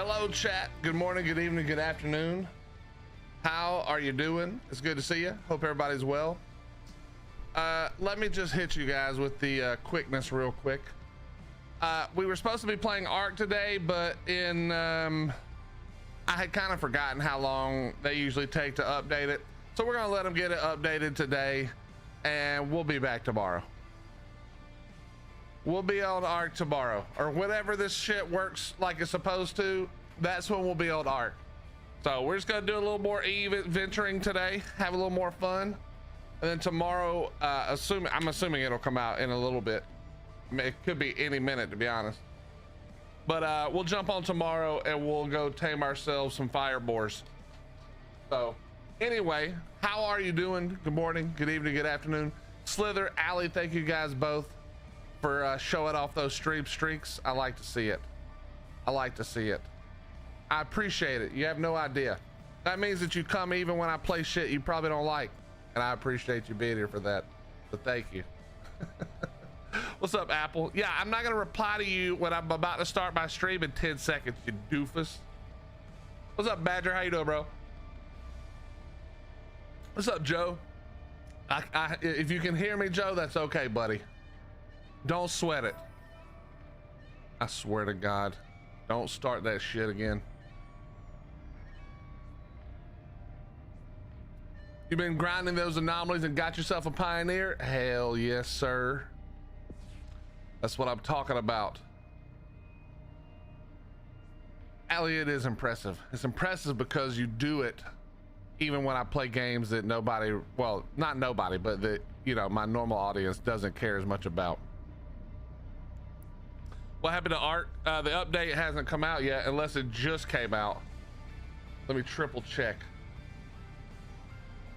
Hello chat, good morning, good evening, good afternoon. How are you doing? It's good to see you. Hope everybody's well. Let me just hit you guys with the quickness real quick. We were supposed to be playing Ark today, but I had kind of forgotten how long they usually take to update it. So we're gonna let them get it updated today and we'll be back tomorrow. We'll be on Ark tomorrow, or whenever this shit works like it's supposed to, that's when we'll be on Ark. So we're just gonna do a little more venturing today, have a little more fun, and then tomorrow, I'm assuming it'll come out in a little bit. It could be any minute, to be honest. But we'll jump on tomorrow and we'll go tame ourselves some fire boars. So anyway, how are you doing? Good morning, good evening, good afternoon. Slither, Allie, thank you guys both for showing off those stream streaks. I like to see it. I like to see it. I appreciate it. You have no idea. That means that you come even when I play shit you probably don't like, and I appreciate you being here for that. So thank you. What's up, Apple? Yeah, I'm not gonna reply to you when I'm about to start my stream in 10 seconds, you doofus. What's up, Badger? How you doing, bro? What's up, Joe? If you can hear me, Joe, that's okay, buddy. Don't sweat it. I swear to God, don't start that shit again. You've been grinding those anomalies and got yourself a pioneer? Hell yes, sir. That's what I'm talking about. Elliot is impressive. It's impressive because you do it even when I play games that nobody, well, not nobody, but that, you know, my normal audience doesn't care as much about. What happened to Ark? The update hasn't come out yet, unless it just came out. Let me triple check.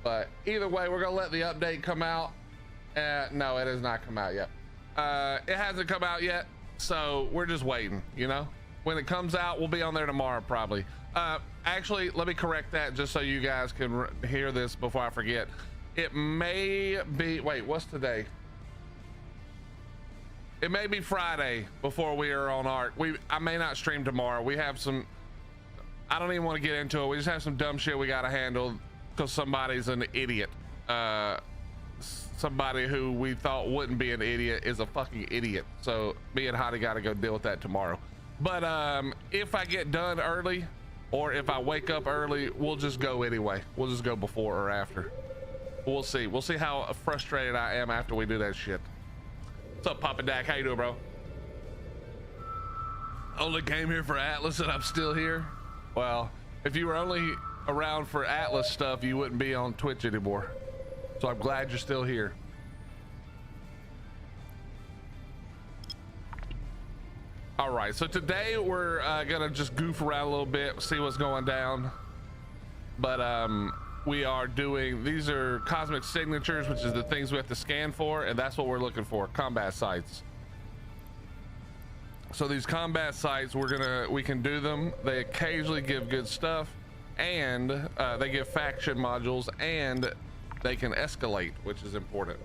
But either way, we're gonna let the update come out. No, it has not come out yet. It hasn't come out yet, so we're just waiting, you know? When it comes out, we'll be on there tomorrow, probably. Actually, let me correct that just so you guys can hear this before I forget. It may be, wait, what's today? It may be Friday before we are on Ark. I may not stream tomorrow. We have some, I don't even want to get into it. We just have some dumb shit we got to handle because somebody's an idiot. Somebody who we thought wouldn't be an idiot is a fucking idiot. So me and Hottie got to go deal with that tomorrow. But if I get done early or if I wake up early, we'll just go anyway. We'll just go before or after. We'll see. We'll see how frustrated I am after we do that shit. What's up, Papa Dak? How you doing, bro? Only came here for Atlas and I'm still here. Well, if you were only around for Atlas stuff, you wouldn't be on Twitch anymore. So I'm glad you're still here. All right, so today we're gonna just goof around a little bit, see what's going down. But we are doing, these are cosmic signatures, which is the things we have to scan for, and that's what we're looking for, combat sites. So these combat sites, we can do them. They occasionally give good stuff, and they give faction modules, and they can escalate, which is important.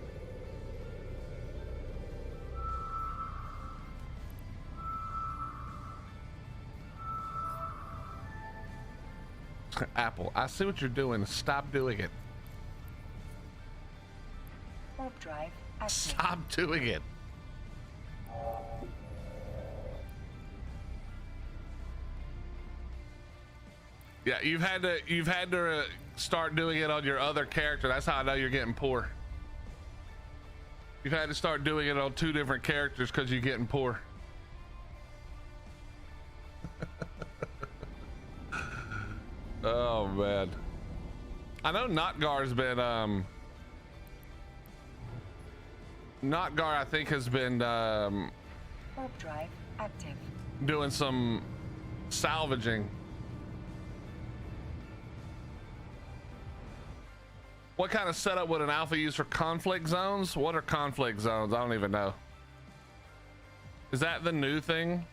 Apple, I see what you're doing. Stop doing it. Warp drive active. Stop doing it. Yeah, you've had to start doing it on your other character. That's how I know you're getting poor. You've had to start doing it on 2 different characters because you're getting poor. Oh man, I know Notgar's been Notgar I think has been Warp drive active. Doing some salvaging. What kind of setup would an alpha use for conflict zones? What are conflict zones? I don't even know. Is that the new thing?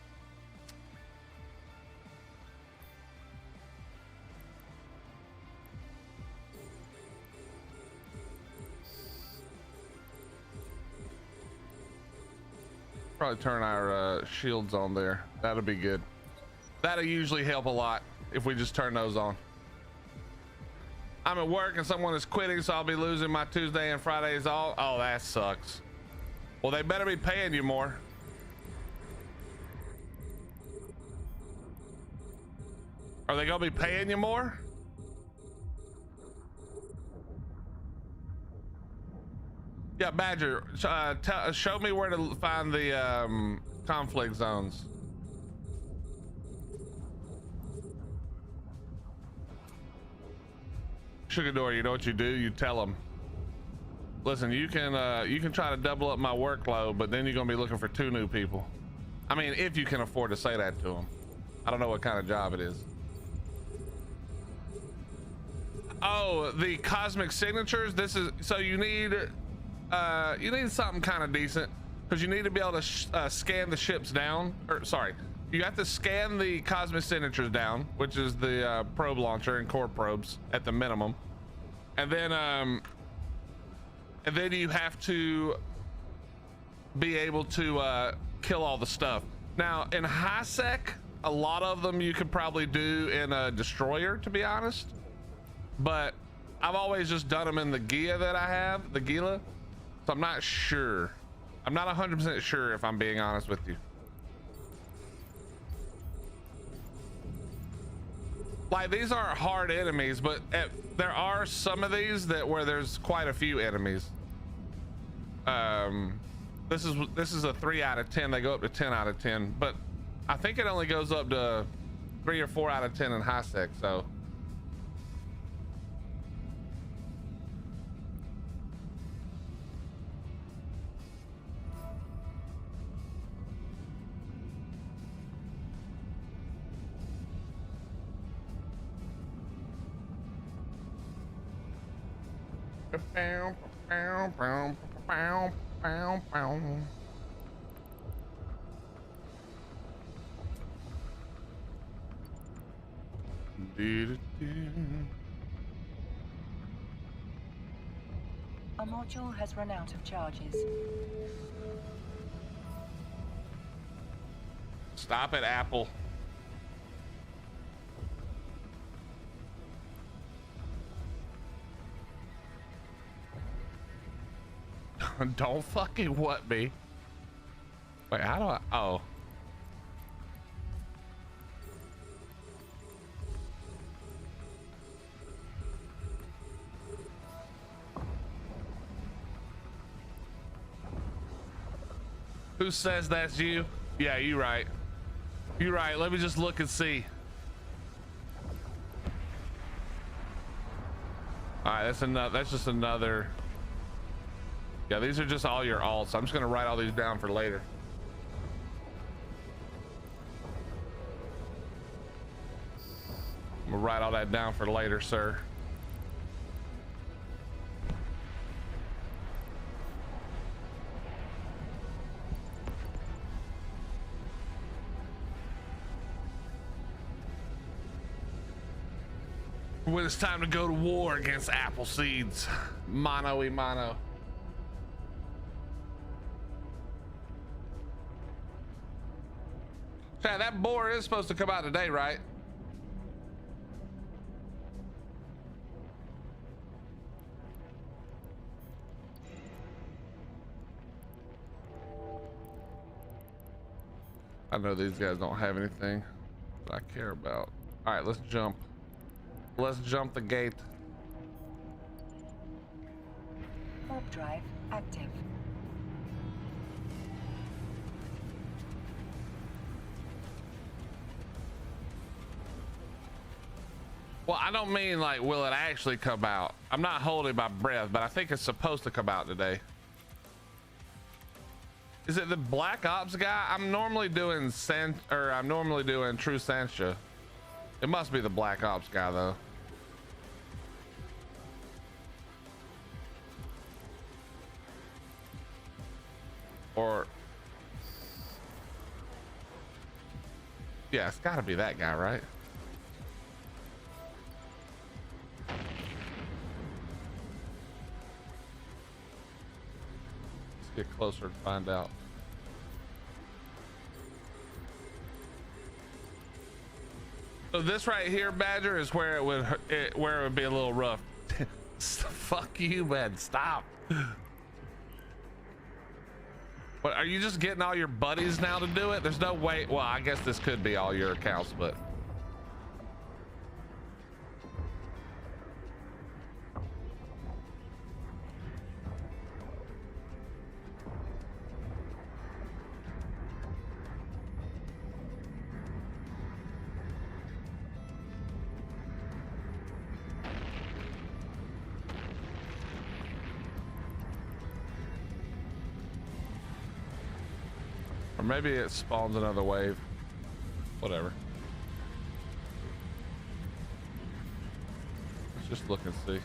Probably turn our shields on there. That'll be good. That'll usually help a lot if we just turn those on. I'm at work and someone is quitting, so I'll be losing my Tuesday and Fridays all. Oh, that sucks. Well, they better be paying you more. Are they gonna be paying you more? Yeah, Badger, show me where to find the conflict zones. Sugador, you know what you do? You tell them, listen, you can try to double up my workload, but then you're gonna be looking for 2 new people. I mean, if you can afford to say that to them. I don't know what kind of job it is. Oh, the cosmic signatures. This is so you need something kind of decent, because you need to be able to scan the ships down. Or sorry, you have to scan the cosmic signatures down, which is the probe launcher and core probes at the minimum, and then you have to be able to kill all the stuff. Now in high sec, a lot of them you could probably do in a destroyer, to be honest, but I've always just done them in the Gia that I have, the Gila. So I'm not sure. I'm not 100% sure, if I'm being honest with you. Like, these aren't hard enemies, but there are some of these that where there's quite a few enemies. This is a 3 out of 10. They go up to 10 out of 10, but I think it only goes up to 3 or 4 out of 10 in high sec. So. Our module has run out of charges. Stop it, Apple. Don't fucking what me. Wait, how do I? Oh. Who says that's you? Yeah, you right. You right. Let me just look and see. All right, that's just another. Yeah, these are just all your alts. I'm just gonna write all these down for later. I'm gonna write all that down for later, sir. When it's time to go to war against apple seeds. Mano y mano. Chad, that boar is supposed to come out today, right? I know these guys don't have anything that I care about. All right, let's jump. Let's jump the gate. Warp drive active. Well, I don't mean like, will it actually come out? I'm not holding my breath, but I think it's supposed to come out today. Is it the Black Ops guy? I'm normally doing True Sancha. It must be the Black Ops guy though. Or yeah, it's gotta be that guy, right? Let's get closer to find out. So this right here, Badger, is where it would be a little rough. Fuck you, man. Stop. But are you just getting all your buddies now to do it? There's no way. Well, I guess this could be all your accounts, but. Or maybe it spawns another wave. Whatever. Let's just look and see.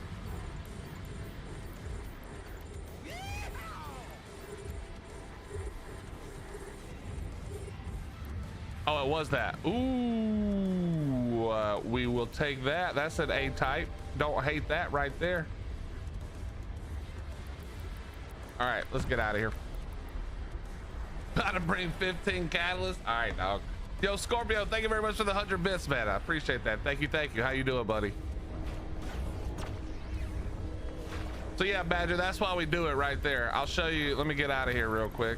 Oh, it was that. Ooh, we will take that. That's an A-type. Don't hate that right there. All right, let's get out of here. Gotta bring 15 catalysts. All right, dog. Yo, Scorpio, thank you very much for the 100 bits, man. I appreciate that. Thank you, thank you. How you doing, buddy? So yeah, Badger, that's why we do it right there. I'll show you. Let me get out of here real quick.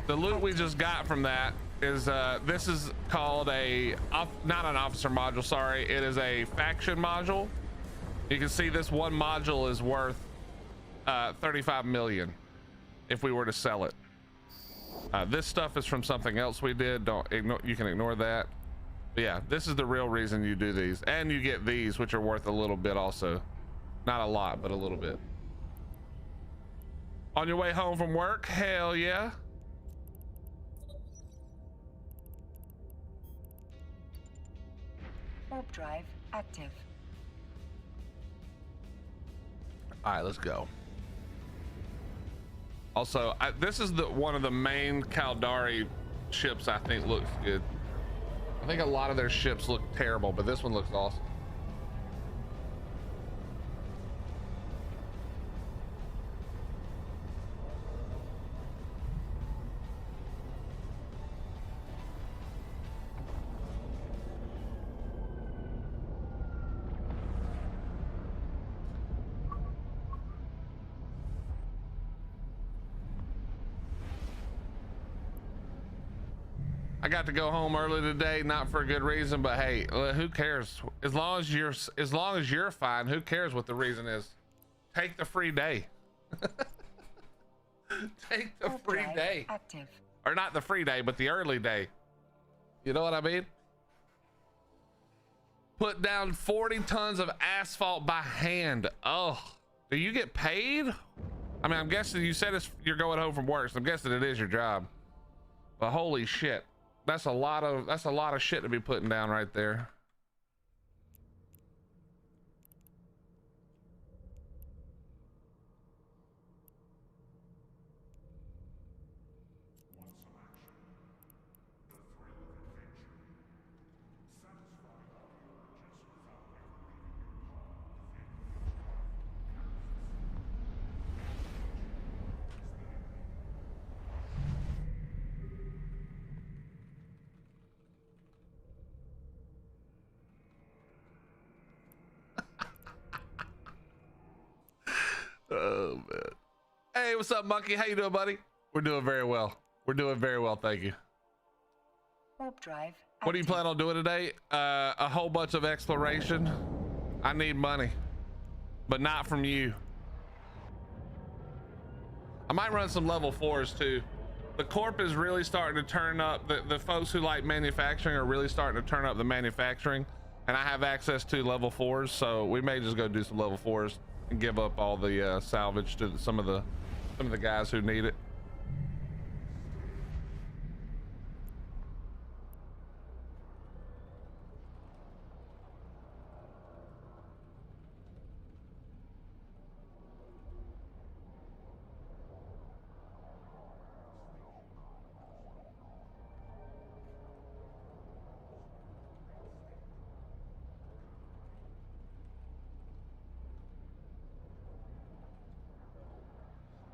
The loot we just got from that is this is called a not an officer module, sorry. It is a faction module. You can see this one module is worth 35 million if we were to sell it. This stuff is from something else we did. Don't ignore, you can ignore that. But yeah, this is the real reason you do these, and you get these, which are worth a little bit also. Not a lot, but a little bit. On your way home from work? Hell yeah. Warp drive active. All right, let's go. Also, this is one of the main Caldari ships I think looks good. I think a lot of their ships look terrible, but this one looks awesome. I got to go home early today, not for a good reason, but hey, who cares? As long as you're fine, who cares what the reason is? Take the free day. Take the free day. Active. Or not the free day, but the early day. You know what I mean? Put down 40 tons of asphalt by hand. Oh, do you get paid? I mean, I'm guessing you said you're going home from work, so I'm guessing it is your job. But holy shit. That's a lot of shit to be putting down right there. Oh man. Hey, what's up, Monkey? How you doing, buddy? We're doing very well. We're doing very well, thank you. Warp drive. What do you plan on doing today? A whole bunch of exploration. I need money, but not from you. I might run some level 4s too. The corp is really starting to turn up. The folks who like manufacturing are really starting to turn up the manufacturing, and I have access to level 4s, so we may just go do some level 4s and give up all the salvage to some of the guys who need it.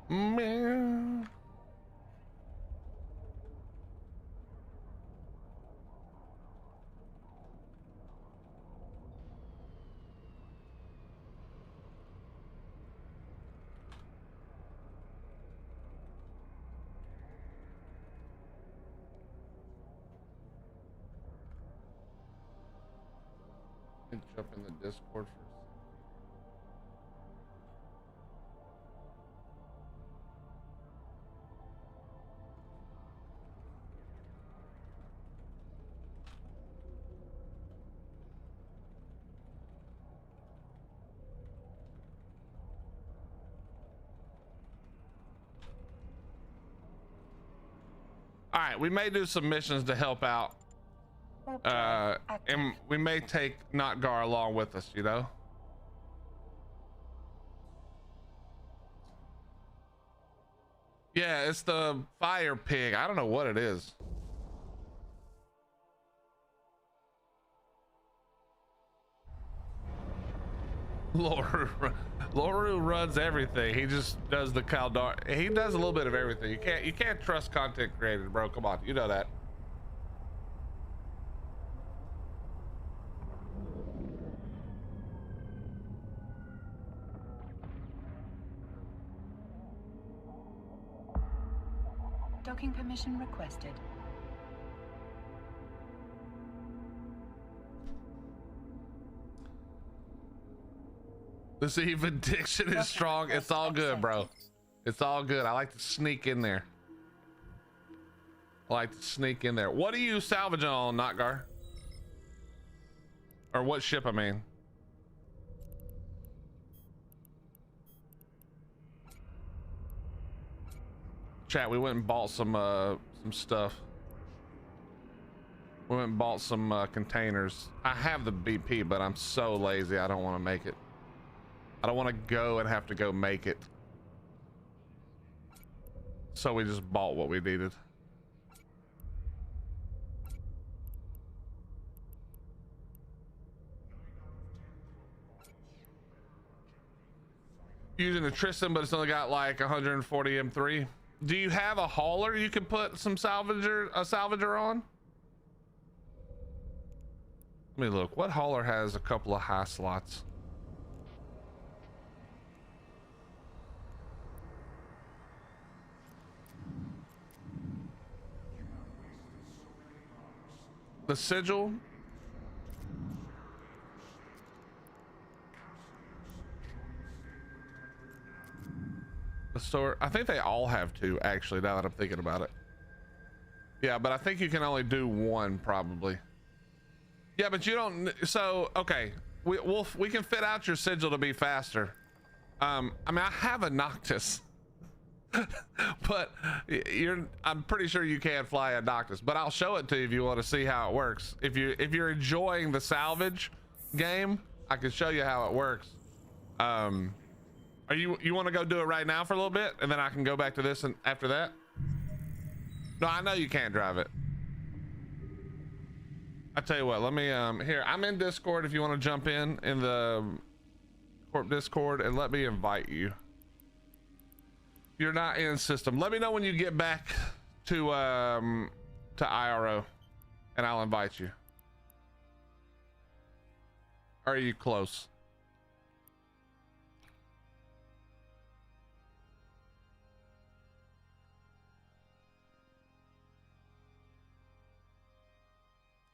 Meow. Let me jump in the Discord for a second. All right, we may do some missions to help out. Warp drive active. And we may take Notgar along with us, you know? Yeah, it's the fire pig. I don't know what it is. Loru runs everything. He just does the Kaldar. He does a little bit of everything. You can't trust content creators, bro. Come on, you know that. Docking permission requested. This even diction is strong. It's all good, bro. It's all good. I like to sneak in there. What are you salvaging on, Notgar? Or what ship, I mean? Chat, we went and bought some stuff. We went and bought some containers. I have the BP, but I'm so lazy. I don't want to make it. I don't want to go and have to go make it. So we just bought what we needed. Using the Tristan, but it's only got like 140 M3. Do you have a hauler you can put some salvager on? Let me look. What hauler has a couple of high slots? The sigil. The store. I think they all have two, actually, now that I'm thinking about it. Yeah, but I think you can only do one, probably. Yeah, but you don't. So okay, we can fit out your sigil to be faster. I mean, I have a Noctis. But I'm pretty sure you can't fly a Noctis, but I'll show it to you if you want to see how it works. If you're enjoying the salvage game, I can show you how it works. You want to go do it right now for a little bit, and then I can go back to this and after that? No, I know you can't drive it. I tell you what, let me here, I'm in Discord if you want to jump in the Corp Discord, and let me invite you. You're not in system. Let me know when you get back to IRO, and I'll invite you. Are you close?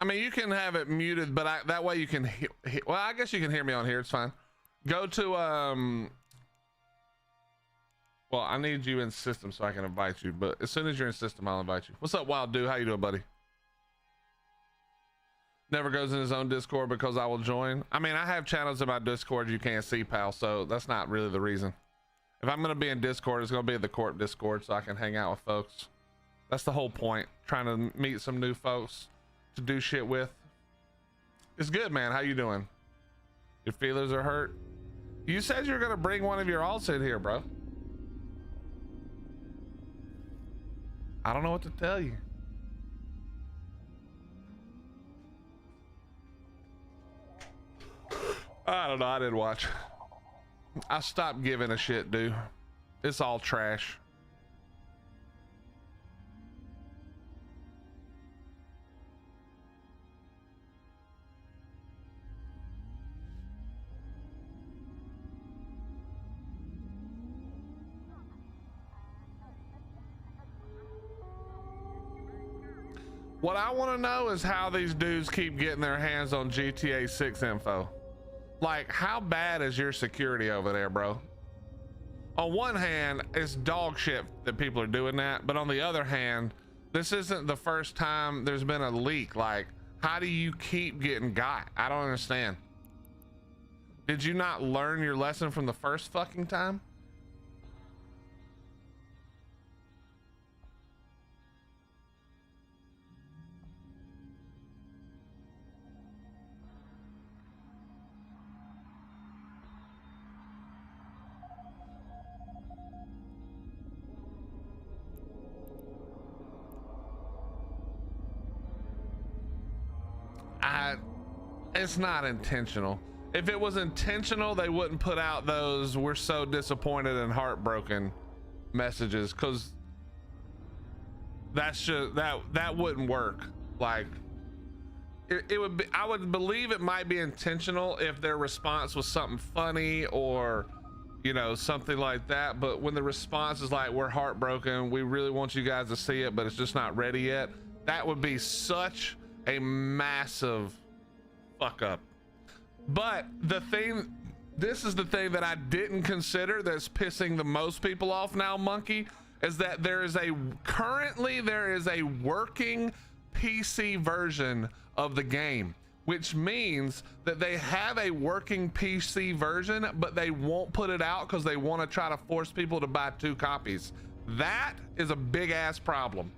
I mean, you can have it muted, but that way you can well, I guess you can hear me on here. It's fine. Go to well, I need you in system so I can invite you, but as soon as you're in system, I'll invite you. What's up, Wild Dude? How you doing, buddy? Never goes in his own Discord because I will join. I mean, I have channels in my Discord you can't see, pal, so that's not really the reason. If I'm going to be in Discord, it's going to be the Corp Discord so I can hang out with folks. That's the whole point, trying to meet some new folks to do shit with. It's good, man. How you doing? Your feelers are hurt? You said you were going to bring one of your alts in here, bro. I don't know what to tell you. I don't know. I didn't watch. I stopped giving a shit, dude. It's all trash. What I want to know is how these dudes keep getting their hands on GTA 6 info. Like, how bad is your security over there, bro? On one hand, it's dog shit that people are doing that, but on the other hand, this isn't the first time there's been a leak. Like, how do you keep getting got? I don't understand. Did you not learn your lesson from the first fucking time? It's not intentional. If it was intentional, they wouldn't put out those "we're so disappointed and heartbroken" messages, because that's just that wouldn't work. Like, it would be, I would believe it might be intentional if their response was something funny or, you know, something like that. But when the response is like, "we're heartbroken, we really want you guys to see it, but it's just not ready yet," that would be such a massive fuck up. But this is the thing that I didn't consider that's pissing the most people off now, Monkey, is that currently there is a working PC version of the game, which means that they have a working PC version, but they won't put it out because they want to try to force people to buy 2 copies. That is a big ass problem.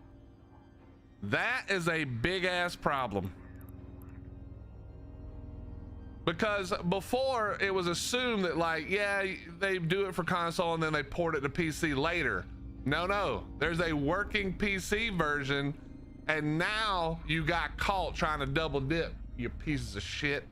That is a big ass problem. Because before it was assumed that, like, yeah, they do it for console and then they port it to PC later. No, there's a working PC version, and now you got caught trying to double dip, you pieces of shit.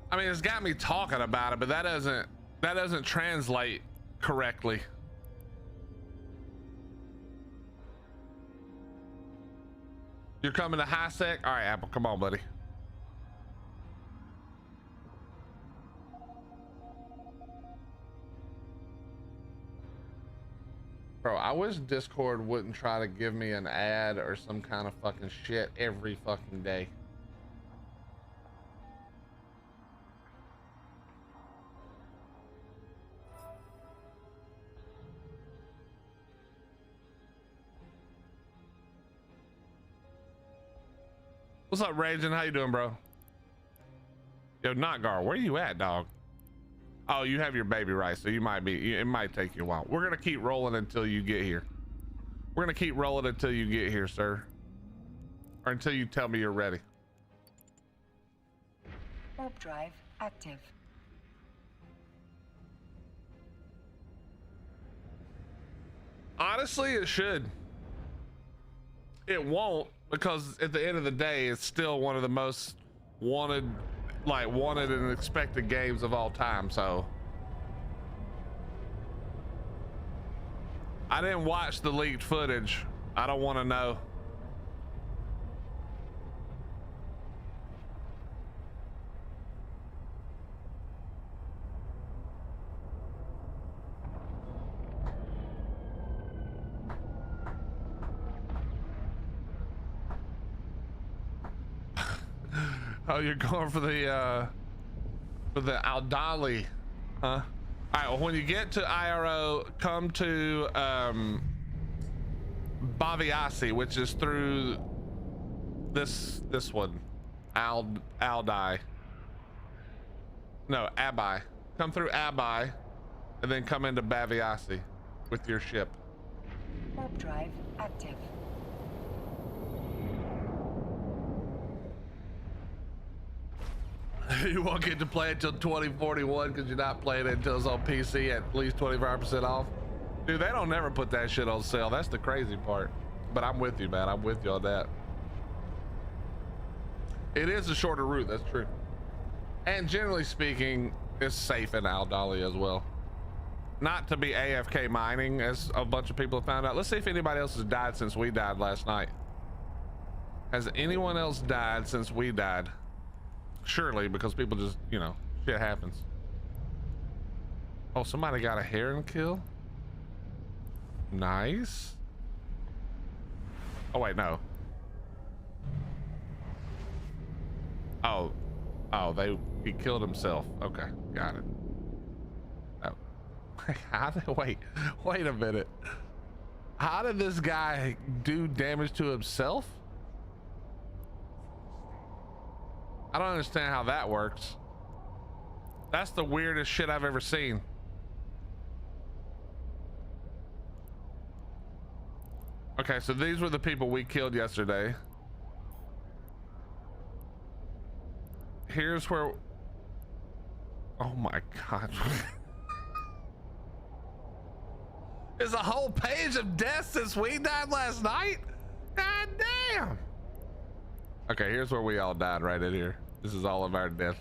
I mean, it's got me talking about it, but that doesn't translate correctly. You're coming to high sec? All right, Apple, come on, buddy. Bro, I wish Discord wouldn't try to give me an ad or some kind of fucking shit every fucking day. What's up, Raging? How you doing, bro? Yo, Notgar, where you at, dog? Oh, you have your baby right, so you might be, it might take you a while. We're gonna keep rolling until you get here. We're gonna keep rolling until you get here, sir. Or until you tell me you're ready. Warp drive active. Honestly, it should. It won't, because at the end of the day, it's still one of the most wanted and expected games of all time. So I didn't watch the leaked footage. I don't want to know. Oh, you're going for the Aldali, huh? All right, well, when you get to IRO, come to Baviasi, which is through this one, Aldai. No, Abai. Come through Abai, and then come into Baviasi with your ship. Warp drive active. You won't get to play it till 2041 because you're not playing it until it's on PC at least 25% off. Dude, they don't never put that shit on sale. That's the crazy part. But I'm with you, man. I'm with you on that. It is a shorter route, that's true. And generally speaking, it's safe in Aldali as well. not to be AFK mining, as a bunch of people have found out. Let's see if anybody else has died since we died last night. Has anyone else died since we died? Surely, because people just, you know, shit happens. Oh, somebody got a heron kill. Nice. Oh wait, no. Oh, he killed himself. Okay, got it. Oh, wait a minute. How did this guy do damage to himself? I don't understand how that works. That's the weirdest shit I've ever seen. Okay, so these were the people we killed yesterday. Here's where... Oh my God. There's a whole page of deaths since we died last night? God damn. Okay, here's where we all died, right in here. This is all of our deaths.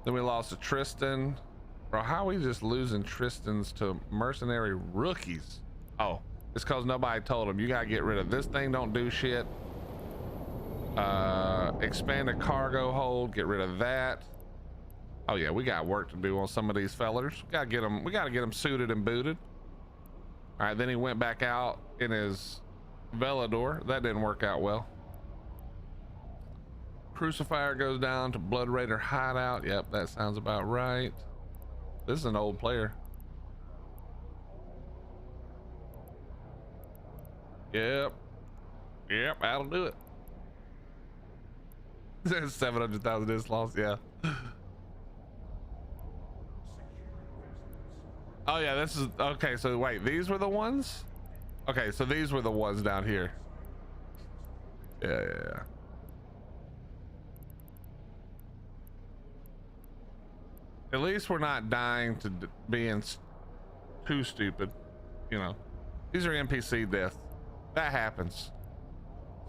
Then we lost to Tristan. Bro, how are we just losing Tristans to mercenary rookies? Oh, it's because nobody told them. You gotta get rid of this thing, don't do shit. Expand the cargo hold, get rid of that. Oh yeah, we got work to do on some of these fellers. We gotta get them suited and booted. All right, then he went back out in his Velador. That didn't work out well. Crucifier goes down to Blood Raider hideout. Yep, that sounds about right. This is an old player. Yep, that'll do it. 700,000 is lost. Yeah. Oh yeah, this is okay. So wait, these were the ones. Okay, so these were the ones down here. Yeah. At least we're not dying to being too stupid, you know. These are NPC deaths. That happens,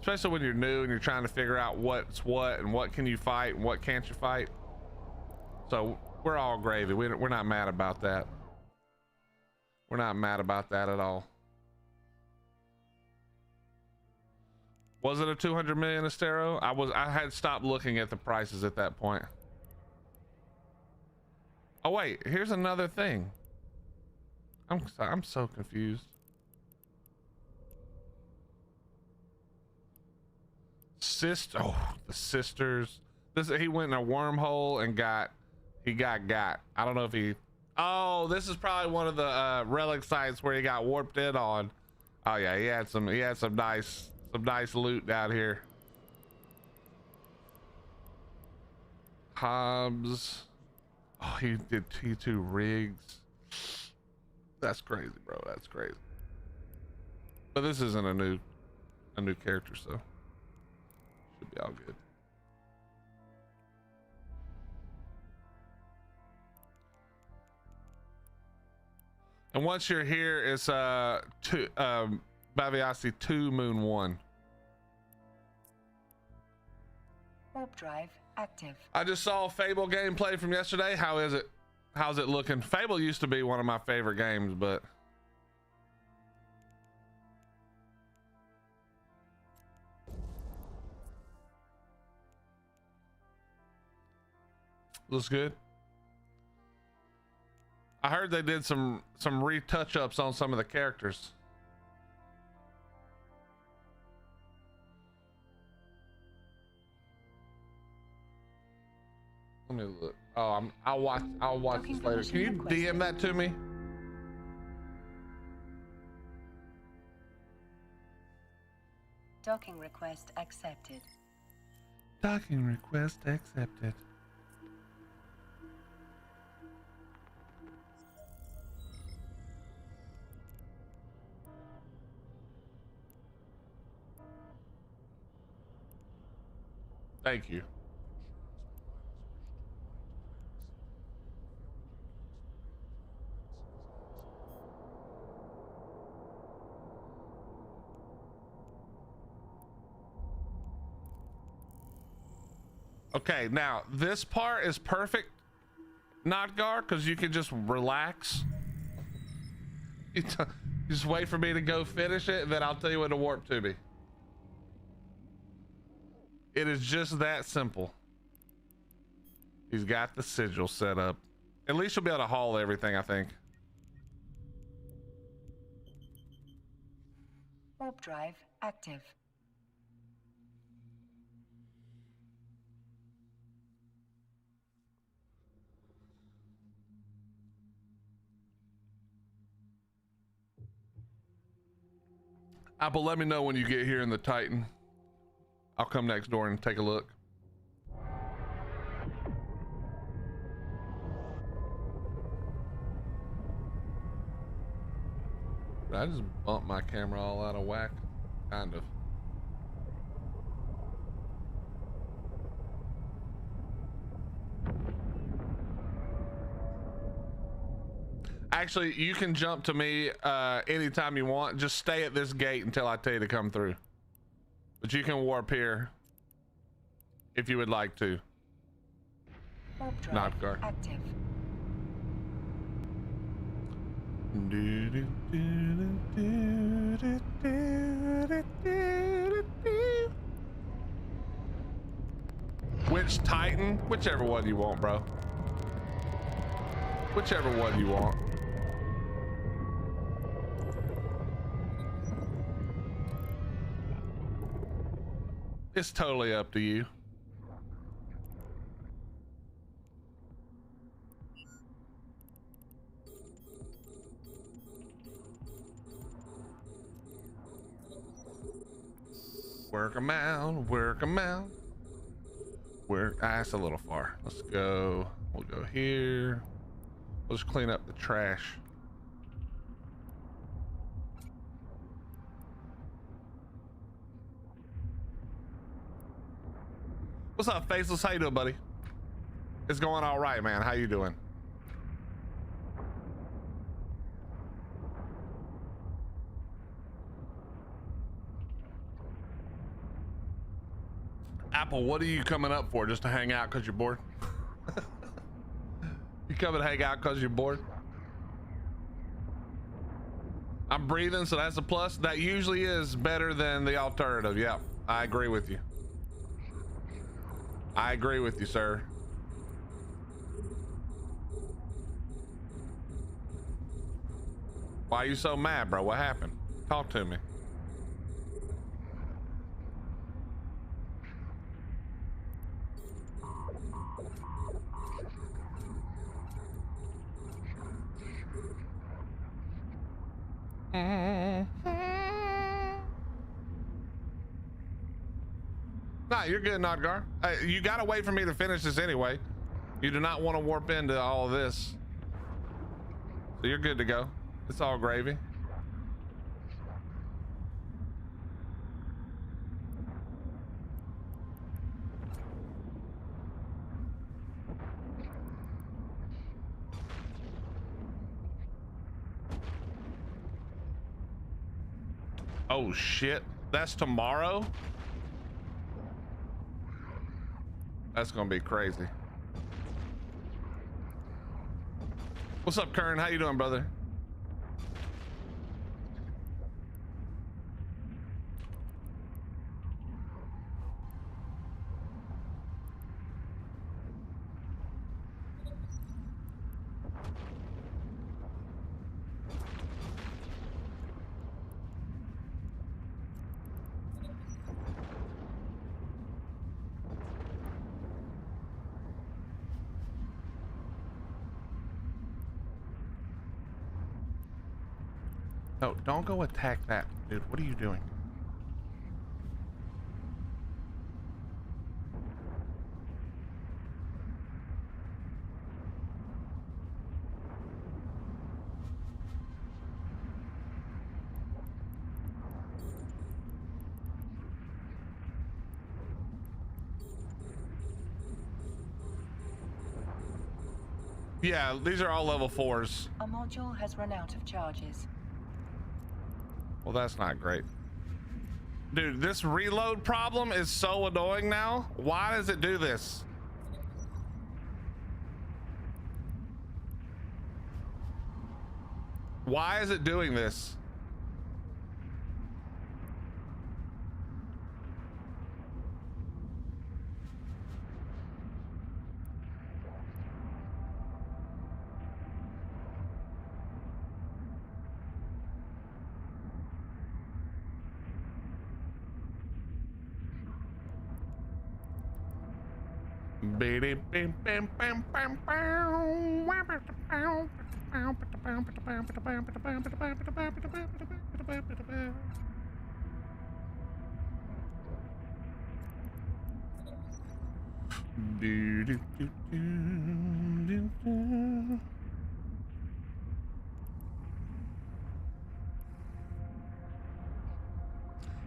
especially when you're new and you're trying to figure out what's what and what can you fight and what can't you fight. So we're all gravy. We're not mad about that. We're not mad about that at all. Was it a 200 million Estero? I had stopped looking at the prices at that point. Oh wait, here's another thing. I'm so confused. The sisters. He went in a wormhole and got. I don't know if he. Oh, this is probably one of the relic sites where he got warped in on. Oh yeah, he had some nice loot down here. Hobbs. Oh, he did T2 rigs. That's crazy, bro. That's crazy. But this isn't a new character, so should be all good. And once you're here, it's Baviasi 2 Moon 1. Warp drive active. I just saw Fable gameplay from yesterday. How is it? How's it looking? Fable used to be one of my favorite games, but looks good. I heard they did some retouch ups on some of the characters. Let me look. Oh, I'll watch this later. Can you DM that to me? Docking request accepted. Docking request accepted. Thank you. Okay, now this part is perfect. Not Gar, because you can just relax. You just wait for me to go finish it, and then I'll tell you when to warp to me. It is just that simple. He's got the sigil set up. At least you'll be able to haul everything, I think. Warp drive active. Apple, let me know when you get here in the Titan. I'll come next door and take a look. Did I just bump my camera all out of whack? Kind of. Actually, you can jump to me anytime you want. Just stay at this gate until I tell you to come through. But you can warp here if you would like to. Warp drive Not Gar. active. Which Titan? Whichever one you want, bro. Whichever one you want. It's totally up to you. Work them out, work them out. That's a little far. Let's go. We'll go here. We'll just clean up the trash. What's up, Faceless? How you doing, buddy? It's going all right, man. How you doing? Apple, what are you coming up for? Just to hang out because you're bored? You come and hang out because you're bored? I'm breathing, so that's a plus. That usually is better than the alternative. Yeah, I agree with you. I agree with you, sir. Why are you so mad, bro? What happened? Talk to me. Nah, you're good, Nodgar. You gotta wait for me to finish this anyway. You do not want to warp into all of this. So you're good to go. It's all gravy. Oh shit, that's tomorrow? That's gonna be crazy. What's up, Kern? How you doing, brother? No, don't go attack that, dude. What are you doing? Yeah, these are all level 4s. Our module has run out of charges. Well, that's not great. Dude, this reload problem is so annoying now. Why does it do this? Why is it doing this?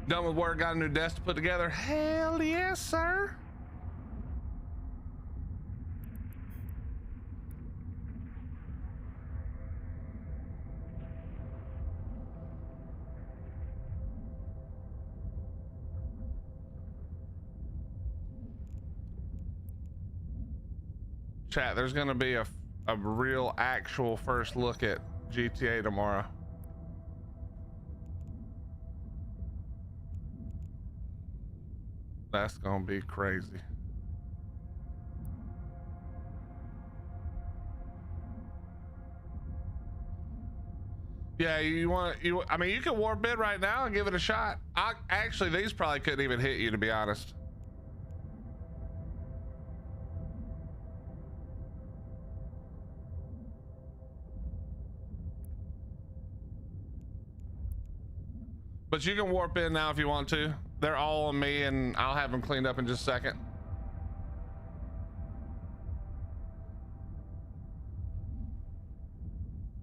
Done with work, got a new desk to put together. Hell yes, sir. Chat, there's gonna be a real actual first look at GTA tomorrow. That's gonna be crazy. Yeah, I mean, you can warp in right now and give it a shot. Actually, these probably couldn't even hit you, to be honest. But you can warp in now if you want to. They're all on me, and I'll have them cleaned up in just a second.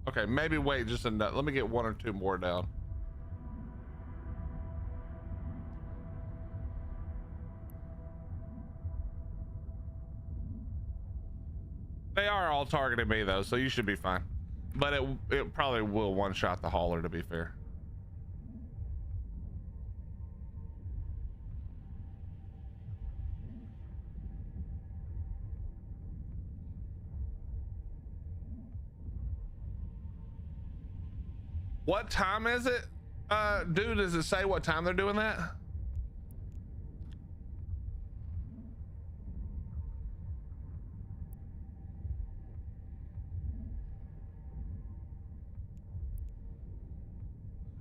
Okay, maybe wait just a nut. Let me get one or two more down. They are all targeting me though, so you should be fine. But it probably will one-shot the hauler, to be fair. What time is it? Dude, does it say what time they're doing that?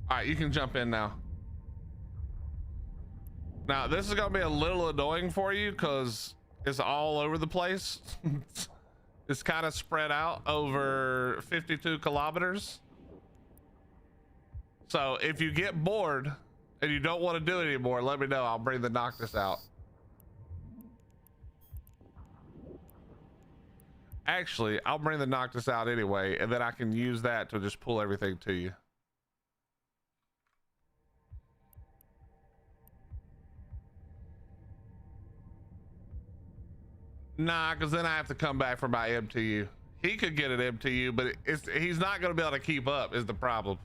All right, you can jump in now. Now, this is gonna be a little annoying for you because it's all over the place. It's kind of spread out over 52 kilometers. So if you get bored and you don't want to do it anymore, let me know. I'll bring the Noctis out. Actually, I'll bring the Noctis out anyway, and then I can use that to just pull everything to you. Nah, because then I have to come back for my MTU. He could get an MTU, but he's not going to be able to keep up is the problem.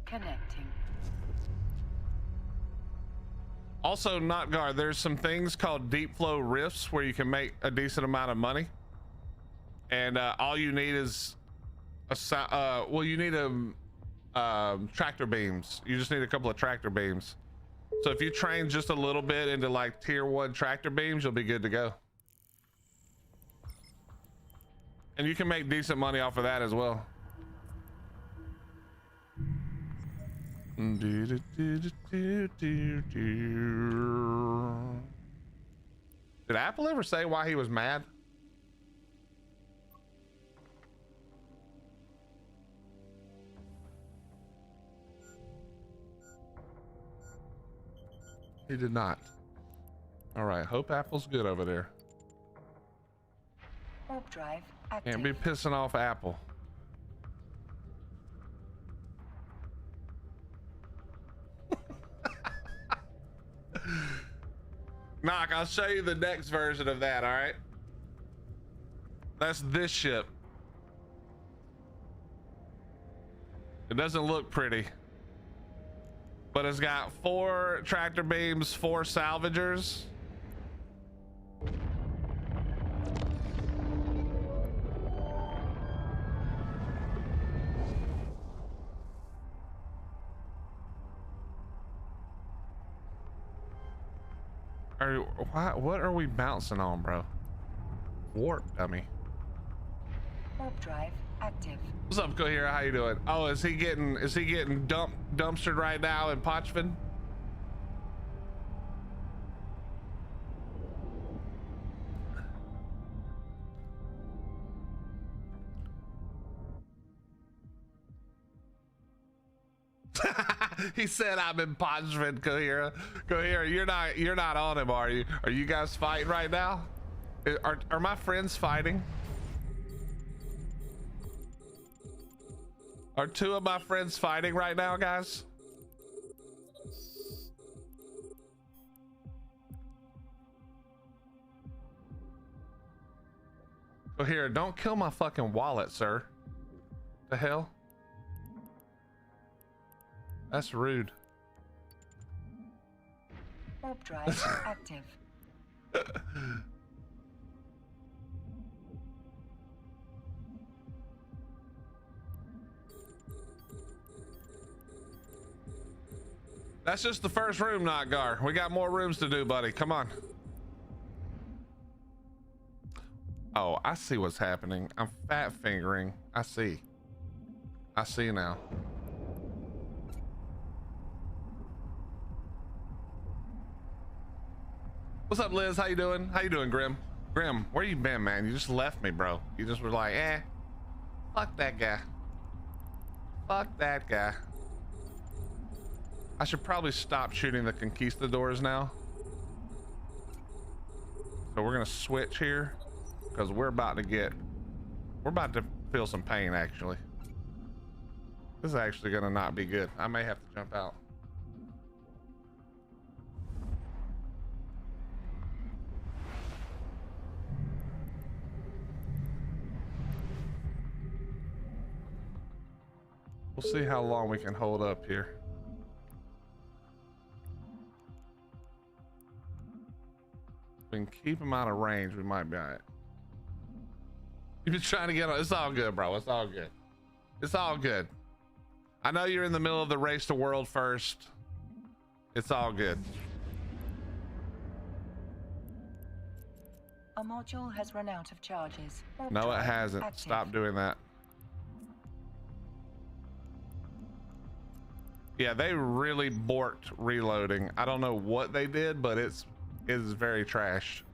Connecting. Also, not guard. There's some things called deep flow rifts where you can make a decent amount of money, and all you need is well, you need tractor beams. You just need a couple of tractor beams. So if you train just a little bit into like tier 1 tractor beams, you'll be good to go. And you can make decent money off of that as well. Did Apple ever say why he was mad? He did not. All right, hope Apple's good over there. Warp drive active. Can't be pissing off Apple. Knock, I'll show you the next version of that, all right? That's this ship. It doesn't look pretty, but it's got 4 tractor beams, 4 salvagers. What are we bouncing on, bro? Warp dummy. Warp drive active. What's up, Cohera? How you doing? Oh, is he getting dumpstered right now in Pochvin? He said I'm in Pochvin, Cohera. Cohera, you're not on him, are you? Are you guys fighting right now? Are my friends fighting? Are 2 of my friends fighting right now, guys? Cohera, don't kill my fucking wallet, sir. The hell? That's rude. Warp drive active. That's just the first room, Notgar. We got more rooms to do, buddy. Come on. Oh, I see what's happening. I'm fat fingering. I see now. What's up, Liz? How you doing? How you doing, Grim? Grim, where you been, man? You just left me, bro. You just were like, fuck that guy. Fuck that guy. I should probably stop shooting the conquistadors now. So we're gonna switch here because we're about to feel some pain, actually. This is actually gonna not be good. I may have to jump out. We'll see how long we can hold up here. If we can keep him out of range, we might be all right. You've been trying to get on. It's all good, bro. It's all good. It's all good. I know you're in the middle of the race to world first. It's all good. A module has run out of charges. Warp No, it drive hasn't. active. Stop doing that. Yeah, they really borked reloading. I don't know what they did, but it is very trash.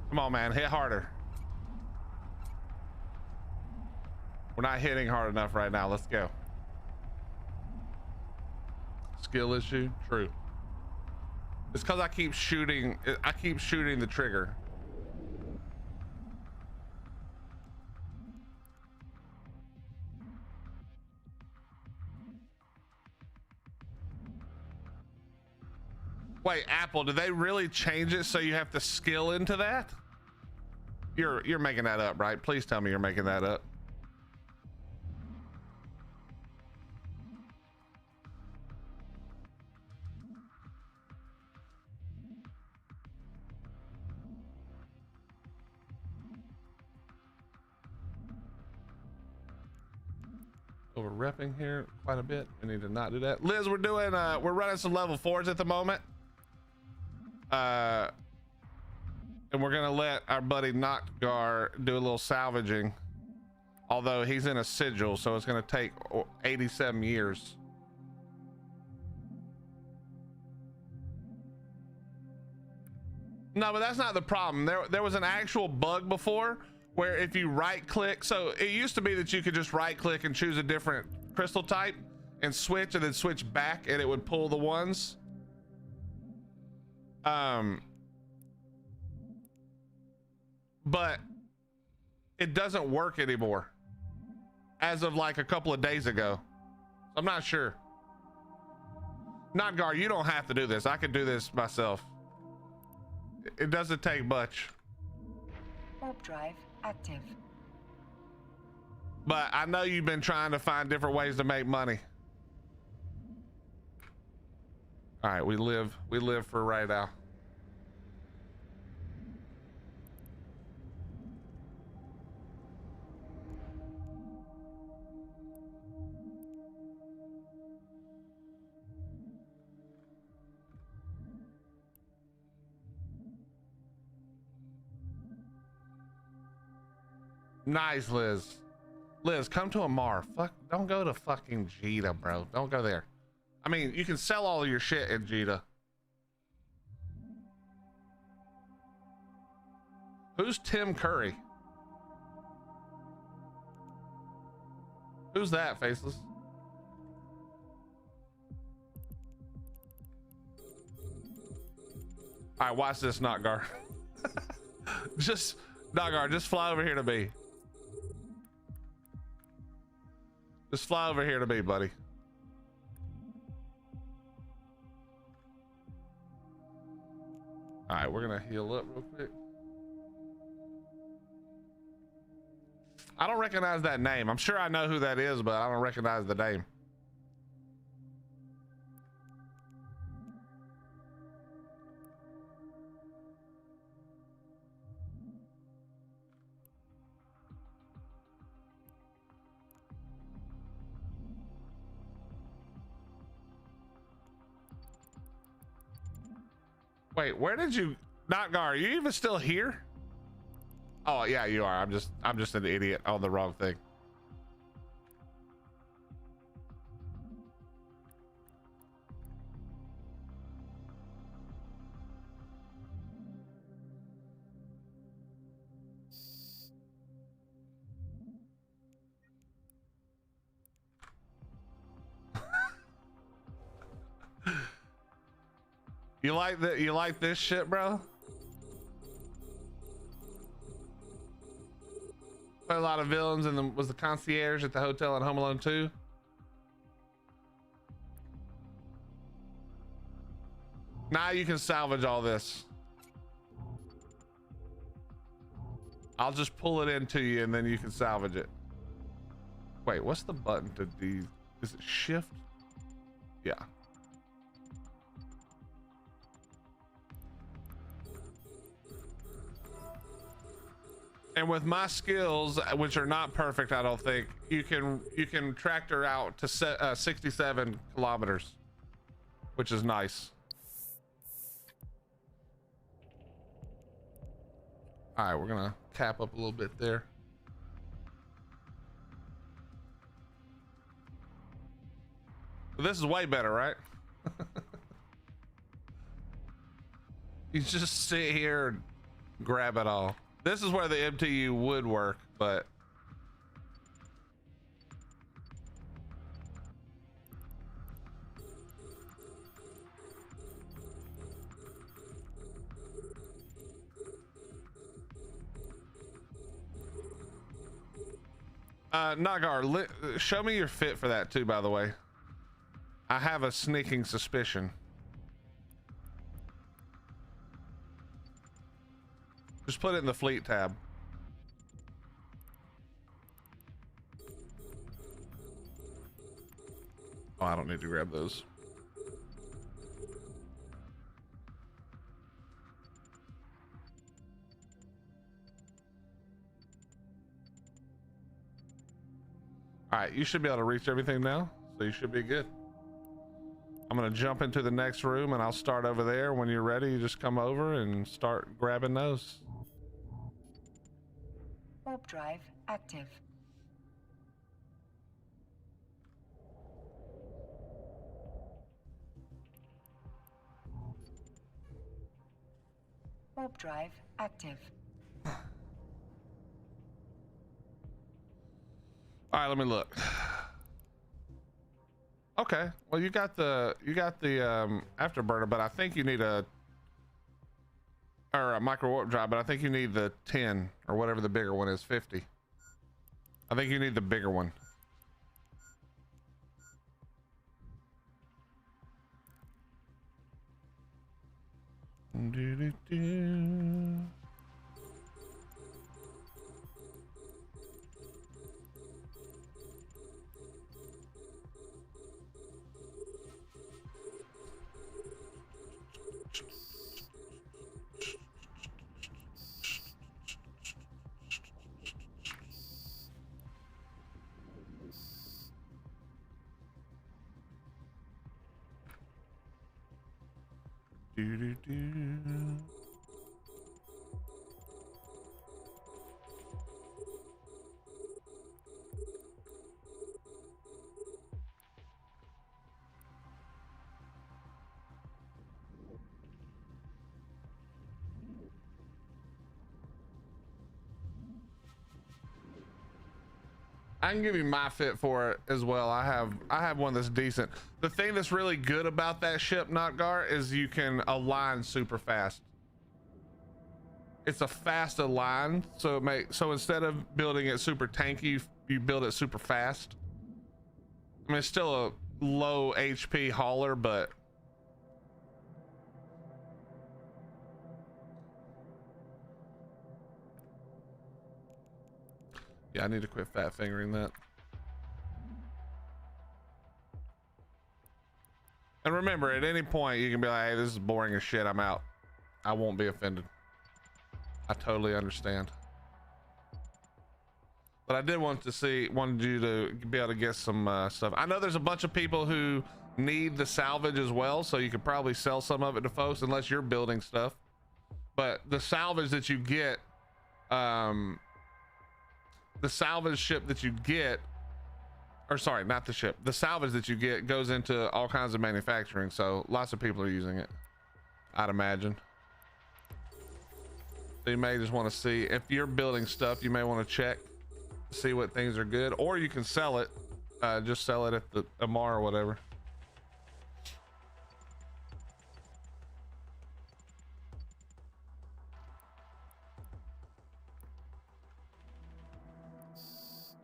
Come on, man, hit harder. We're not hitting hard enough right now. Let's go. Skill issue? True. It's because I keep shooting the trigger. Wait, Apple, did they really change it so you have to skill into that? You're making that up, right? Please tell me you're making that up. Over repping here quite a bit. We need to not do that. Liz, we're running some level 4s at the moment. And we're gonna let our buddy Noctgar do a little salvaging. Although he's in a sigil, so it's gonna take 87 years. No, but that's not the problem. There was an actual bug before where if you right click, so it used to be that you could just right click and choose a different crystal type and switch and then switch back and it would pull the ones. But it doesn't work anymore as of like a couple of days ago. I'm not sure. Notgar, you don't have to do this. I can do this myself. It doesn't take much. Warp drive active. But I know you've been trying to find different ways to make money. All right, we live for right now. Nice, Liz. Liz, come to Amar. Fuck, don't go to fucking Jita, bro. Don't go there. I mean, you can sell all of your shit in Jita. Who's Tim Curry? Who's that, Faceless? All right, watch this, Notgar. Notgar, just fly over here to me. Just fly over here to me, buddy. All right, we're gonna heal up real quick. I don't recognize that name. I'm sure I know who that is, but I don't recognize the name. Wait, where did you, Notgar, are you even still here? Oh yeah, you are. I'm just an idiot on the wrong thing. You like that? You like this shit, bro? Played a lot of villains and was the concierge at the hotel in Home Alone 2. Now you can salvage all this. I'll just pull it into you and then you can salvage it. Wait, what's the button to do? Is it shift? Yeah. And with my skills, which are not perfect, I don't think, you can tractor out to 67 kilometers, which is nice. All right, we're gonna cap up a little bit there. This is way better, right? You just sit here and grab it all. This is where the MTU would work, but Nagar, show me your fit for that too, by the way. I have a sneaking suspicion. Just put it in the fleet tab. Oh, I don't need to grab those. All right, you should be able to reach everything now, so you should be good. I'm gonna jump into the next room and I'll start over there. When you're ready, you just come over and start grabbing those. Warp drive active. Warp drive active. All right, let me look. Okay, well you got the afterburner, but I think you need a or a micro warp drive, but I think you need the 10 or whatever the bigger one is, 50. I think you need the bigger one. I can give you my fit for it as well. I have one that's decent. The thing that's really good about that ship, Notgar, is you can align super fast. It's a fast align, so instead of building it super tanky, you build it super fast. I mean, it's still a low HP hauler, but yeah, I need to quit fat fingering that. And remember, at any point you can be like, hey, this is boring as shit, I'm out. I won't be offended. I totally understand. But I did wanted you to be able to get some stuff. I know there's a bunch of people who need the salvage as well, so you could probably sell some of it to folks unless you're building stuff. But the salvage that you get, the salvage ship that you get, or sorry, not the ship, the salvage that you get goes into all kinds of manufacturing, so lots of people are using it, I'd imagine. So you may just want to see if you're building stuff, you may want to check, see what things are good, or you can sell it, just sell it at the Amar or whatever.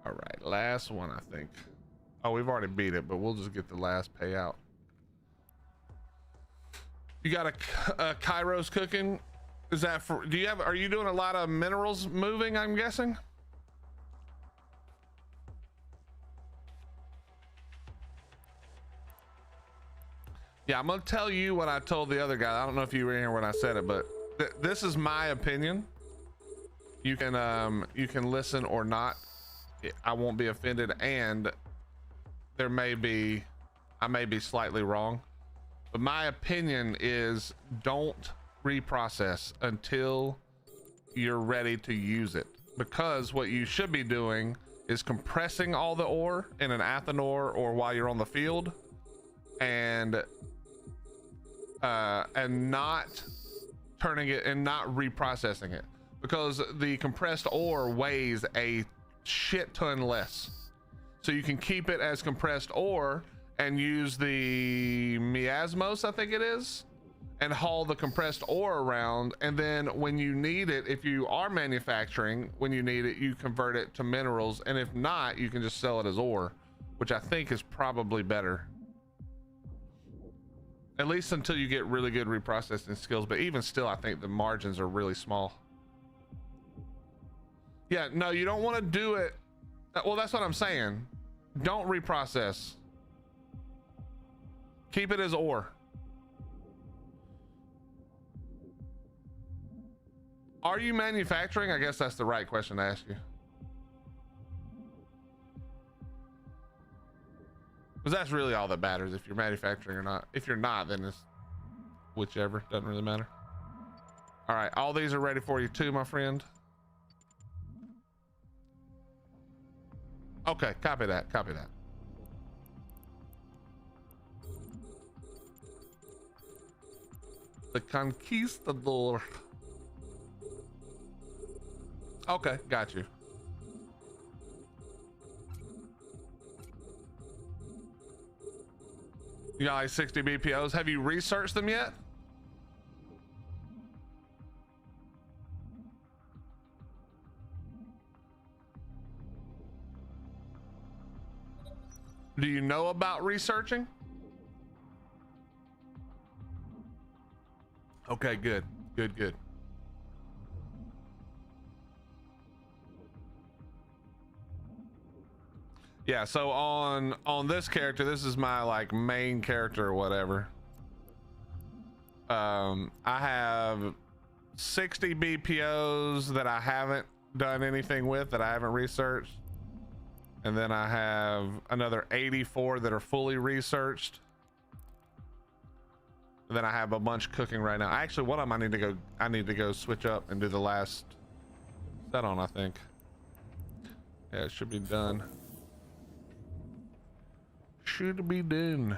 All right, last one, I think. Oh, we've already beat it, but we'll just get the last payout. You got a Kairos cooking? Is that for, are you doing a lot of minerals moving, I'm guessing? Yeah, I'm gonna tell you what I told the other guy. I don't know if you were here when I said it, but this is my opinion. You can listen or not. I won't be offended, and I may be slightly wrong, but my opinion is don't reprocess until you're ready to use it, because what you should be doing is compressing all the ore in an Athanor or while you're on the field, and not turning it and not reprocessing it, because the compressed ore weighs a shit ton less. So you can keep it as compressed ore and use the miasmos, I think it is, and haul the compressed ore around, and then when you need it, if you are manufacturing, when you need it, you convert it to minerals, and if not, you can just sell it as ore, which I think is probably better, at least until you get really good reprocessing skills. But even still, I think the margins are really small. Yeah, no, you don't want to do it. Well, that's what I'm saying. Don't reprocess. Keep it as ore. Are you manufacturing? I guess that's the right question to ask you. Because that's really all that matters, if you're manufacturing or not. If you're not, then it's whichever, doesn't really matter. All right, all these are ready for you too, my friend. Okay, copy that, copy that. The Conquistador. Okay, got you. You got like 60 BPOs. Have you researched them yet? Do you know about researching? Okay, good, good, good. Yeah, so on this character, this is my like main character or whatever. I have 60 BPOs that I haven't done anything with, that I haven't researched. And then I have another 84 that are fully researched. And then I have a bunch cooking right now. Actually, one of them I need to go switch up and do the last set on, I think. Yeah, it should be done. Should be done.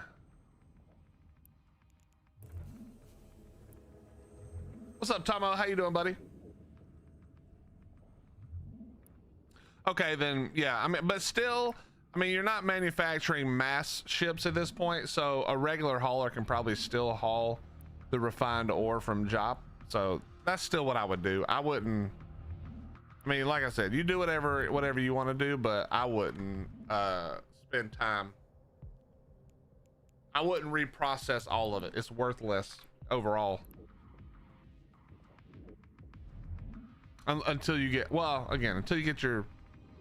What's up, Tomo? How you doing, buddy? Okay, then, yeah, I mean, but still, I mean, you're not manufacturing mass ships at this point, so a regular hauler can probably still haul the refined ore from Jop. So that's still what I would do. I wouldn't, I mean, like I said, you do whatever you want to do, but I wouldn't spend time. I wouldn't reprocess all of it. It's worthless overall. Until you get, well, again, until you get your,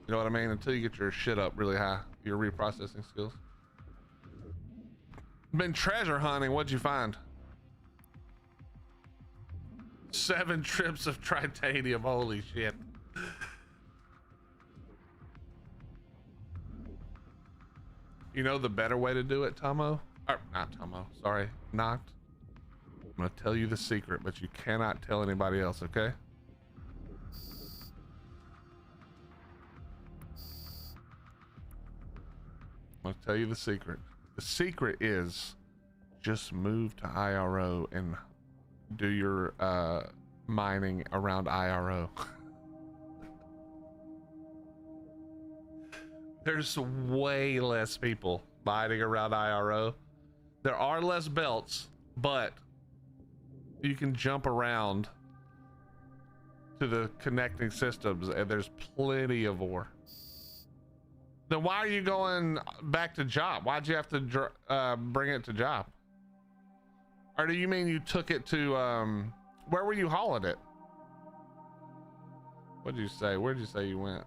you know what I mean? Until you get your shit up really high, your reprocessing skills. Been treasure hunting. What'd you find? 7 trips of titanium. Holy shit. You know the better way to do it, Tomo? Or not Tomo, sorry, not. I'm gonna tell you the secret, but you cannot tell anybody else, okay? I'm gonna tell you the secret. The secret is just move to IRO and do your mining around IRO. There's way less people mining around IRO. There are less belts, but you can jump around to the connecting systems and there's plenty of ore. Then why are you going back to Job? Why'd you have to bring it to Job? Or do you mean you took it to, where were you hauling it? What'd you say? Where'd you say you went?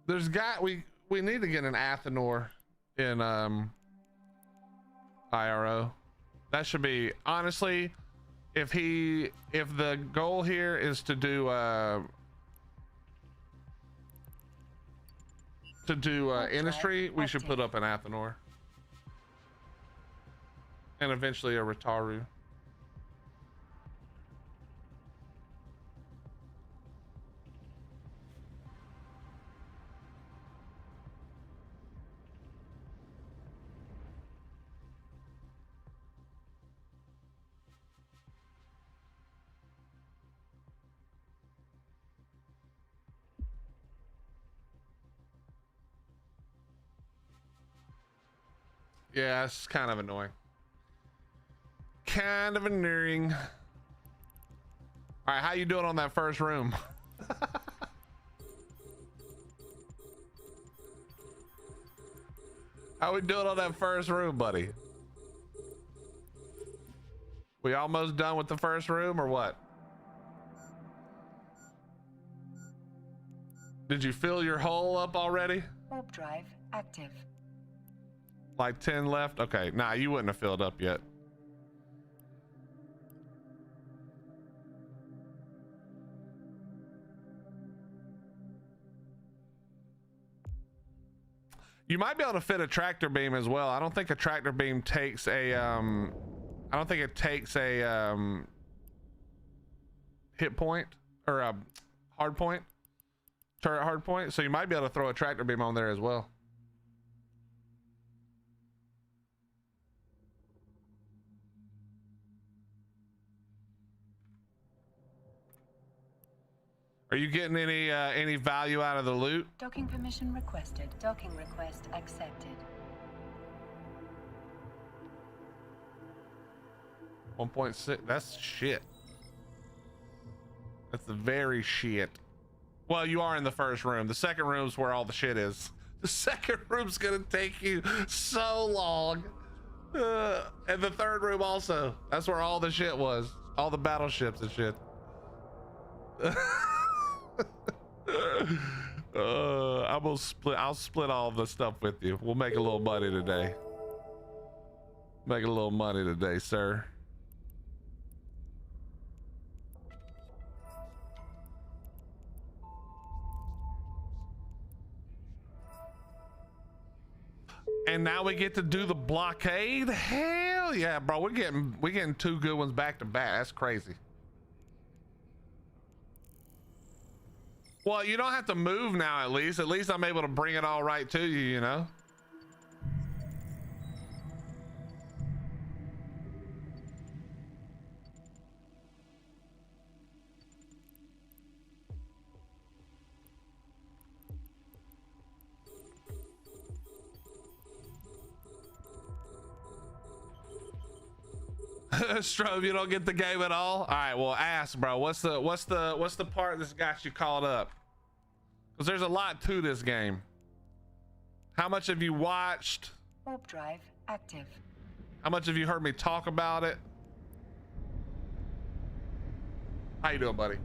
There's we need to get an Athenor in IRO. That should be, honestly, if the goal here is to do industry, we should put up an Athenor and eventually a Rataru. Yeah, it's kind of annoying. Kind of annoying. All right, how you doing on that first room? How we doing on that first room, buddy? We almost done with the first room or what? Did you fill your hole up already? Warp drive active. Like 10 left? Okay, nah, you wouldn't have filled up yet. You might be able to fit a tractor beam as well. I don't think a tractor beam takes a I don't think it takes a hit point or a hard point, turret hard point. So you might be able to throw a tractor beam on there as well. Are you getting any value out of the loot? Docking permission requested. Docking request accepted. 1.6. That's shit. That's the very shit. Well, you are in the first room. The second room's where all the shit is. The second room's gonna take you so long. And the third room also. That's where all the shit was. All the battleships and shit. I'll split all the stuff with you. We'll make a little money today. Make a little money today, sir. And now we get to do the blockade. Hell yeah, bro. We're getting two good ones back to back. That's crazy. Well, you don't have to move now, at least. At least I'm able to bring it all right to you, you know? Strobe, you don't get the game at all? All right, well, ask, bro. What's the part that's got you caught up? Because there's a lot to this game. How much have you watched? Warp drive active. How much have you heard me talk about it? How you doing, buddy?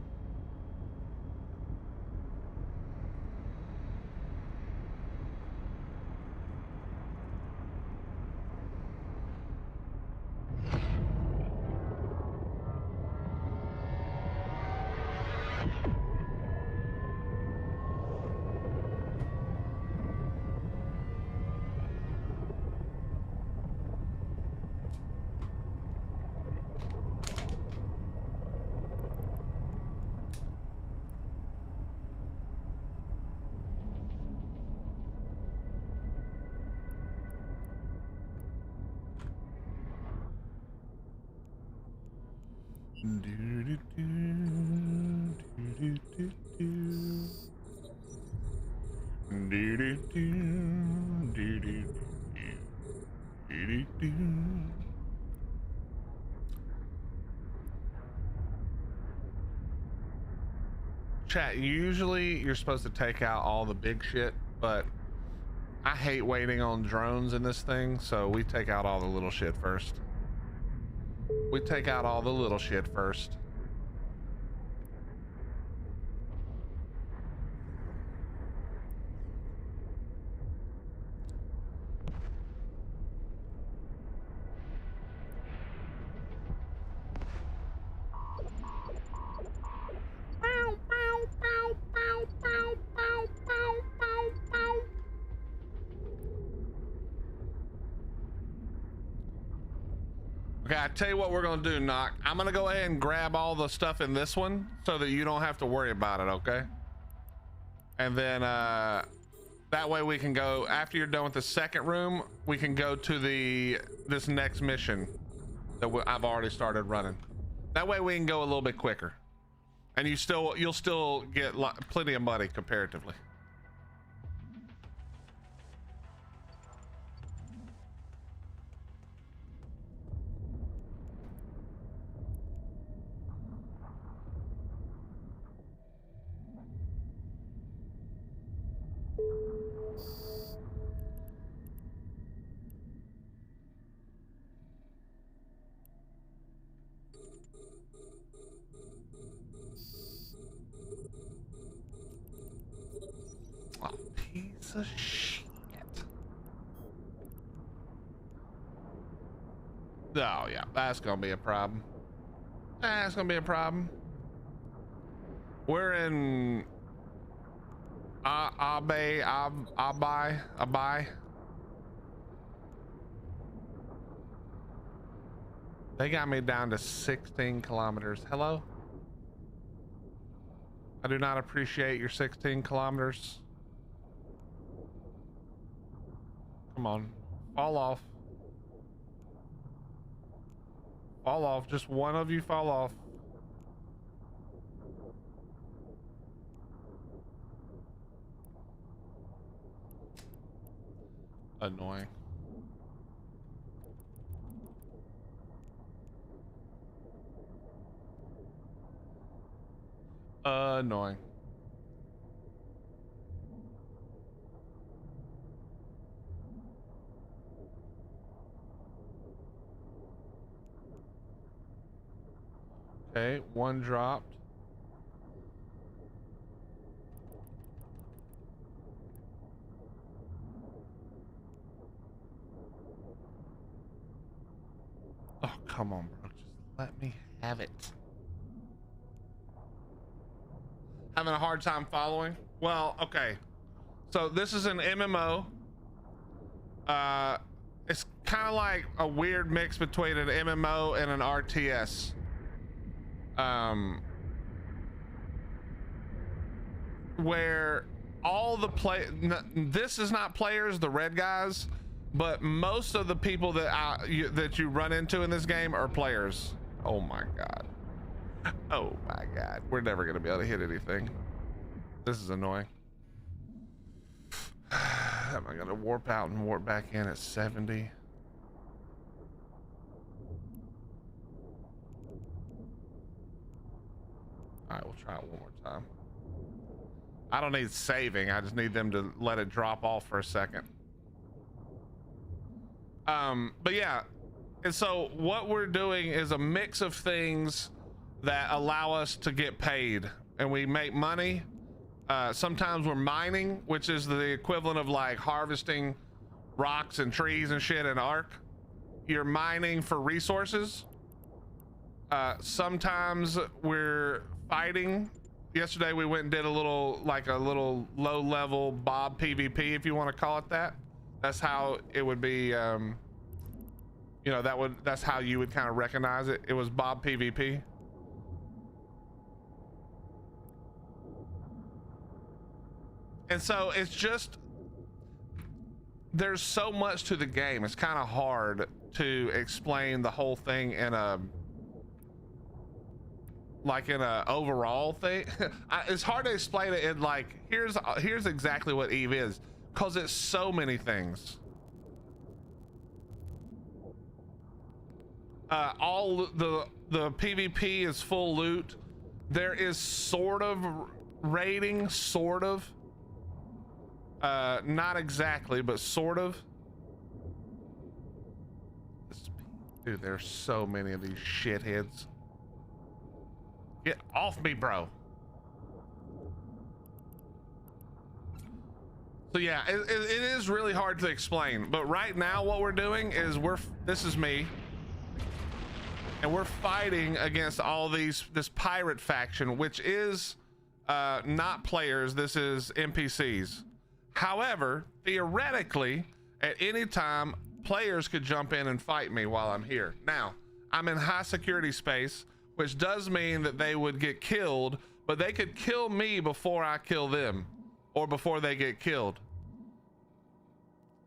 Chat, usually you're supposed to take out all the big shit, but I hate waiting on drones in this thing, so we take out all the little shit first. We take out all the little shit first. Okay, I tell you what we're gonna do, Knock. I'm gonna go ahead and grab all the stuff in this one so that you don't have to worry about it, okay? And then that way we can go, after you're done with the second room, we can go to this next mission that I've already started running. That way we can go a little bit quicker. And you'll still get plenty of money comparatively. Piece of shit. Oh yeah, that's gonna be a problem. That's gonna be a problem. We're in Abai. They got me down to 16 kilometers. Hello? I do not appreciate your 16 kilometers. Come on, fall off. Fall off, just one of you fall off. Annoying. Annoying. Okay, one dropped. Oh, come on, bro. Just let me have it. Having a hard time following? Well, okay. So this is an MMO. It's kind of like a weird mix between an MMO and an RTS. Where all the this is not players, the red guys, but most of the people that you run into in this game are players. Oh my god. Oh my god. We're never gonna be able to hit anything. This is annoying. Am I gonna warp out and warp back in at 70? All right, we'll try it one more time. I don't need saving. I just need them to let it drop off for a second. But yeah, and so what we're doing is a mix of things that allow us to get paid, and we make money. Sometimes we're mining, which is the equivalent of like harvesting rocks and trees and shit in Ark. You're mining for resources. Sometimes we're fighting. Yesterday we went and did a little low level Bob PvP, if you want to call it that. That's how it would be. You know, that's how you would kind of recognize it. It was Bob PvP. And so it's just, there's so much to the game. It's kind of hard to explain the whole thing in a overall thing. It's hard to explain it in like, here's exactly what Eve is, because it's so many things. All the PvP is full loot. There is sort of raiding, sort of. Not exactly, but sort of. Dude, there's so many of these shitheads. Get off me, bro. So yeah, it is really hard to explain, but right now what we're doing is this is me, and we're fighting against all this pirate faction, which is not players. This is NPCs. However, theoretically, at any time, players could jump in and fight me while I'm here. Now, I'm in high security space, which does mean that they would get killed, but they could kill me before I kill them, or before they get killed.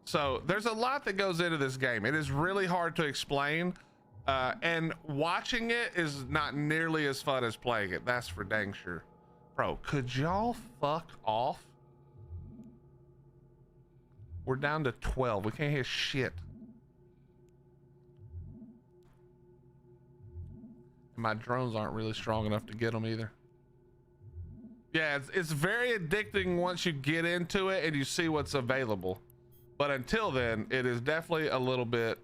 So there's a lot that goes into this game. It is really hard to explain, and watching it is not nearly as fun as playing it. That's for dang sure. Bro, could y'all fuck off? We're down to 12. We can't hear shit. And my drones aren't really strong enough to get them either. Yeah, it's very addicting once you get into it and you see what's available. But until then, it is definitely a little bit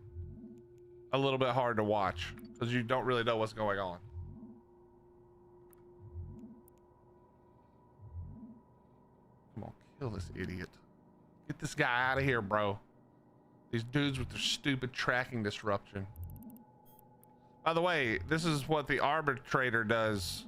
hard to watch because you don't really know what's going on. Come on, kill this idiot. Get this guy out of here, bro. These dudes with their stupid tracking disruption. By the way, this is what the arbitrator does.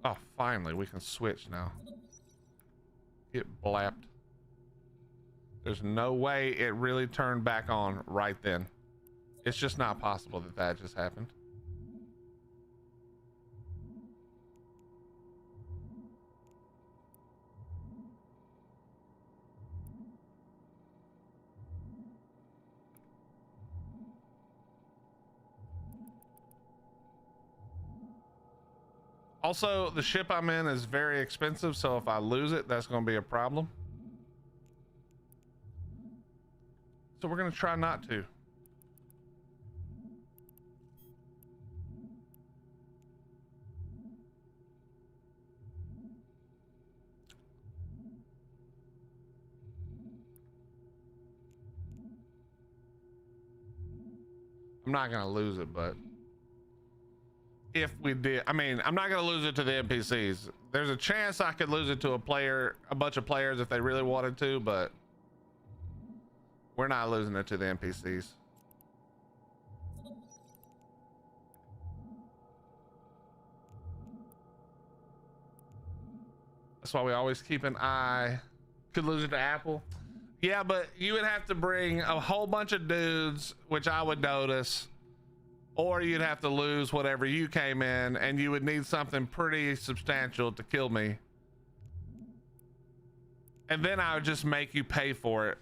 Oh, finally, we can switch now. Get blapped. There's no way it really turned back on right then. It's just not possible that that just happened. Also, the ship I'm in is very expensive, so if I lose it, that's going to be a problem. So we're going to try not to. I'm not going to lose it, but if we did, I mean, I'm not going to lose it to the NPCs. There's a chance I could lose it to a bunch of players if they really wanted to, but we're not losing it to the NPCs. That's why we always keep an eye. Could lose it to Apple. Yeah, but you would have to bring a whole bunch of dudes, which I would notice, or you'd have to lose whatever you came in, and you would need something pretty substantial to kill me. And then I would just make you pay for it.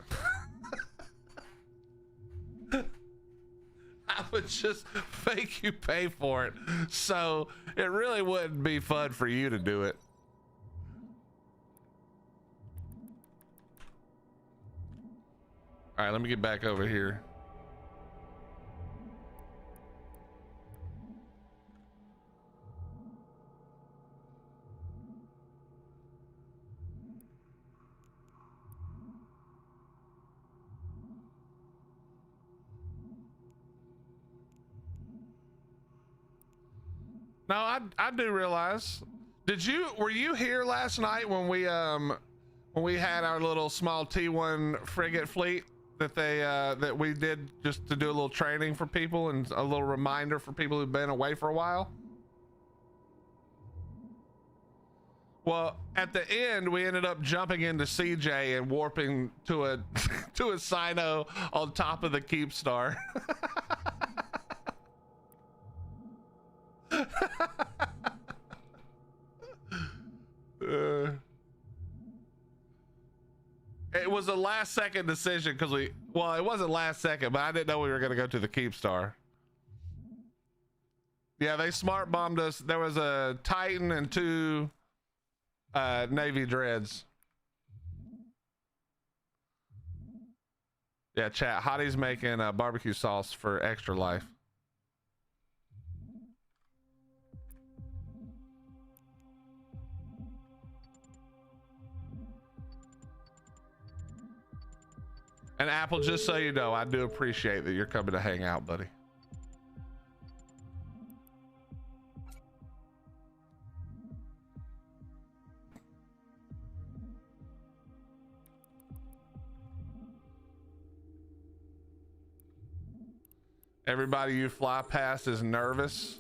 I would just make you pay for it. So it really wouldn't be fun for you to do it. All right, let me get back over here. No, I do realize. Were you here last night when we had our little small T1 frigate fleet that we did just to do a little training for people and a little reminder for people who've been away for a while? Well, at the end, we ended up jumping into CJ and warping to a to a Sino on top of the Keep Star. It was a last second decision because it wasn't last second, but I didn't know we were going to go to the Keep Star. Yeah, they smart bombed us. There was a Titan and 2 Navy dreads. Yeah, chat. Hottie's making barbecue sauce for Extra Life. And Apple, just so you know, I do appreciate that you're coming to hang out, buddy. Everybody you fly past is nervous.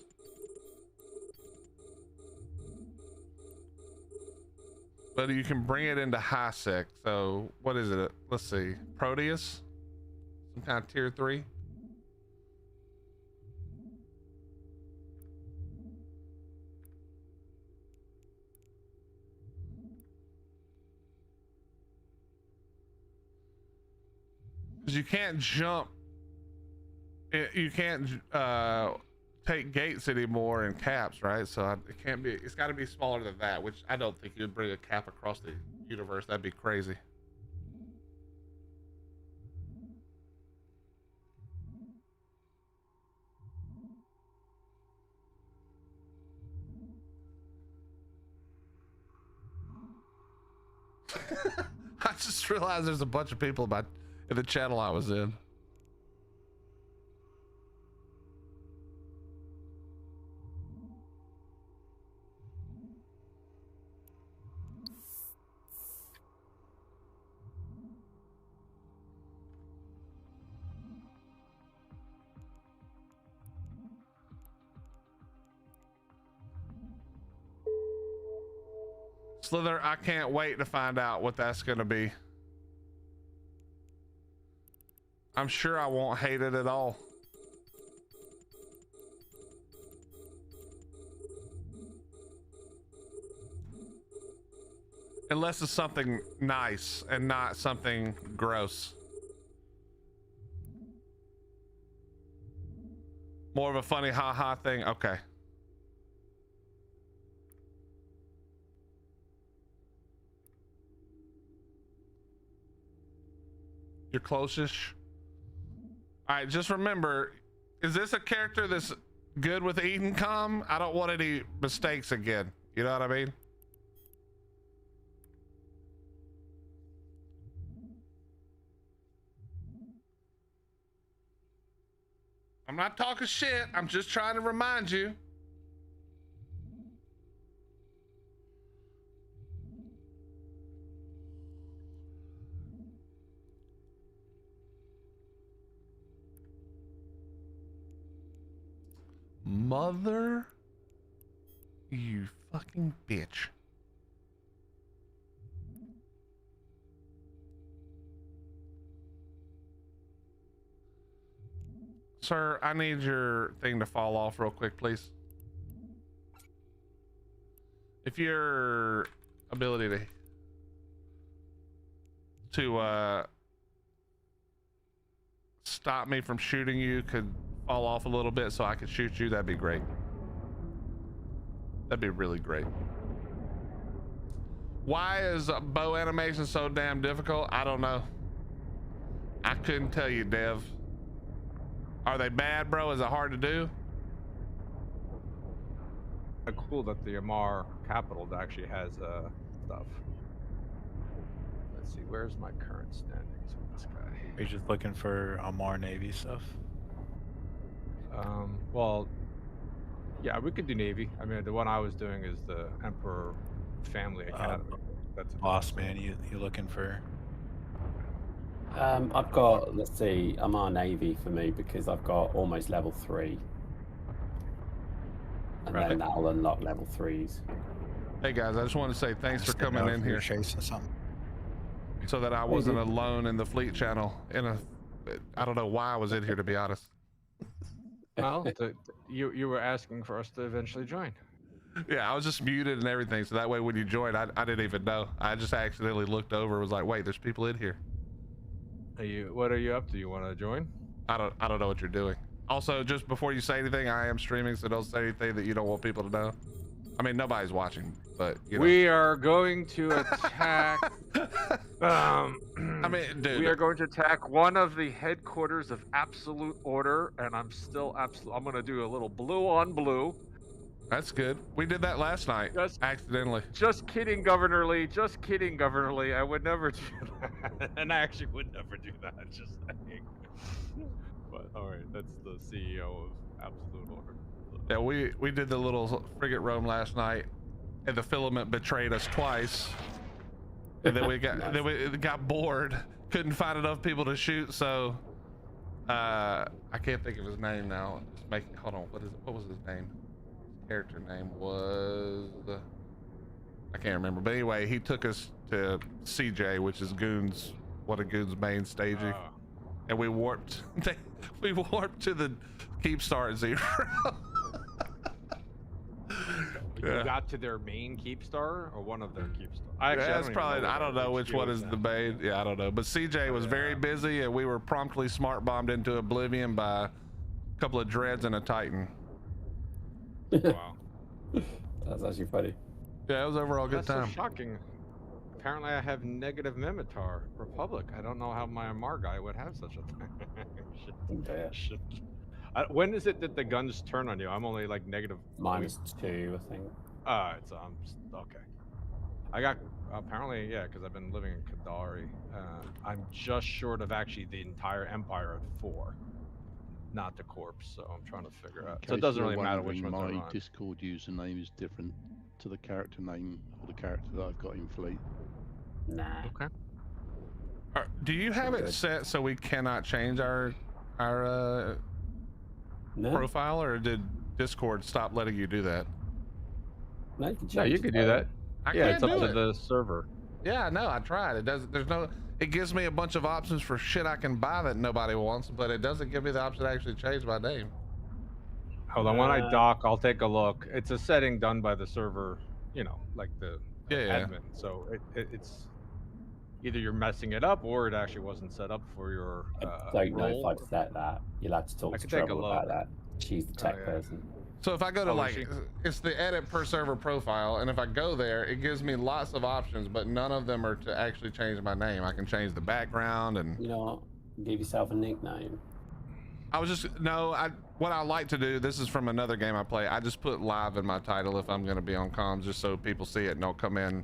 But you can bring it into high sec. So what is it? Let's see. Proteus? Some kind of tier 3? Because you can't jump. You can't take gates anymore in caps, right? So it can't be. It's got to be smaller than that, which I don't think you'd bring a cap across the universe. That'd be crazy. I just realized there's a bunch of people in the channel I was in. Slither, I can't wait to find out what that's going to be. I'm sure I won't hate it at all. Unless it's something nice and not something gross. More of a funny haha thing. Okay. You're closest. All right, just remember, is this a character that's good with eating calm? I don't want any mistakes again. You know what I mean? I'm not talking shit. I'm just trying to remind you. Mother, you fucking bitch. Sir, I need your thing to fall off real quick, please. If your ability to stop me from shooting you could fall off a little bit so I could shoot you, that'd be great. That'd be really great. Why is bow animation so damn difficult? I don't know. I couldn't tell you, Dev. Are they bad, bro? Is it hard to do? Cool that the MR capital actually has stuff. Let's see, where's my current standings with this guy? Are you just looking for more Navy stuff? Well, yeah, we could do Navy. I mean, the one I was doing is the Emperor Family Academy. That's Boss man, you looking for? I've got, let's see, I'm on Navy for me because I've got almost level 3. And Right. then that'll unlock level 3s. Hey guys, I just want to say thanks for coming in here Chasing something. so that I wasn't alone in the fleet channel. I don't know why I was in here, to be honest. Well, you were asking for us to eventually join. Yeah, I was just muted and everything, so that way when you joined, I didn't even know. I just accidentally looked over and was like, wait, there's people in here. What are you up to? You want to join? I don't know what you're doing. Also, just before you say anything, I am streaming, so don't say anything that you don't want people to know. I mean, nobody's watching, but you know. We are going to attack. I mean, dude. We are going to attack one of the headquarters of Absolute Order, and I'm still I'm going to do a little blue on blue. That's good. We did that last night, accidentally. Just kidding, Governor Lee. Just kidding, Governor Lee. I would never do that. And I actually would never do that. Just saying. But all right, that's the CEO of Absolute Order. Yeah, we did the little frigate roam last night, and the filament betrayed us twice. And then we got bored, couldn't find enough people to shoot, so I can't think of his name now. Hold on, what was his name? His character name was I can't remember, but anyway, he took us to CJ, which is one of Goon's main staging, and we warped to the keep start 0. You got to their main keep star or one of their keep stars? I don't know which one is the main. Yeah, I don't know. But CJ was very busy, and we were promptly smart bombed into oblivion by a couple of dreads and a Titan. Wow. That's actually funny. Yeah, it was overall a good time. So shocking. Apparently, I have negative Mimitar Republic. I don't know how my MR guy would have such a thing. Shit. When is it that the guns turn on you? I'm only like negative -2, I think. It's okay. I got apparently, yeah, because I've been living in Kadari. I'm just short of actually the entire empire at 4, not the corpse. So I'm trying to figure out. So it doesn't really matter which one's on. My Discord username is different to the character name or the character that I've got in fleet. Nah. Okay. Do you have it set so we cannot change our No. profile, or did Discord stop letting you do that? No, you can No, you could do that. I Yeah, can't it's up do to it. the server. Yeah, no, I tried. It doesn't. It gives me a bunch of options for shit I can buy that nobody wants, but it doesn't give me the option to actually change my name. Hold on, when I dock, I'll take a look. It's a setting done by the server, like the Yeah. admin. So it's either you're messing it up or it actually wasn't set up for your I don't know if role. I've set that. You'll have to talk I to can take a Trouble look. about that. She's the tech yeah. person. So if I go to Oh, like, is she? it's the edit per server profile, and if I go there, it gives me lots of options, but none of them are to actually change my name. I can change the background and. You know, give yourself a nickname. I was just what I like to do. This is from another game I play. I just put live in my title if I'm going to be on comms, just so people see it and don't come in.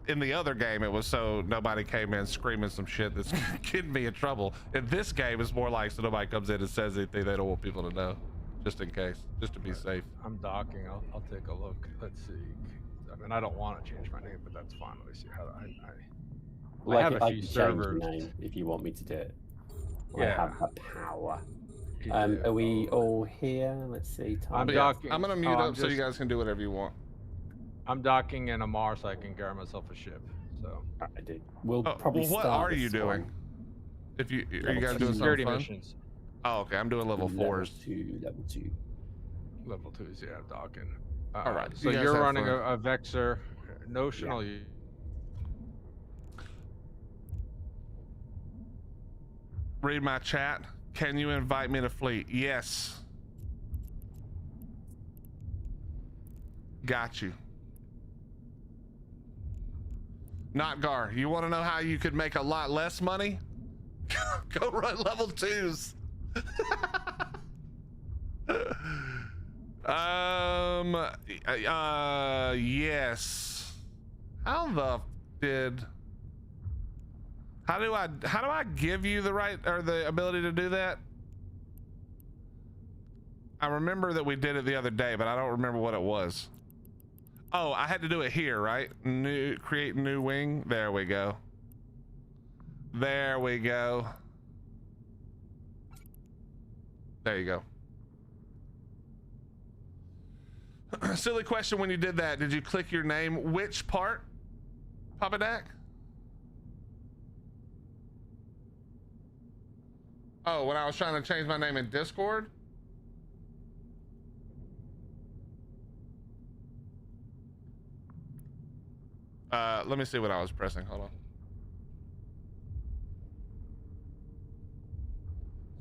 In the other game, it was so nobody came in screaming some shit that's getting me in trouble. In this game, it's more like so nobody comes in and says anything they don't want people to know, just in case, just to be safe. I'm docking. I'll take a look. Let's see. I mean, I don't want to change my name, but that's fine. Let me see how Well, I have a I few can change servers. the name if you want me to do it. I Yeah. have the power. You Are do. we all here? Let's see. I'm But docking. I'm gonna mute I'm up so you just- guys can do whatever you want. I'm docking in a Mars so I can grab myself a ship. So I do. We'll Oh, probably well, what start are this you doing? one. If you are you Level guys two. doing security something fun? missions. Oh, okay. I'm doing level 4s. Level 2. Level 2s, yeah, docking. All right, So you guys you're have running fun. a Vexor notional. Read my chat. Can you invite me to fleet? Yes. Got you. Not Gar. You want to know how you could make a lot less money? Go run level 2s. Yes. How do I give you the right or the ability to do that? I remember that we did it the other day, but I don't remember what it was. Oh, I had to do it here, right? Create new wing. There we go. There we go. There you go. Silly question when you did that. Did you click your name? Which part? Papa Dak? Oh, when I was trying to change my name in Discord? Let me see what I was pressing. Hold on.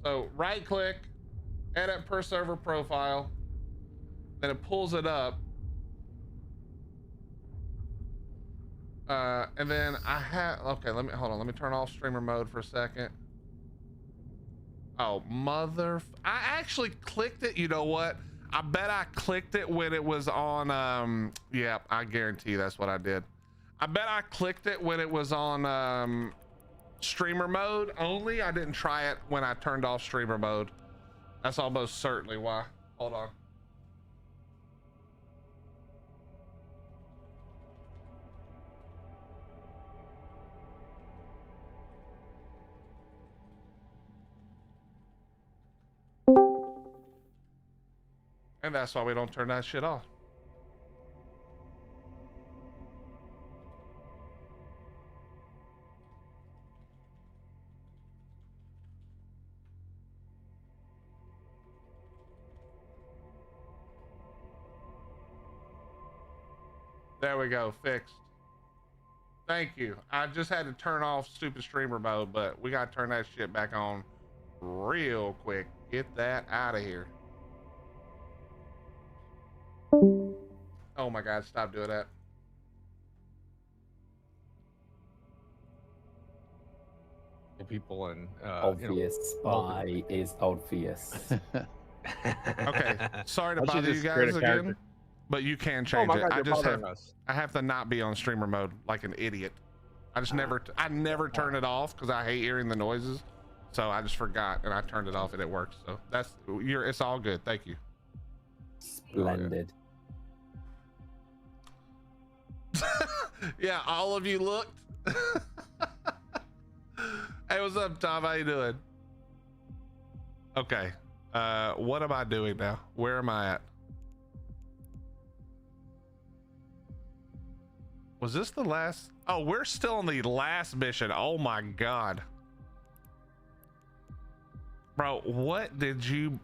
So right click, edit per server profile, then it pulls it up. And then I have, okay, hold on. Let me turn off streamer mode for a second. Oh, I actually clicked it. You know what? I bet I clicked it when it was on, yeah, I guarantee that's what I did. I bet I clicked it when it was on, streamer mode only. I didn't try it when I turned off streamer mode. That's almost certainly why. Hold on. And that's why we don't turn that shit off. There we go, fixed. Thank you. I just had to turn off stupid streamer mode, but we gotta turn that shit back on real quick. Get that out of here. Oh my God, stop doing that. People and Obvious spy is obvious. Okay, sorry to Why don't bother you just guys create a again, character? but you can Oh change my it. God, I you're just bothering us. I have to not be on streamer mode like an idiot. I just I never turn it off because I hate hearing the noises. So I just forgot and I turned it off and it works. So it's all good. Thank you. Splendid. Yeah, all of you looked. Hey, what's up, Tom? How you doing? Okay. What am I doing now? Where am I at? Was this the last? Oh, we're still on the last mission. Oh my God. Bro, what did you...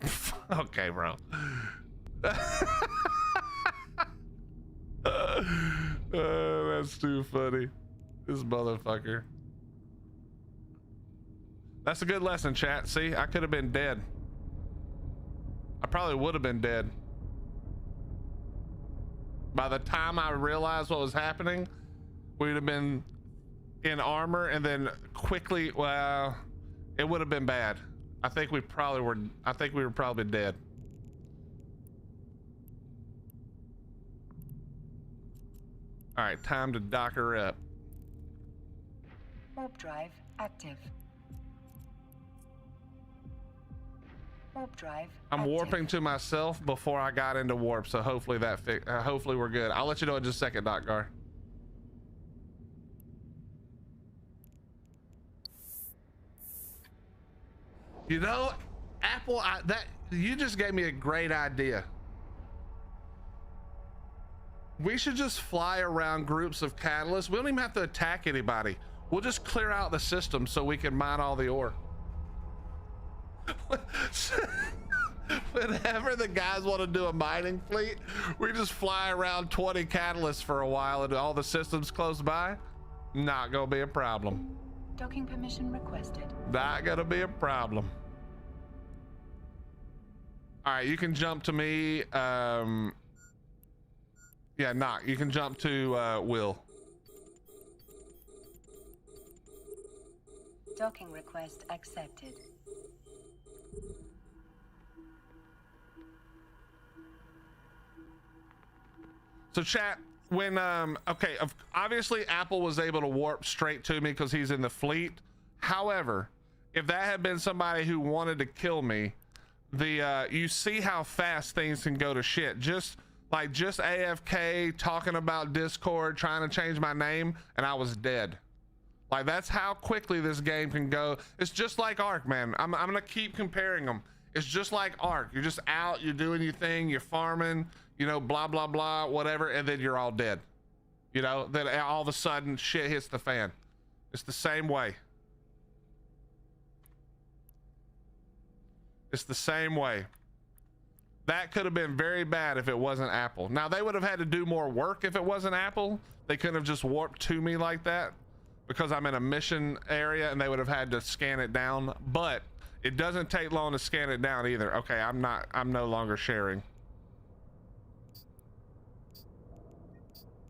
Okay, bro. That's too funny. This motherfucker. That's a good lesson, chat. See, I could have been dead. I probably would have been dead. By the time I realized what was happening, we'd have been in armor and then quickly, well, it would have been bad. I think we were probably dead. All right, time to dock her up. Warp drive active. Warp drive I'm active. warping to myself before I got into warp, so hopefully hopefully we're good. I'll let you know in just a second, Doc Gar. You know, Apple, you just gave me a great idea. We should just fly around groups of catalysts. We don't even have to attack anybody. We'll just clear out the system so we can mine all the ore. Whenever the guys want to do a mining fleet, we just fly around 20 catalysts for a while and all the systems close by. Not gonna be a problem. Docking permission requested. Not gonna be a problem. All right, you can jump to me. Yeah, Knock, you can jump to Will. Docking request accepted. So chat, when okay, obviously Apple was able to warp straight to me because he's in the fleet. However, if that had been somebody who wanted to kill me, you see how fast things can go to shit. Just AFK talking about Discord, trying to change my name, and I was dead. Like, that's how quickly this game can go. It's just like Ark, man. I'm gonna keep comparing them. It's just like Ark. You're just out, you're doing your thing, you're farming, you know, blah blah blah, whatever, and then you're all dead. You know, then all of a sudden shit hits the fan. It's the same way. It's the same way. That could have been very bad if it wasn't Apple. Now, they would have had to do more work if it wasn't Apple. They couldn't have just warped to me like that because I'm in a mission area and they would have had to scan it down. But it doesn't take long to scan it down either. Okay, I'm no longer sharing.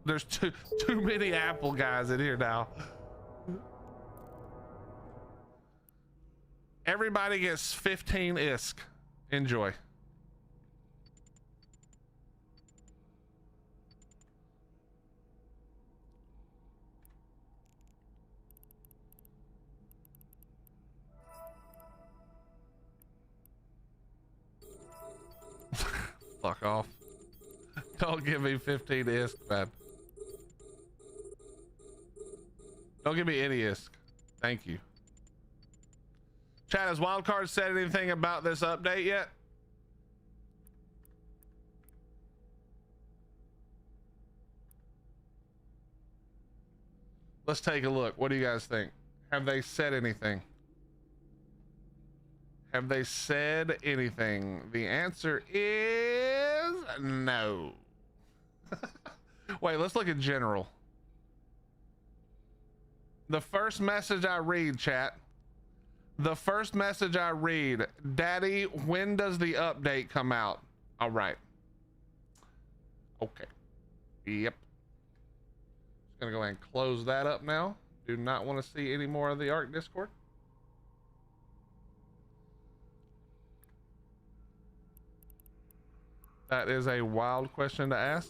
There's too many Apple guys in here now. Everybody gets 15 ISK. Enjoy. Fuck off. Don't give me 15 ISK, man. Don't give me any ISK. Thank you. Chat, has Wildcard said anything about this update yet? Let's take a look. What do you guys think? Have they said anything? Have they said anything? The answer is no. Wait, let's look at general. The first message I read, chat. The first message I read, Daddy, when does the update come out? All right. Okay. Yep. Just gonna go ahead and close that up now. Do not want to see any more of the Ark Discord. That is a wild question to ask.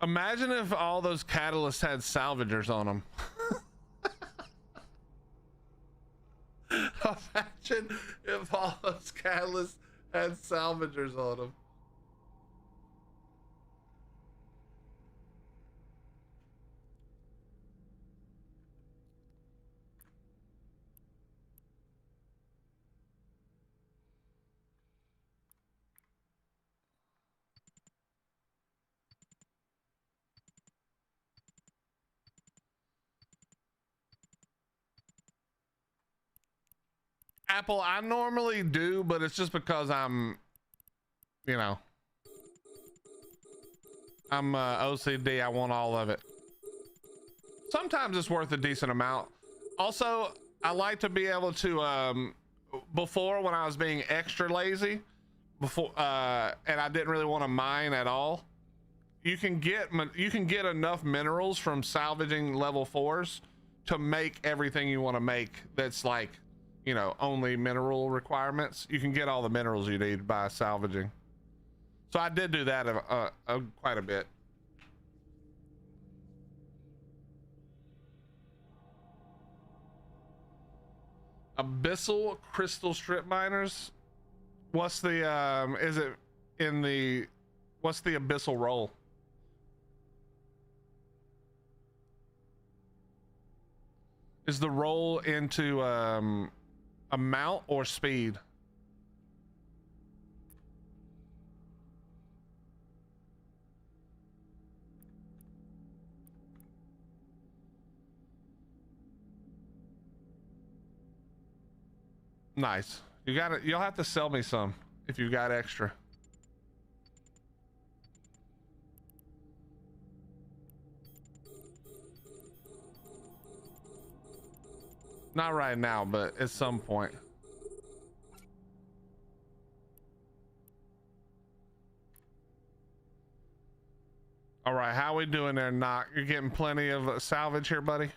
Imagine if all those catalysts had salvagers on them. Imagine if all those catalysts had salvagers on them. Apple, I normally do, but it's just because I'm, you know, I'm OCD. I want all of it. sometimes it's worth a decent amount. Also, I like to be able to, before when I was being extra lazy, and I didn't really want to mine at all, you can get enough minerals from salvaging level 4s to make everything you want to make. That's like, you know, only mineral requirements. You can get all the minerals you need by salvaging. So I did do that quite a bit. Abyssal crystal strip miners. What's the what's the abyssal roll? Is the roll into amount or speed? Nice. You'll have to sell me some if you got extra. Not right now, but at some point. All right, how we doing there, Knock? You're getting plenty of salvage here, buddy?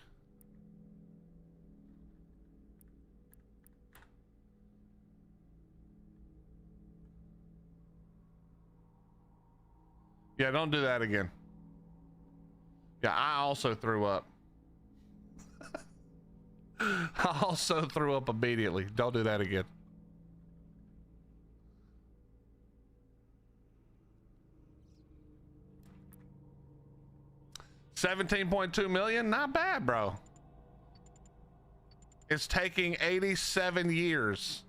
Yeah, don't do that again. Yeah, I also threw up. I also threw up immediately. Don't do that again. $17.2 million, not bad, bro. It's taking 87 years.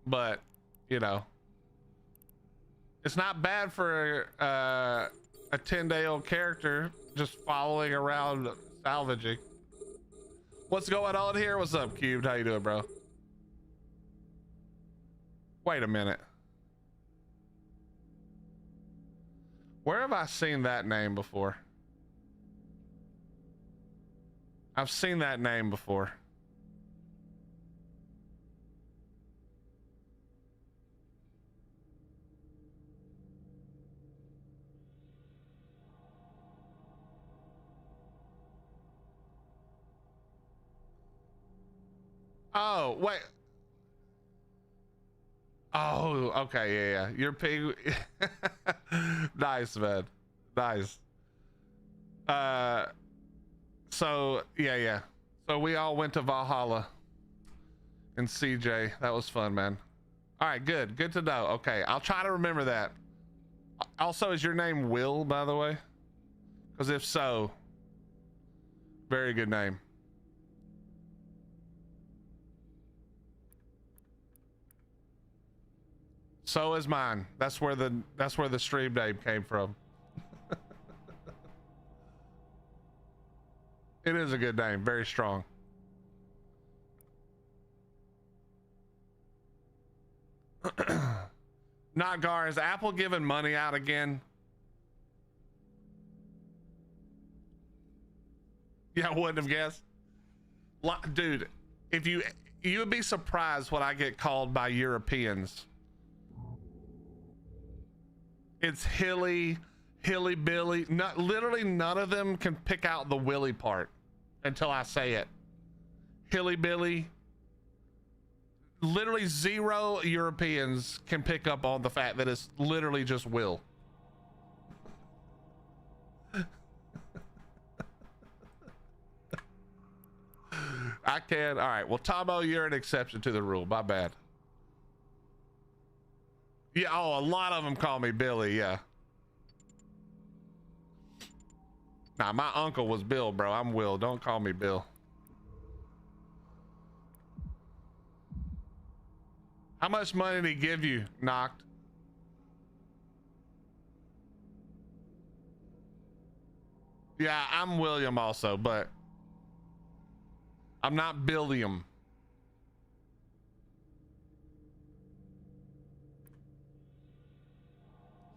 But, you know, it's not bad for a 10-day-old character just following around salvaging. What's going on here? What's up, Cubed? How you doing, bro? Wait a minute. Where have I seen that name before? I've seen that name before. Oh, wait. Oh, okay, yeah. Your pig. Nice, man. Nice. So yeah. So we all went to Valhalla and CJ. That was fun, man. All right, good to know. Okay, I'll try to remember that. Also, is your name Will, by the way? Because if so, very good name. So is mine. That's where the stream name came from. It is a good name, very strong. Not Gar, is Apple giving money out again? Yeah, I wouldn't have guessed. Dude, if you would be surprised what I get called by Europeans. It's hilly billy. Literally none of them can pick out the willy part until I say it. Hilly billy. Literally 0 Europeans can pick up on the fact that it's literally just Will. I can. All right. Well, Tomo, you're an exception to the rule. My bad. Yeah, oh, a lot of them call me Billy, yeah. Nah, my uncle was Bill, bro. I'm Will. Don't call me Bill. How much money did he give you, Knocked? Yeah, I'm William also, but I'm not Billiam.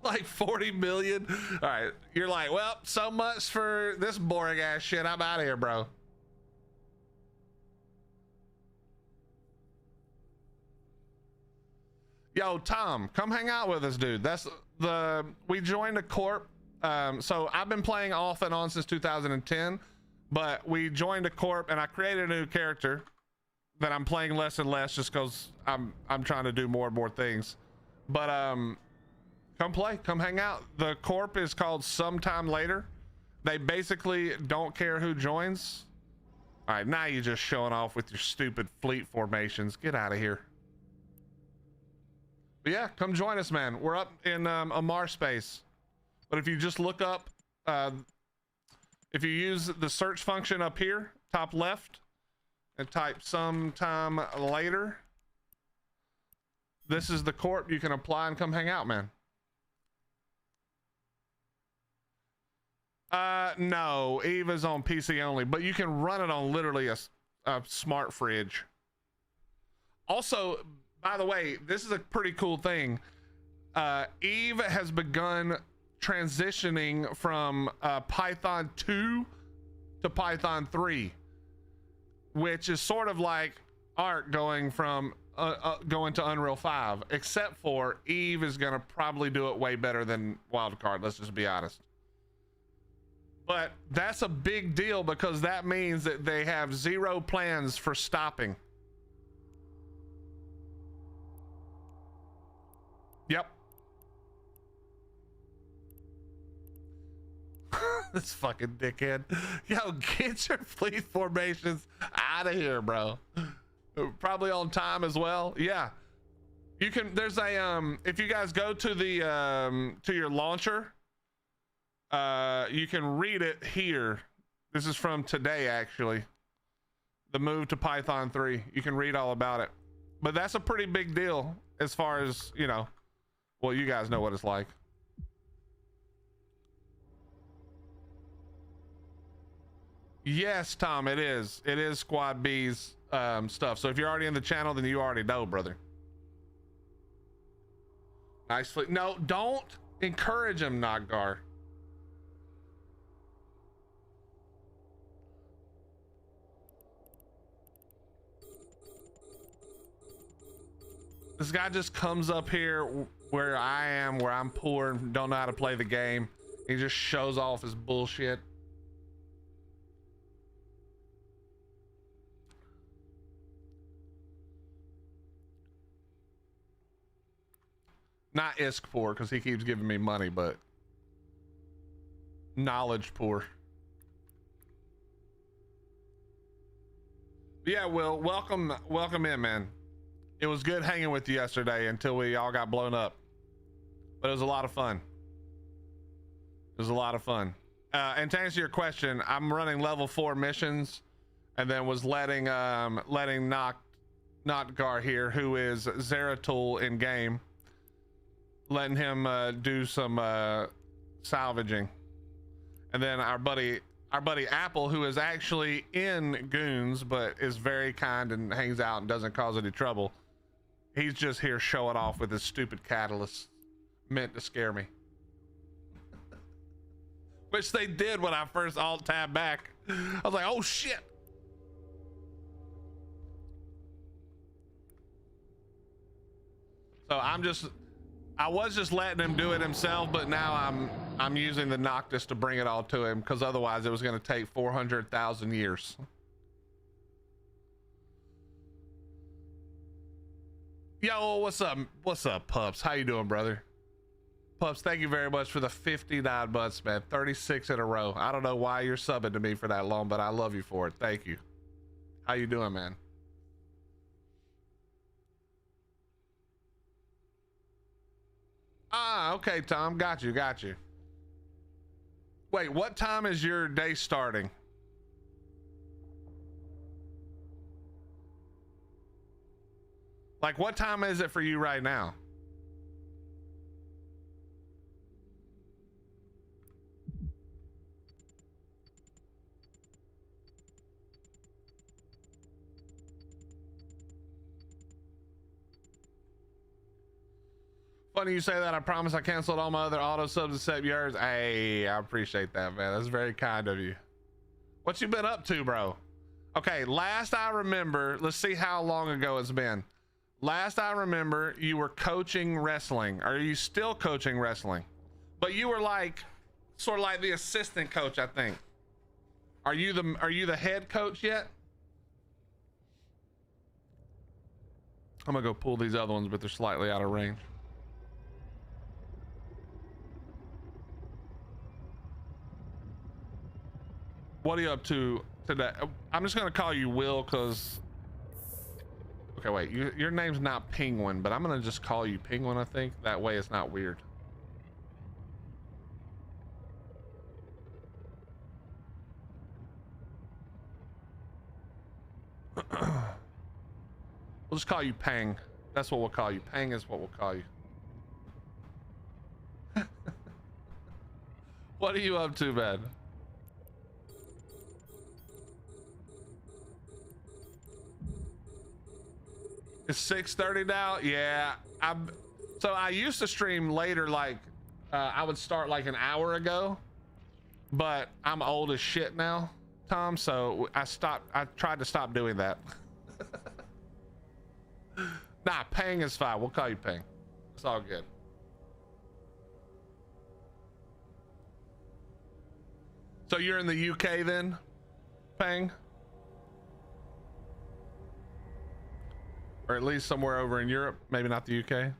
Like 40 million. All right, you're like, well, so much for this boring ass shit. I'm out of here, bro. Yo, Tom, come hang out with us, dude. We joined a corp. So I've been playing off and on since 2010, but we joined a corp and I created a new character that I'm playing less and less just because I'm trying to do more and more things. But come play, come hang out. The corp is called Sometime Later. They basically don't care who joins. All right, now you're just showing off with your stupid fleet formations. Get out of here. But yeah, come join us, man. We're up in Amar space. But if you just look up, if you use the search function up here, top left, and type Sometime Later, this is the corp. You can apply and come hang out, man. No, Eva's on PC only, but you can run it on literally a smart fridge. Also, by the way, this is a pretty cool thing. Eve has begun transitioning from Python 2 to Python 3, which is sort of like Arc going from going to Unreal 5, except for Eve is gonna probably do it way better than Wildcard. Let's just be honest. But that's a big deal because that means that they have zero plans for stopping. Yep. This fucking dickhead. Yo, get your fleet formations out of here, bro. Probably on time as well. Yeah. You can, there's a, if you guys go to the, to your launcher, you can read it here. This is from today, actually. The move to Python 3. You can read all about it. But that's a pretty big deal as far as, you know, well, you guys know what it's like. Yes, Tom, it is. It is Squad B's stuff. So if you're already in the channel, then you already know, brother. Nicely. No, don't encourage him, Noggar. This guy just comes up here where I am, where I'm poor and don't know how to play the game. He just shows off his bullshit. Not ISK poor, because he keeps giving me money, but knowledge poor. Yeah, Will, welcome in, man. It was good hanging with you yesterday until we all got blown up. But it was a lot of fun. It was a lot of fun. And to answer your question, I'm running level 4 missions and then was letting Notgar here, who is Zeratul in game, letting him do some salvaging. And then our buddy Apple, who is actually in Goons but is very kind and hangs out and doesn't cause any trouble, he's just here showing off with his stupid catalyst meant to scare me. Which they did when I first alt tabbed back. I was like, oh shit. So I was just letting him do it himself, but now I'm using the Noctis to bring it all to him, because otherwise it was going to take 400,000 years. Yo, what's up, Pups? How you doing, brother? Pups, thank you very much for the 59 months, man. 36 in a row. I don't know why you're subbing to me for that long, but I love you for it. Thank you. How you doing, man? Ah, okay, Tom. Got you. Wait, what time is your day starting? Like, what time is it for you right now? Funny you say that. I promise I canceled all my other auto subs except yours. Hey, I appreciate that, man. That's very kind of you. What you been up to, bro? Okay, last I remember, let's see how long ago it's been. Last I remember, you were coaching wrestling. Are you still coaching wrestling? But you were like, sort of like the assistant coach, I think. Are you the head coach yet? I'm gonna go pull these other ones, but they're slightly out of range. What are you up to today? I'm just gonna call you Will because. Okay, wait. Your name's not Penguin, but I'm gonna just call you Penguin. I think that way it's not weird. We'll just call you Pang. That's what we'll call you. Pang is what we'll call you. What are you up to, man? It's 6:30 now. Yeah, so I used to stream later, like I would start like an hour ago, but I'm old as shit now, Tom. So I tried to stop doing that. Nah, Pang is fine. We'll call you Pang. It's all good. So you're in the UK then, Pang? Or at least somewhere over in Europe, maybe not the UK.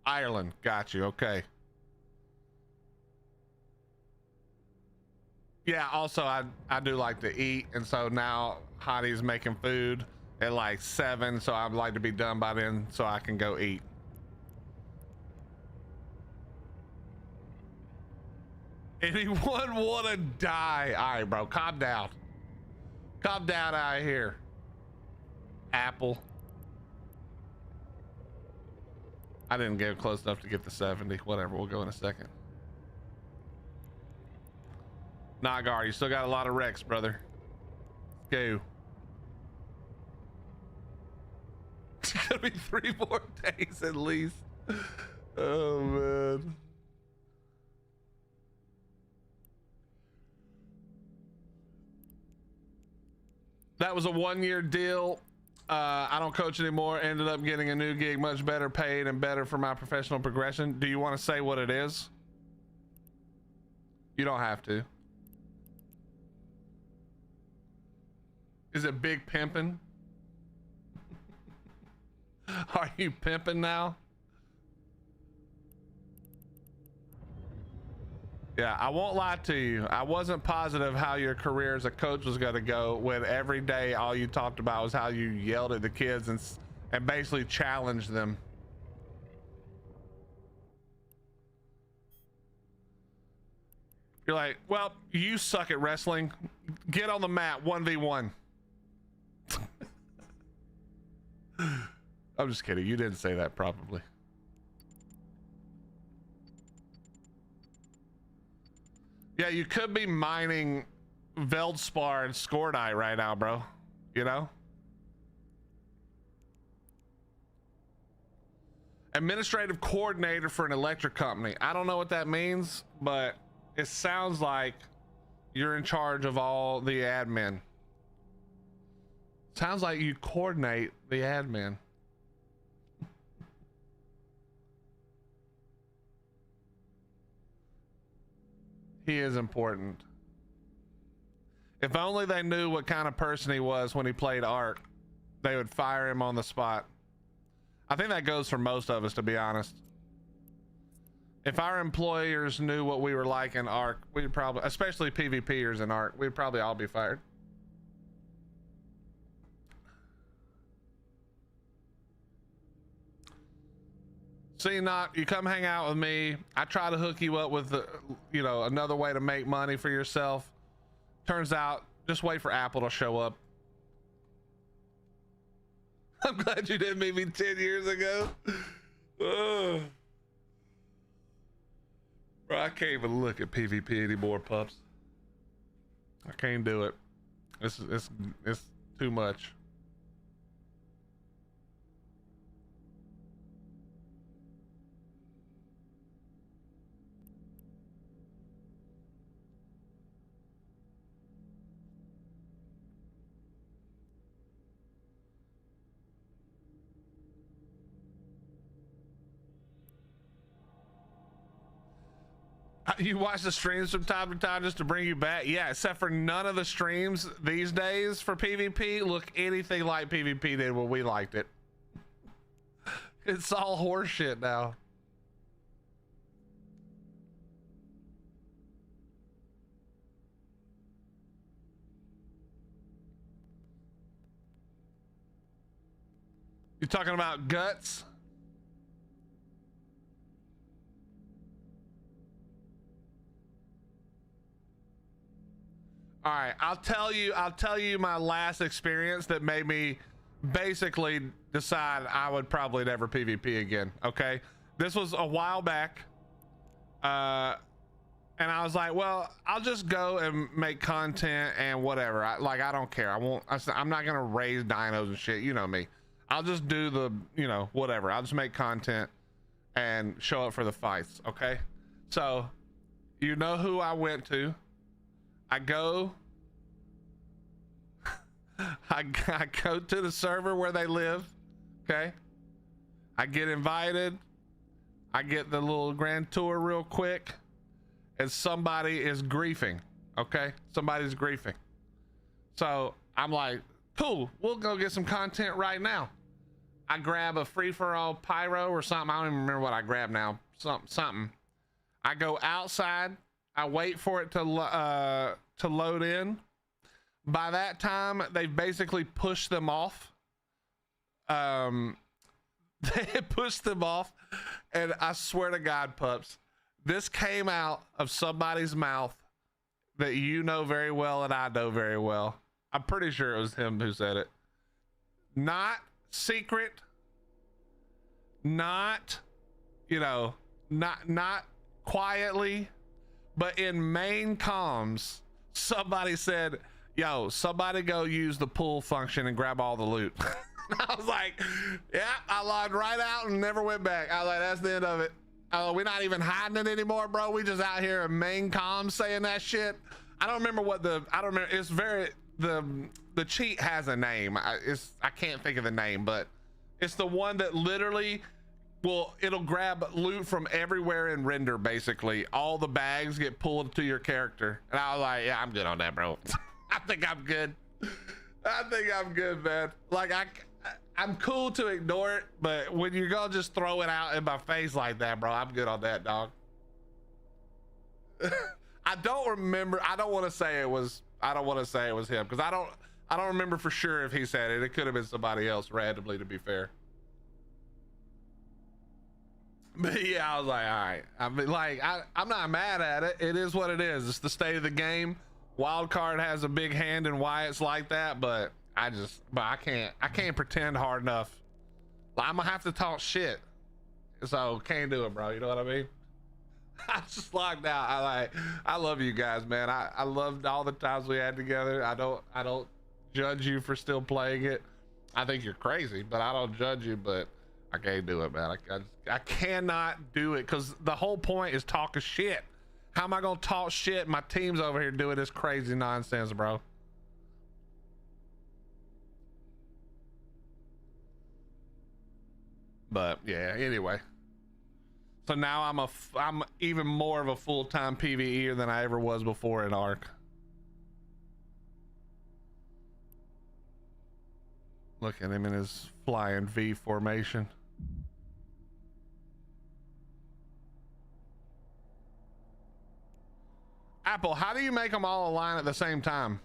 Ireland, got you, okay. Yeah, also I do like to eat, and so now Hottie's making food at like 7, so I'd like to be done by then so I can go eat. Anyone wanna die? All right, bro, calm down. Calm down out of here. Apple. I didn't get close enough to get the 70. Whatever, we'll go in a second. Nagar, you still got a lot of wrecks, brother. Go. It's gonna be 3 more days at least. Oh man. That was a 1-year deal. I don't coach anymore. Ended up getting a new gig, much better paid and better for my professional progression. Do you want to say what it is? You don't have to. Is it big pimping? Are you pimping now? Yeah, I won't lie to you. I wasn't positive how your career as a coach was going to go when every day all you talked about was how you yelled at the kids and basically challenged them. You're like, well, you suck at wrestling. Get on the mat, 1v1. I'm just kidding. You didn't say that probably. Yeah, you could be mining Veldspar and Skordite right now, bro. You know? Administrative coordinator for an electric company. I don't know what that means, but it sounds like you're in charge of all the admin. Sounds like you coordinate the admin. He is important. If only they knew what kind of person he was when he played Ark, they would fire him on the spot. I think that goes for most of us, to be honest. If our employers knew what we were like in Ark, we'd probably, especially PvPers in Ark, we'd probably all be fired. See, not you come hang out with me. I try to hook you up with the, you know, another way to make money for yourself. Turns out, just wait for Apple to show up. I'm glad you didn't meet me 10 years ago. Ugh. Bro, I can't even look at PvP anymore, pups. I can't do it. It's too much. You watch the streams from time to time just to bring you back? Yeah, except for none of the streams these days for PvP look anything like PvP did when we liked it. It's all horseshit now. You talking about guts? All right, I'll tell you my last experience that made me basically decide I would probably never PvP again. Okay, this was a while back, and I was like, well, I'll just go and make content and whatever. I don't care. I'm not gonna raise dinos and shit. You know me. I'll just do the, whatever. I'll just make content and show up for the fights. Okay, so you know who I went to. I go to the server where they live. Okay, I get invited. I get the little grand tour real quick, and somebody is griefing. Okay, somebody's griefing. So I'm like, cool, we'll go get some content right now. I grab a free-for-all pyro or something. I don't even remember what I grabbed now. Something. I go outside. I wait for it to load in. By that time, they've basically pushed them off. They pushed them off, and I swear to God, pups, this came out of somebody's mouth that you know very well and I know very well. I'm pretty sure it was him who said it. Not secret, not quietly, but in main comms, somebody said, yo, somebody go use the pull function and grab all the loot. I was like, yeah, I logged right out and never went back. I was like, that's the end of it. We're not even hiding it anymore, bro. We just out here in main comms saying that shit. I don't remember it's the cheat has a name. I can't think of the name, but it's the one that literally it'll grab loot from everywhere in render. Basically all the bags get pulled to your character, and I was like, yeah, I'm good on that, bro. I think I'm good, man. Like I'm cool to ignore it, but when you're gonna just throw it out in my face like that, bro, I'm good on that, dog. I don't remember. I don't want to say it was him, because I don't remember for sure if he said it. It could have been somebody else randomly, to be fair. But yeah, I was like, all right. I mean, like, I'm not mad at it. It is what it is. It's the state of the game. Wildcard has a big hand in why it's like that, but I can't pretend hard enough. I'm gonna have to talk shit, so can't do it, bro. You know what I mean? I just logged out. I love you guys, man. I loved all the times we had together. I don't judge you for still playing it. I think you're crazy, but I don't judge you. But I can't do it, man. I cannot do it, because the whole point is talking shit. How am I gonna talk shit? My team's over here doing this crazy nonsense, bro. But yeah, anyway. So now I'm even more of a full-time PvEer than I ever was before in Ark. Look at him in his flying V formation. Apple, how do you make them all align at the same time?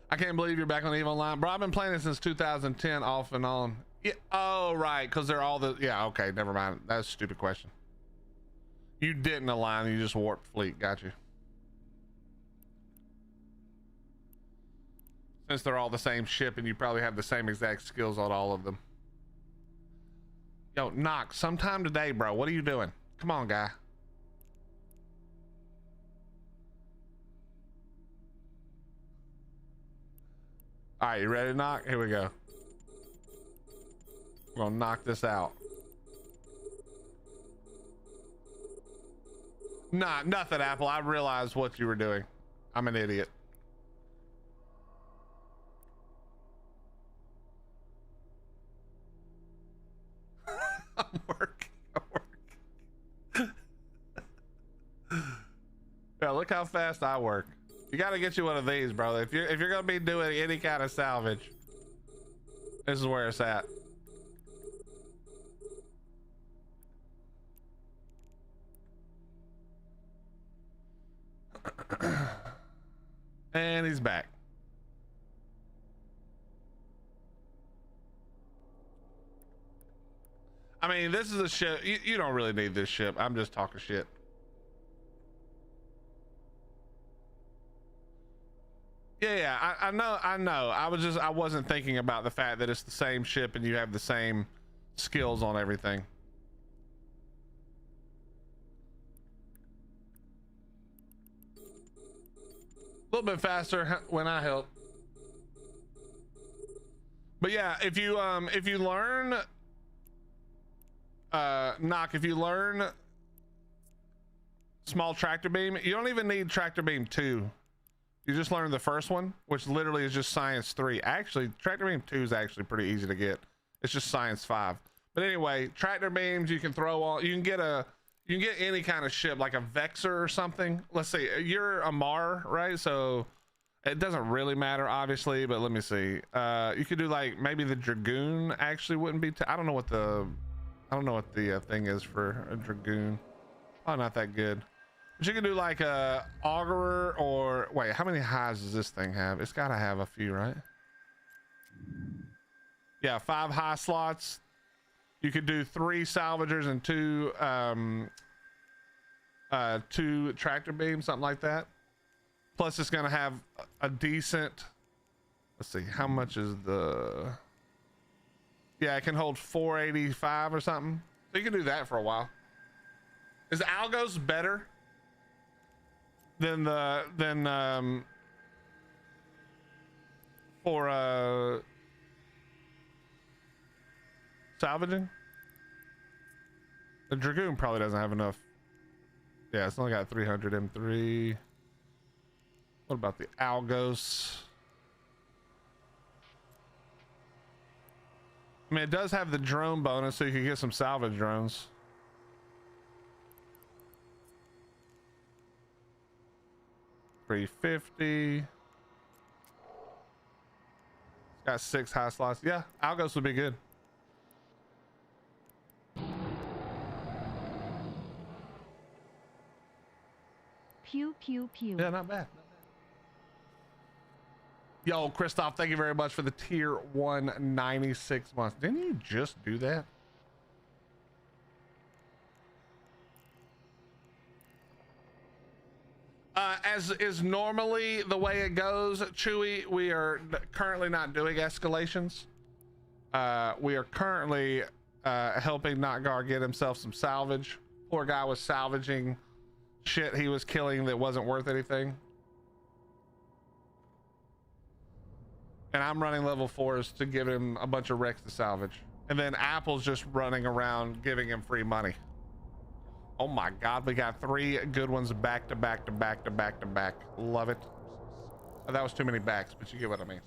I can't believe you're back on EVE Online. Bro, I've been playing it since 2010 off and on. Yeah, oh, right, because they're all yeah, okay, never mind. That's a stupid question. You didn't align, you just warped fleet. Got you. Since they're all the same ship and you probably have the same exact skills on all of them. Yo, Knock, sometime today, bro. What are you doing? Come on, guy. All right, you ready to knock? Here we go. We're gonna knock this out. Nah, nothing, Apple. I realized what you were doing. I'm an idiot. Yeah, look how fast I work. You got to get you one of these, bro. If you're gonna be doing any kind of salvage, this is where it's at. And he's back. I mean, this is a ship. You don't really need this ship. I'm just talking shit. Yeah, I know. I wasn't thinking about the fact that it's the same ship and you have the same skills on everything. A little bit faster when I help. But yeah, if you learn if you learn small tractor beam, you don't even need tractor beam 2. You just learn the first one, which literally is just science 3. Actually, tractor beam 2 is actually pretty easy to get. It's just science 5. But anyway, tractor beams you can throw on. You can get any kind of ship, like a Vexor or something. Let's see, you're a Mar, right? So it doesn't really matter, obviously, but let me see. You could do like maybe the Dragoon actually wouldn't be. I don't know what the thing is for a Dragoon. Oh, not that good. But you can do like a Augurer, or wait, how many highs does this thing have? It's got to have a few, right? Yeah, 5 high slots. You could do 3 salvagers and 2 tractor beams, something like that. Plus it's gonna have a decent, let's see, how much is the, yeah, it can hold 485 or something. So you can do that for a while. Is Algos better than for salvaging? The Dragoon probably doesn't have enough. Yeah, it's only got 300 M3. What about the Algos? I mean, it does have the drone bonus, so you can get some salvage drones. $350. It's got 6 high slots. Yeah, Algos would be good. Pew pew pew. Yeah, not bad. Yo, Christoph, thank you very much for the tier 1 96 months. Didn't you just do that? As is normally the way it goes, Chewy, we are currently not doing escalations. We are currently helping Notgar get himself some salvage. Poor guy was salvaging shit he was killing that wasn't worth anything. And I'm running level 4s to give him a bunch of wrecks to salvage. And then Apple's just running around giving him free money. Oh my God, we got 3 good ones back to back to back to back to back. Love it. Oh, that was too many backs, but you get what I mean.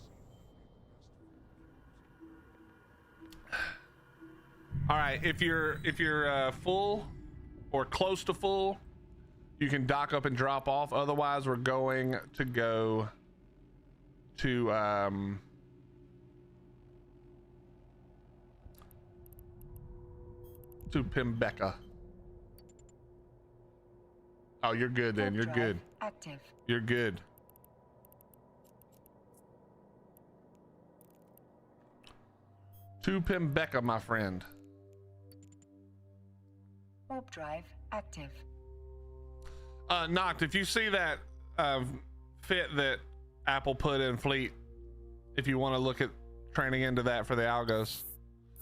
All right, if you're full or close to full, you can dock up and drop off. Otherwise, we're going to go to Pimbeka. Oh, you're good then. You're good. Active. You're good. To Pimbeka, my friend. Warp drive active. Noct, if you see that fit that Apple put in Fleet, if you want to look at training into that for the Algos,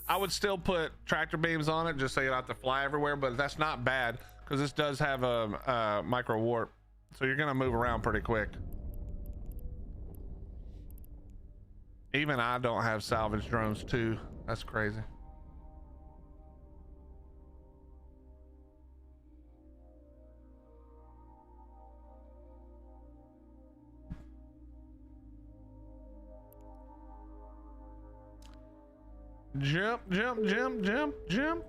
I would still put tractor beams on it just so you don't have to fly everywhere, but that's not bad because this does have a micro warp, so you're gonna move around pretty quick. Even I don't have salvage drones too. That's crazy. Jump, jump, jump, jump, jump.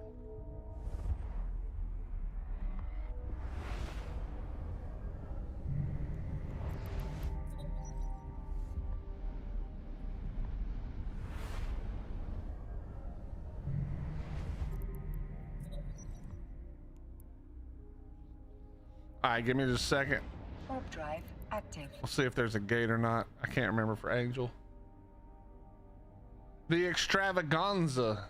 All right, give me just a second. Warp drive active. We'll see if there's a gate or not. I can't remember for Angel. The extravaganza.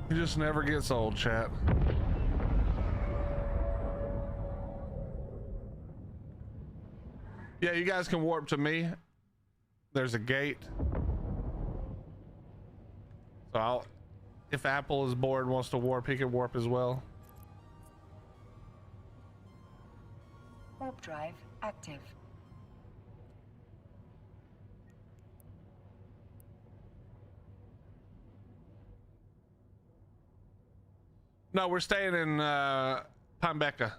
He just never gets old, chat. Yeah, you guys can warp to me. There's a gate. So if Apple is bored and wants to warp, he can warp as well. Warp drive active. No, we're staying in Pambecca.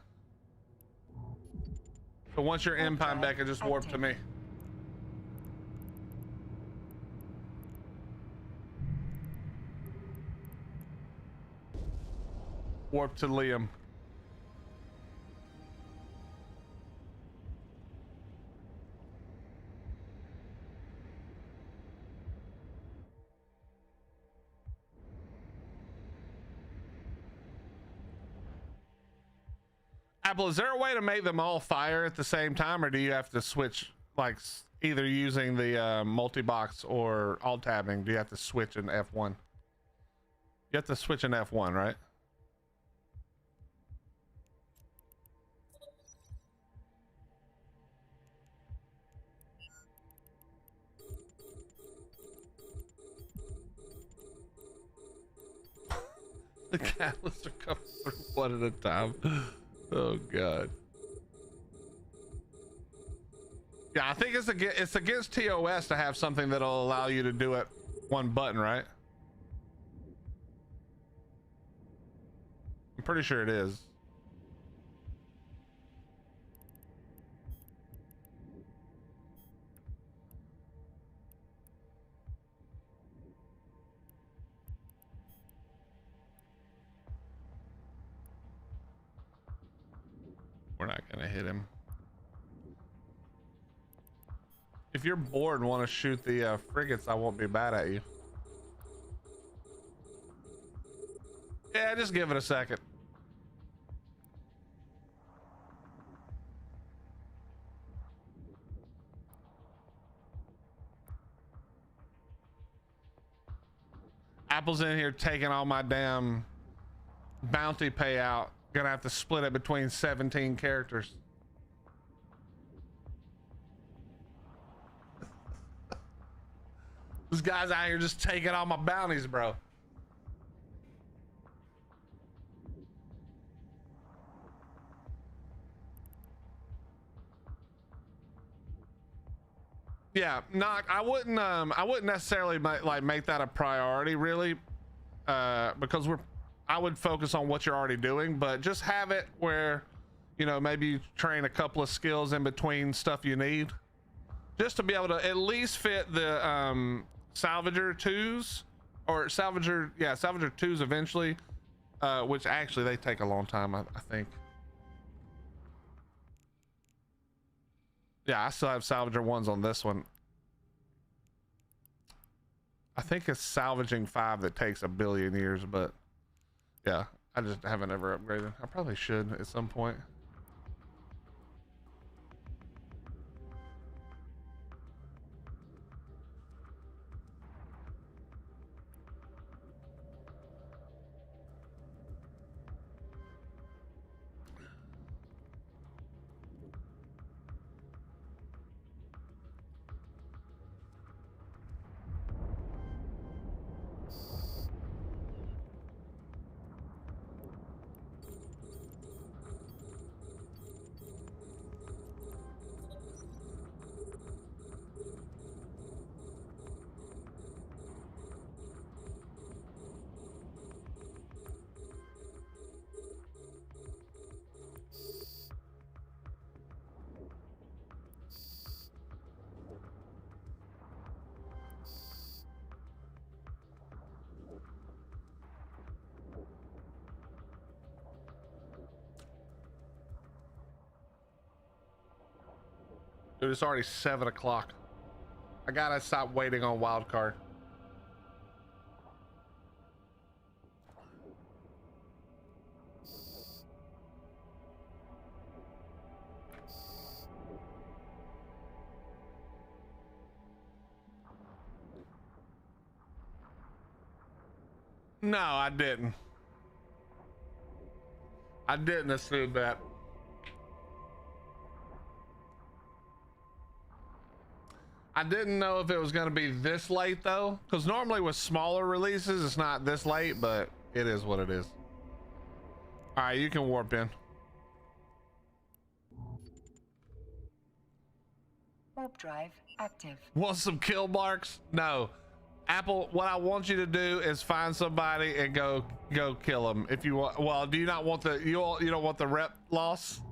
So once you're in Pambecca, just warp to me. Warp to Liam. Apple, is there a way to make them all fire at the same time, or do you have to switch, like either using the multi-box or alt-tabbing? Do you have to switch in F1? You have to switch in F1, right? The catalysts are coming through one at a time. Oh god. Yeah, I think it's against TOS to have something that'll allow you to do it one button, right? I'm pretty sure it is. We're not gonna hit him. If you're bored and want to shoot the frigates, I won't be mad at you. Yeah, just give it a second. Apple's in here taking all my damn bounty payout. Gonna have to split it between 17 characters. This guy's out here just taking all my bounties, bro. Yeah, I wouldn't necessarily make that a priority, really, because I would focus on what you're already doing, but just have it where, you know, maybe you train a couple of skills in between stuff you need, just to be able to at least fit the salvager 2s, or salvager 2s eventually, which actually they take a long time, I think. Yeah, I still have salvager 1s on this one. I think it's salvaging 5 that takes 1 billion years, but yeah, I just haven't ever upgraded. I probably should at some point. Dude, it's already 7 o'clock. I gotta stop waiting on wild card. No, I didn't. I didn't assume that. I didn't know if it was going to be this late though, because normally with smaller releases it's not this late, but it is what it is. All right, you can warp in. Warp drive active. Want some kill marks? No. Apple, what I want you to do is find somebody and go kill them. If you want, well, do you not want the you don't want the rep loss?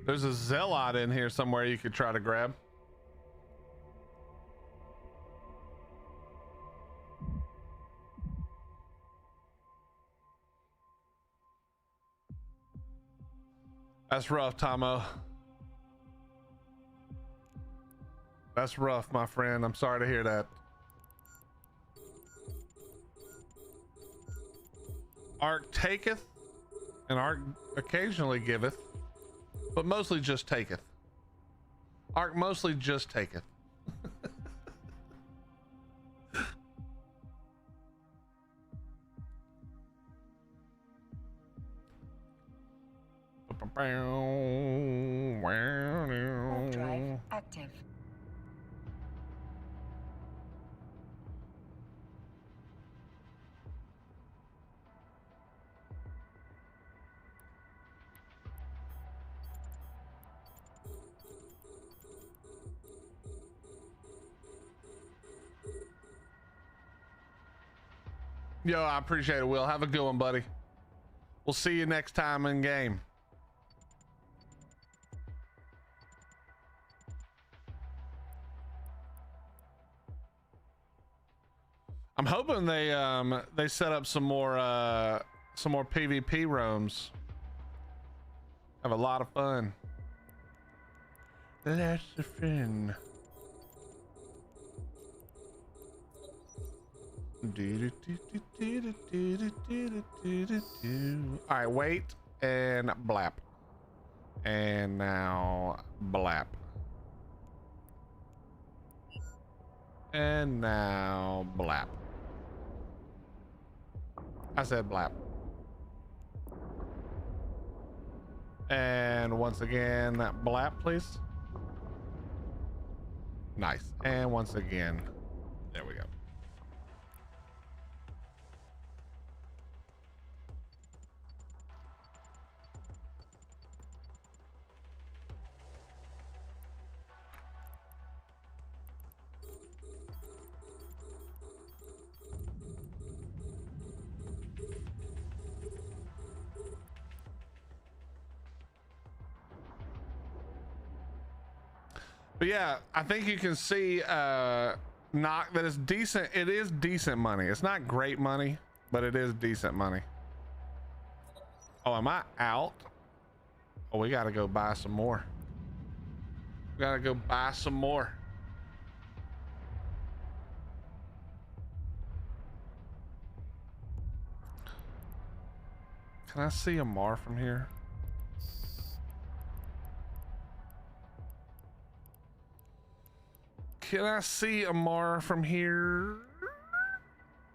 There's a zealot in here somewhere you could try to grab. That's rough, Tomo. That's rough, my friend. I'm sorry to hear that. Arc taketh, and Arc occasionally giveth, but mostly just taketh. Arc mostly just taketh. Warp drive active. Yo, I appreciate it, Will. Have a good one, buddy. We'll see you next time in game. I'm hoping they set up some more PvP roams. Have a lot of fun. That's the fun. All right, wait and blap, and now blap, and now blap. I said blap. And once again, blap, please. Nice. And once again, there we go. But yeah, I think you can see not that it's decent. It is decent money. It's not great money, but it is decent money. Oh, am I out? Oh, we gotta go buy some more. We gotta go buy some more. Can I see a Mar from here? Can I see a Mar from here?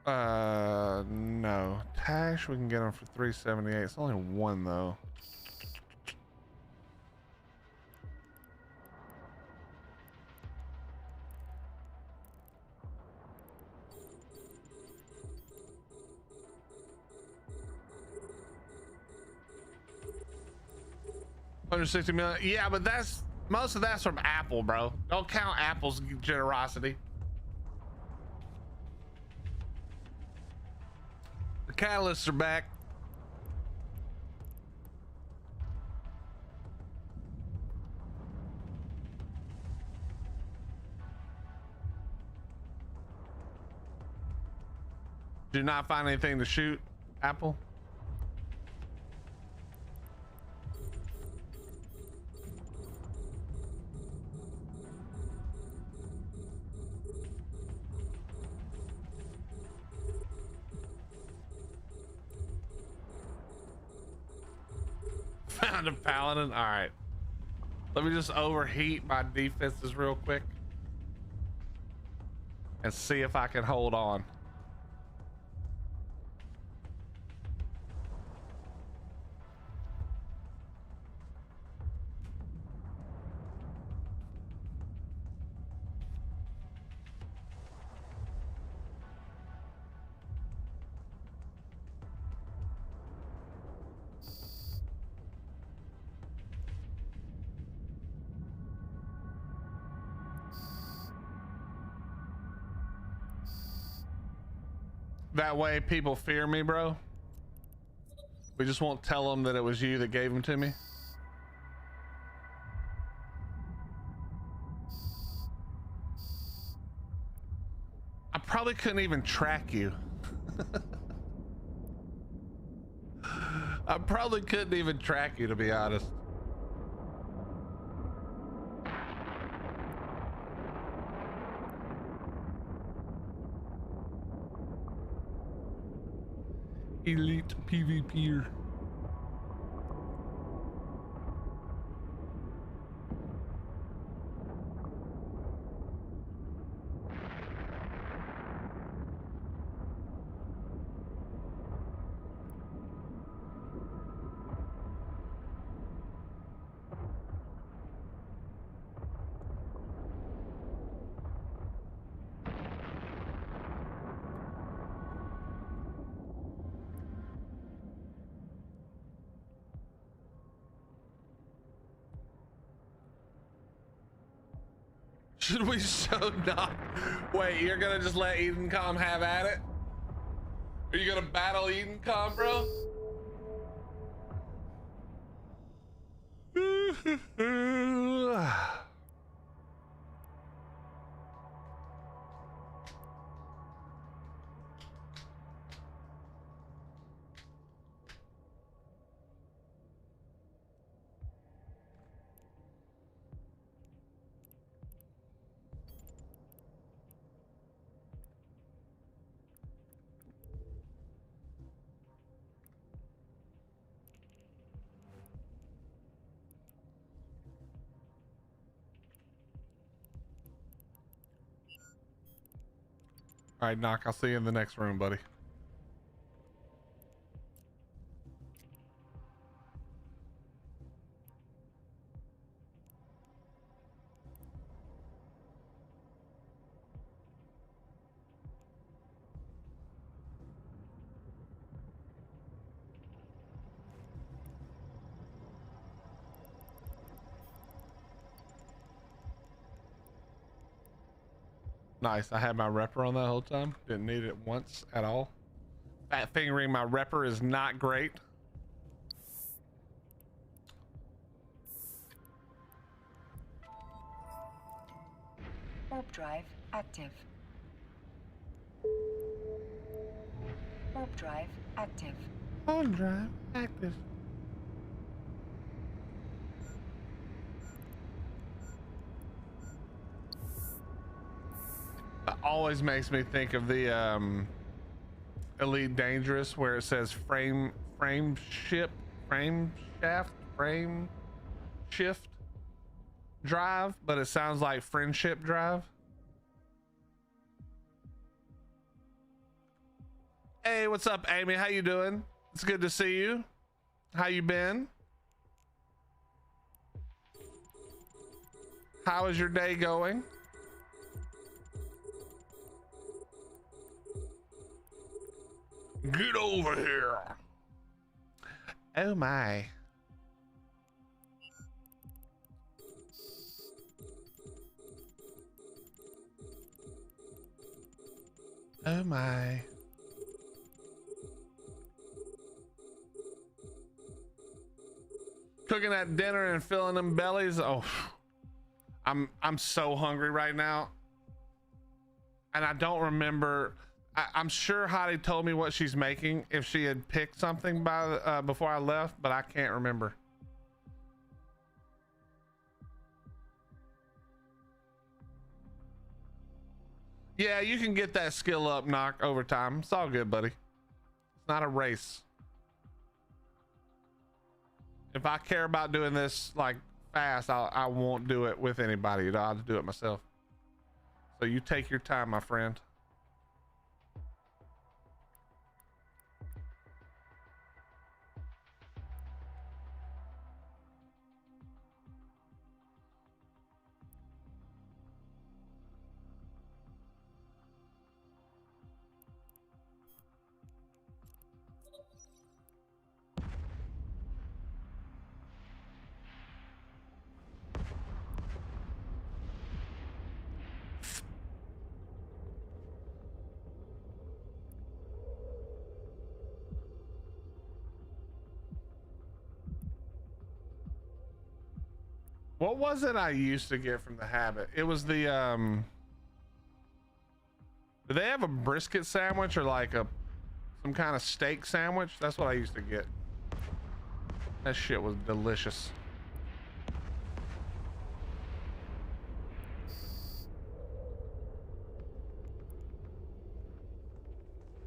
No. Tash, we can get them for 378. It's only one though. $160 million. Yeah, but that's most of that's from Apple, bro. Don't count Apple's generosity. catalysts are back. Do not find anything to shoot, Apple. Found a paladin. All right. Let me just overheat my defenses real quick and see if I can hold on. That way people fear me, bro. We just won't tell them that it was you that gave them to me. I probably couldn't even track you. I probably couldn't even track you, to be honest. Elite PvPer. Should we show not? Wait, you're gonna just let Edencom have at it? Are you gonna battle Edencom, bro? All right, Knock, I'll see you in the next room, buddy. Nice. I had my repper on that whole time. Didn't need it once at all. Fat fingering my repper is not great. Warp drive active. Warp drive active. Warp drive active. That always makes me think of the Elite Dangerous, where it says frame shift drive, but it sounds like friendship drive. Hey, what's up, Amy? How you doing? It's good to see you. How you been? How is your day going? Get over here. Oh my. Oh my. Cooking that dinner and filling them bellies. Oh, I'm so hungry right now. And I don't remember. I'm sure Heidi told me what she's making if she had picked something by before I left, but I can't remember. Yeah, you can get that skill up, Knock, over time. It's all good, buddy. It's not a race. If I care about doing this like fast, I won't do it with anybody. I'll just do it myself. So you take your time, my friend. What was it I used to get from the habit? It was the do they have a brisket sandwich or like some kind of steak sandwich? That's what I used to get. That shit was delicious.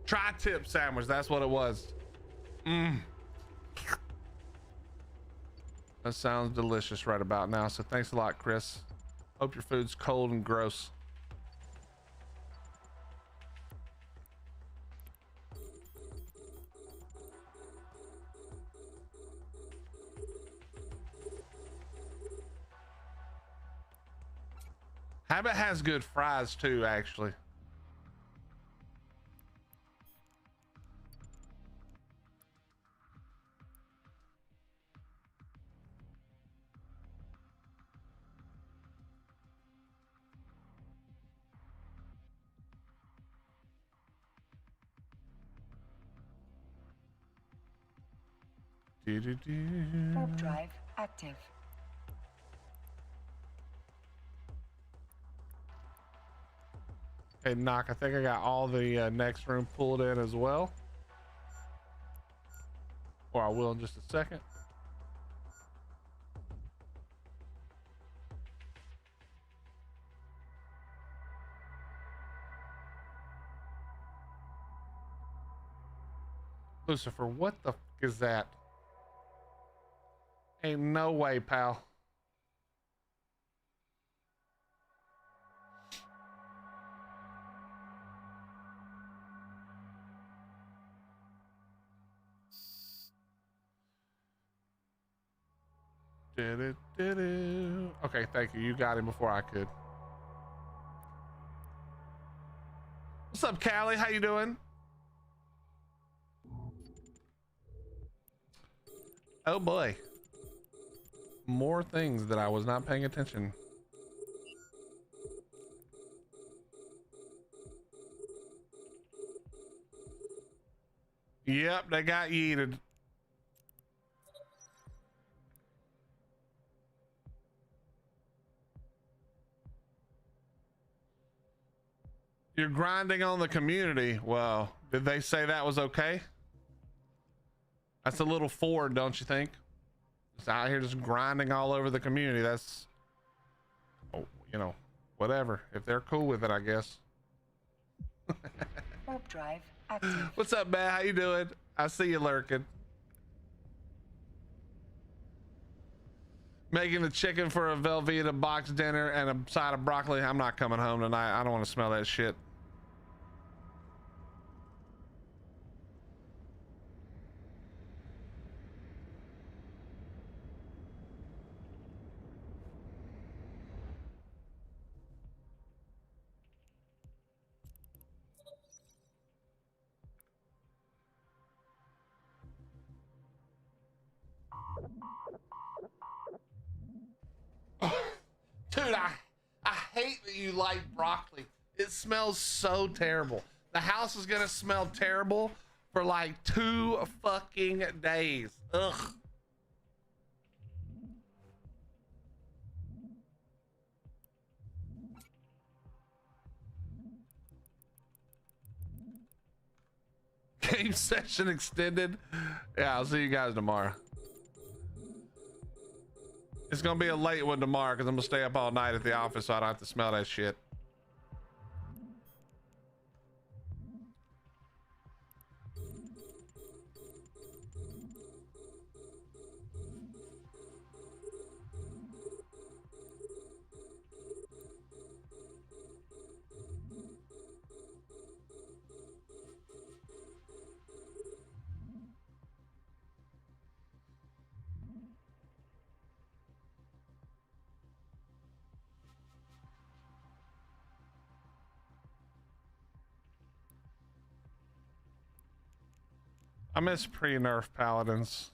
Tri-tip sandwich, that's what it was. That sounds delicious right about now. So thanks a lot, Chris. Hope your food's cold and gross. Habit has good fries too, actually. Warp drive active. Hey, Knock, I think I got all the next room pulled in as well. Or I will in just a second. Lucifer, what the f is that? Ain't no way, pal. Okay, thank you. You got him before I could. What's up, Callie? How you doing? Oh boy. More things that I was not paying attention. Yep, they got yeeted. You're grinding on the community. Well, did they say that was okay? That's a little forward, don't you think? It's out here just grinding all over the community. That's, oh, you know, whatever. If they're cool with it, I guess. Warp drive active. What's up, man? How you doing? I see you lurking. Making the chicken for a Velveeta box dinner and a side of broccoli. I'm not coming home tonight. I don't want to smell that shit. Dude, I hate that you like broccoli. It smells so terrible. The house is gonna smell terrible for like 2 fucking days. Ugh. Game session extended. Yeah, I'll see you guys tomorrow. It's gonna be a late one tomorrow because I'm gonna stay up all night at the office so I don't have to smell that shit. I miss pre-nerf paladins.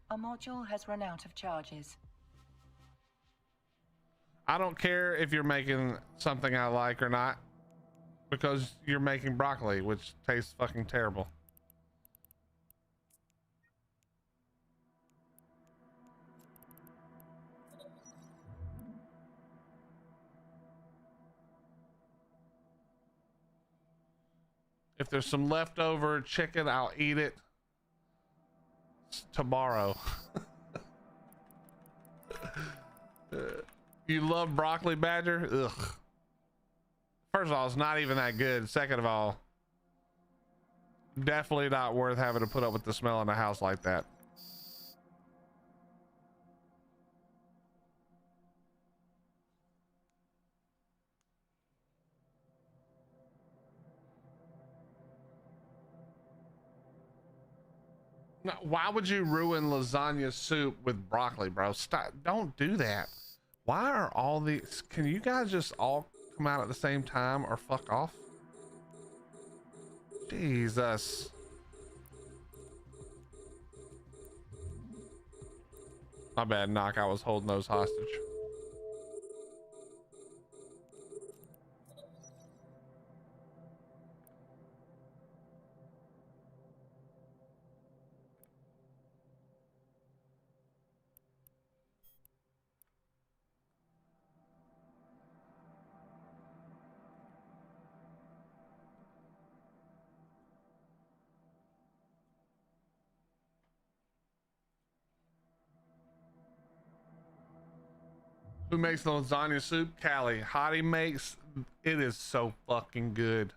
A module has run out of charges. I don't care if you're making something I like or not, because you're making broccoli, which tastes fucking terrible. If there's some leftover chicken, I'll eat it tomorrow. You love broccoli, Badger? Ugh. First of all, it's not even that good. Second of all, definitely not worth having to put up with the smell in the house like that. No, why would you ruin lasagna soup with broccoli, bro? Stop! Don't do that. Why are all these? Can you guys just all come out at the same time or fuck off? Jesus. My bad, Knock. I was holding those hostage. Who makes the lasagna soup? Callie. Hottie makes it. Is so fucking good.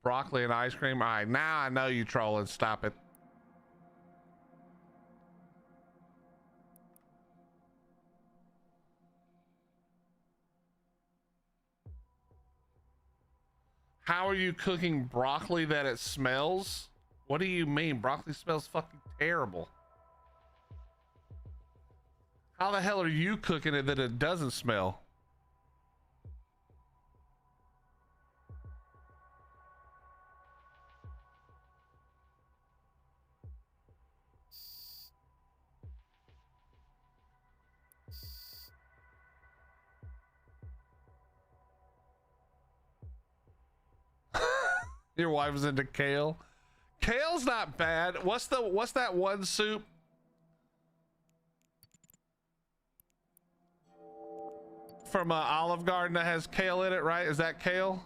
Broccoli and ice cream. All right, now I know you trolling. Stop it. How are you cooking broccoli that it smells? What do you mean? Broccoli smells fucking terrible. How the hell are you cooking it that it doesn't smell? Your wife is into kale. Kale's not bad. What's that one soup? From Olive Garden that has kale in it, right? Is that kale?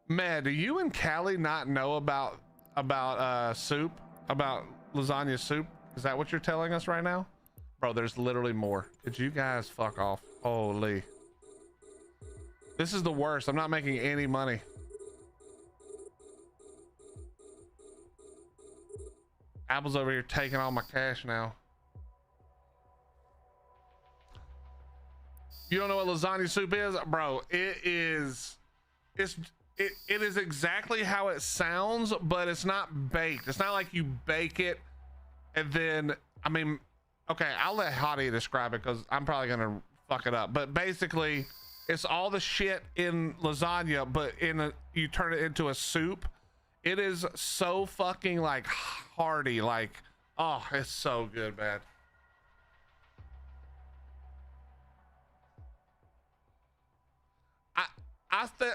Man, do you and Callie not know about soup? About lasagna soup? Is that what you're telling us right now? Bro, there's literally more. Could you guys fuck off? Holy. This is the worst. I'm not making any money. Apple's over here taking all my cash now. You don't know what lasagna soup is? Bro, it is exactly how it sounds, but it's not baked. It's not like you bake it and then, I mean, okay, I'll let Hottie describe it because I'm probably gonna fuck it up. But basically, It's all the shit in lasagna, but you turn it into a soup. It is so fucking like hearty, like, oh, it's so good, man.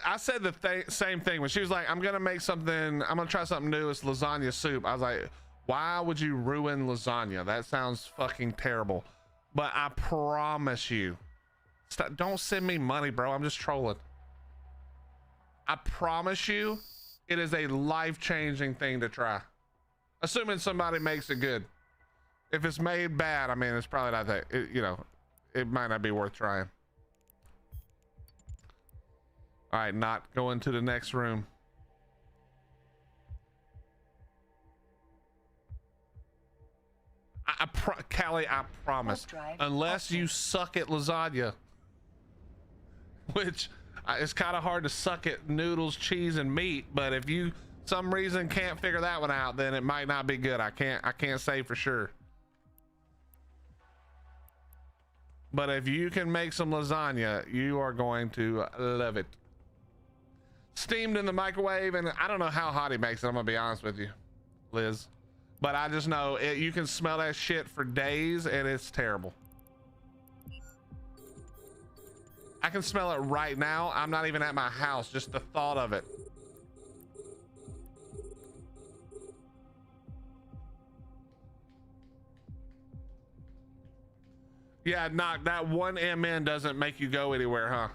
I said the same thing when she was like, I'm gonna make something, I'm gonna try something new. It's lasagna soup. I was like, why would you ruin lasagna? That sounds fucking terrible. But I promise you, don't send me money, bro. I'm just trolling. I promise you, it is a life-changing thing to try. Assuming somebody makes it good. If it's made bad, I mean, it's probably not that, you know, it might not be worth trying. All right, not going to the next room. Callie, I promise, unless you suck at lasagna, which it's kind of hard to suck at noodles, cheese, and meat, but if you some reason can't figure that one out, then it might not be good. I can't say for sure. But if you can make some lasagna, you are going to love it. Steamed in the microwave, and I don't know how hot he makes it, I'm gonna be honest with you, Liz. But I just know you can smell that shit for days, and it's terrible. I can smell it right now. I'm not even at my house, just the thought of it. Yeah, knock, that 1 MN doesn't make you go anywhere, huh?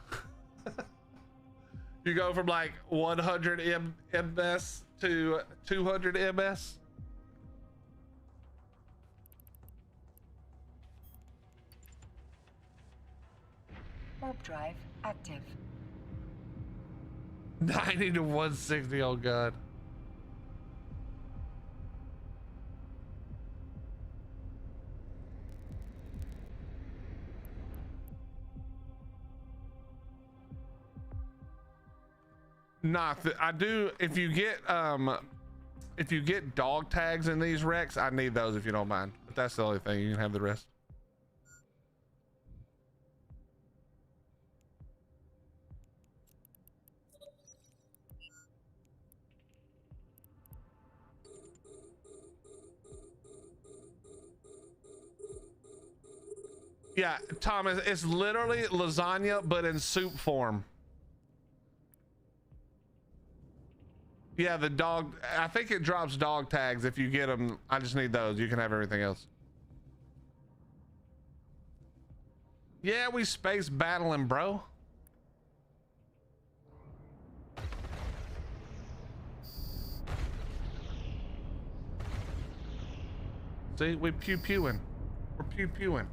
You go from like 100 MS to 200 MS. Warp drive active. 90 to 160, oh god. Nah, I do. If you get dog tags in these wrecks, I need those if you don't mind. But that's the only thing. You can have the rest. Yeah, Thomas, it's literally lasagna, but in soup form. Yeah, the dog, I think it drops dog tags if you get them. I just need those. You can have everything else. Yeah, we space battling, bro. See, we pew-pewing. We're pew-pewing.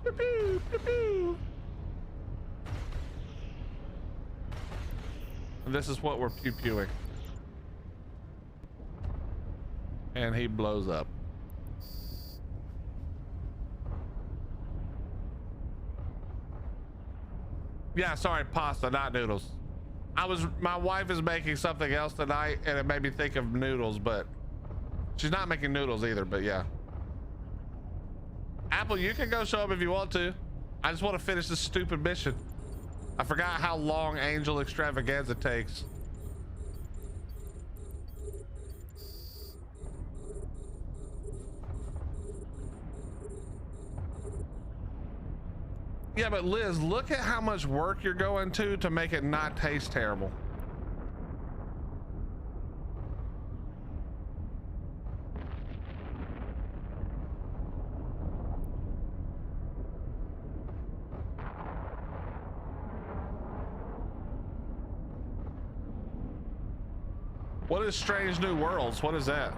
Pew, pew, pew, pew. And this is what we're pew-pewing. And he blows up. Yeah, sorry, pasta, not noodles. My wife is making something else tonight, and it made me think of noodles, but she's not making noodles either, but yeah. Apple, you can go show up if you want to. I just want to finish this stupid mission. I forgot how long Angel Extravaganza takes. Yeah, but Liz, look at how much work you're going to make it not taste terrible. What is Strange New Worlds? What is that?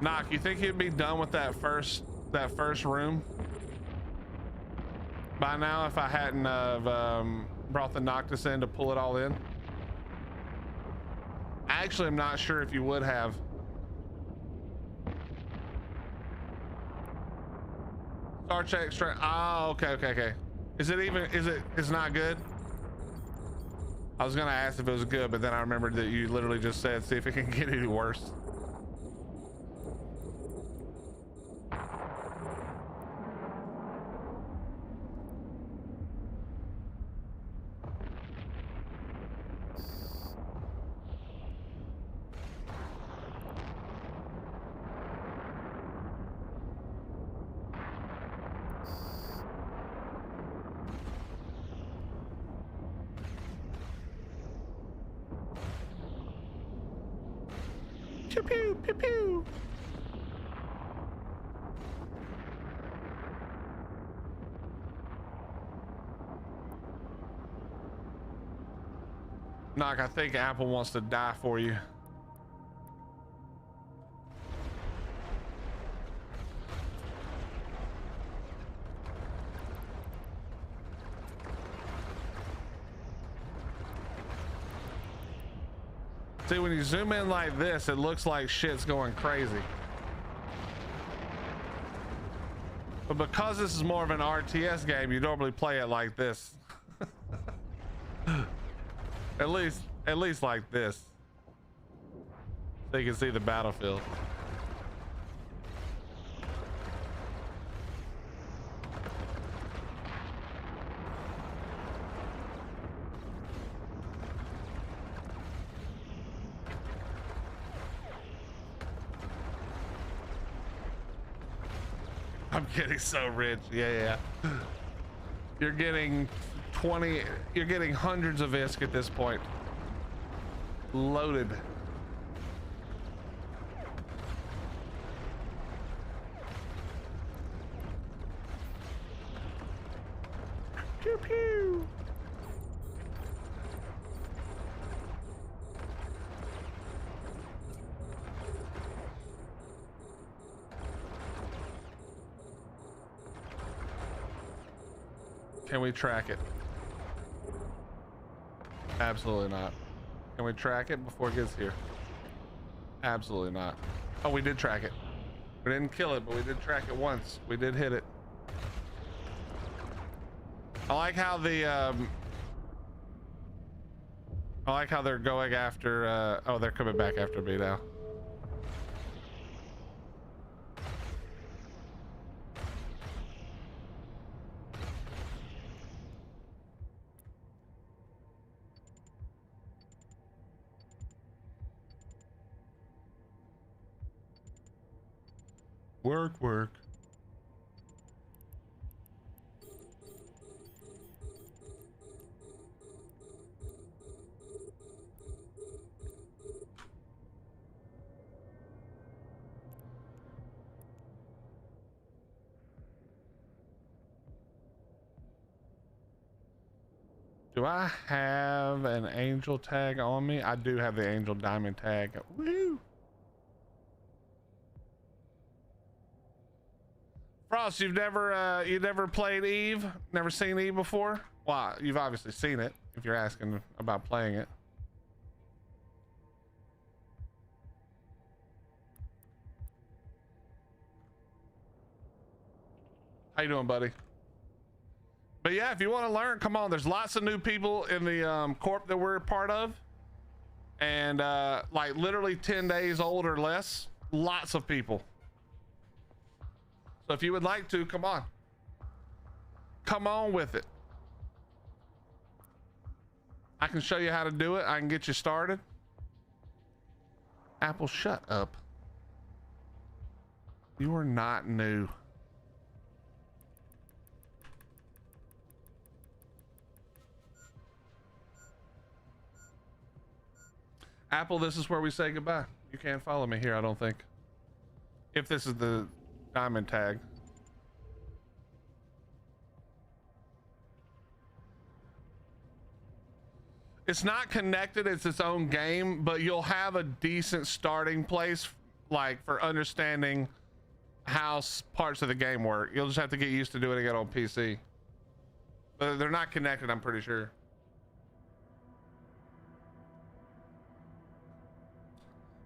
Knock, you think he'd be done with that first room by now if I hadn't brought the Noctis in to pull it all in. Actually, I'm not sure if you would have. Star Trek strength. Oh, okay. Is it's not good? I was gonna ask if it was good, but then I remembered that you literally just said, see if it can get any worse. Pew pew pew pew. Knock, I think Apple wants to die for you. See, when you zoom in like this, it looks like shit's going crazy. But because this is more of an RTS game, you normally play it like this. At least like this. So you can see the battlefield. I'm getting so rich. Yeah. You're getting 20, you're getting hundreds of ISK at this point. Loaded. Pew pew. Can we track it? Absolutely not. Can we track it before it gets here? Absolutely not. Oh, we did track it. We didn't kill it, but we did track it once. We did hit it. I like how they're going after, oh, they're coming back after me now. Work. Do I have an angel tag on me? I do have the angel diamond tag. Woo! Frost, you've never played Eve? Never seen Eve before? Well, you've obviously seen it if you're asking about playing it. How you doing, buddy? But yeah, if you want to learn, come on. There's lots of new people in the corp that we're a part of, and like literally 10 days old or less. Lots of people. So if you would like to, come on with it. I can show you how to do it. I can get you started. Apple, shut up. You are not new. Apple, this is where we say goodbye. You can't follow me here, I don't think. If this is the diamond tag. It's not connected, it's its own game, but you'll have a decent starting place like for understanding how parts of the game work. You'll just have to get used to doing it on PC. But they're not connected, I'm pretty sure.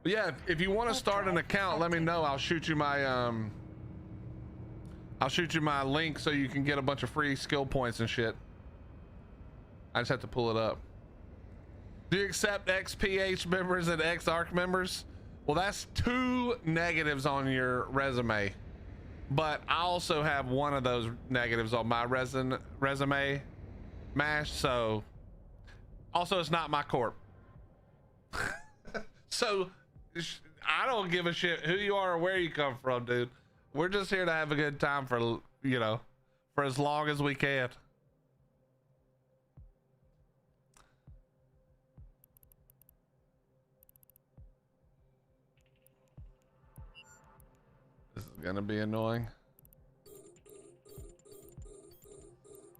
But yeah, if you want to start an account, let me know. I'll shoot you my link so you can get a bunch of free skill points and shit. I just have to pull it up. Do you accept XPH members and XARC members? Well, that's 2 negatives on your resume. But I also have one of those negatives on my resume, MASH. So, also it's not my corp. So, I don't give a shit who you are or where you come from, dude. We're just here to have a good time for, you know, for as long as we can. This is gonna be annoying.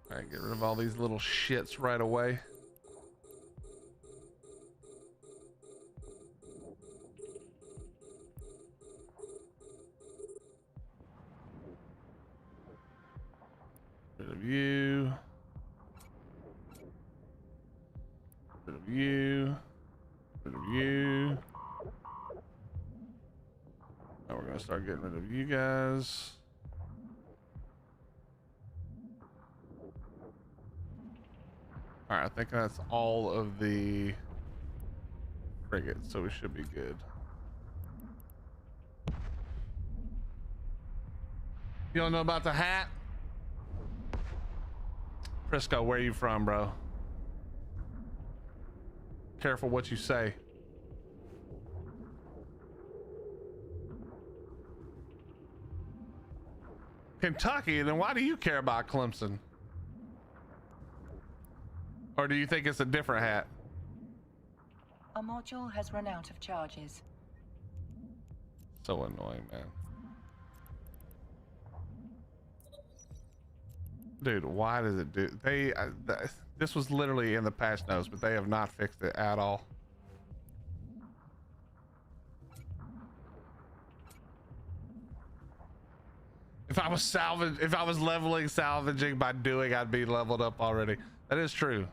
All right, get rid of all these little shits right away. Rid of you. Rid of you. Rid of you. Now we're gonna start getting rid of you guys. All right, I think that's all of the frigates, so we should be good. You don't know about the hat? Prisco, where you from, bro? Careful what you say. Kentucky, then why do you care about Clemson? Or do you think it's a different hat? Our module has run out of charges. So annoying, man. Dude, why does it do? This was literally in the patch notes, but they have not fixed it at all. If I was leveling salvaging by doing, I'd be leveled up already. That is true.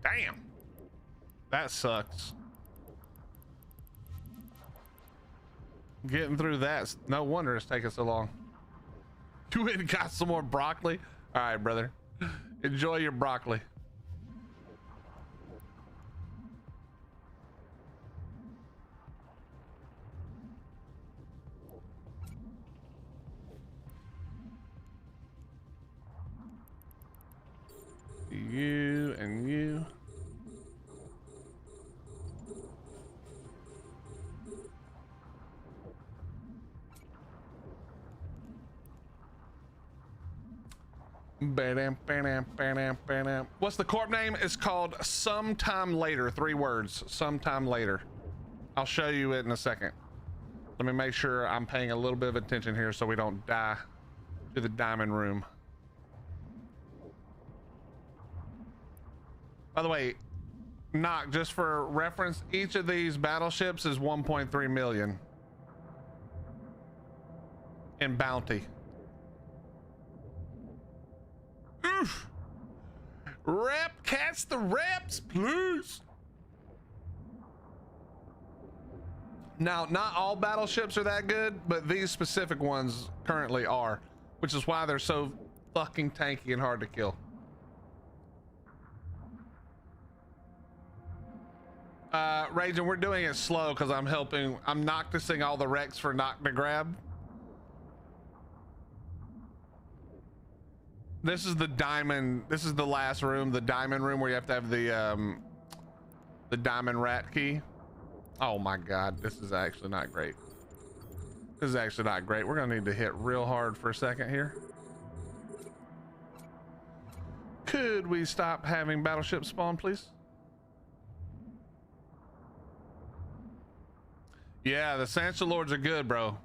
Damn, that sucks. Getting through that, no wonder it's taking so long. You went and got some more broccoli? All right, brother, enjoy your broccoli. You and you. What's the corp name? It's called Sometime Later. 3 words. Sometime Later. I'll show you it in a second. Let me make sure I'm paying a little bit of attention here so we don't die to the diamond room. By the way, Knock, just for reference, each of these battleships is 1.3 million in bounty. Oof. Rep, catch the reps, please. Now, not all battleships are that good, but these specific ones currently are, which is why they're so fucking tanky and hard to kill. Raging, we're doing it slow because I'm noctising all the wrecks for Knock to grab. This is the diamond, this is the last room, the diamond room where you have to have the diamond rat key. Oh my God, this is actually not great. This is actually not great. We're gonna need to hit real hard for a second here. Could we stop having battleships spawn, please? Yeah, the Sansa Lords are good, bro.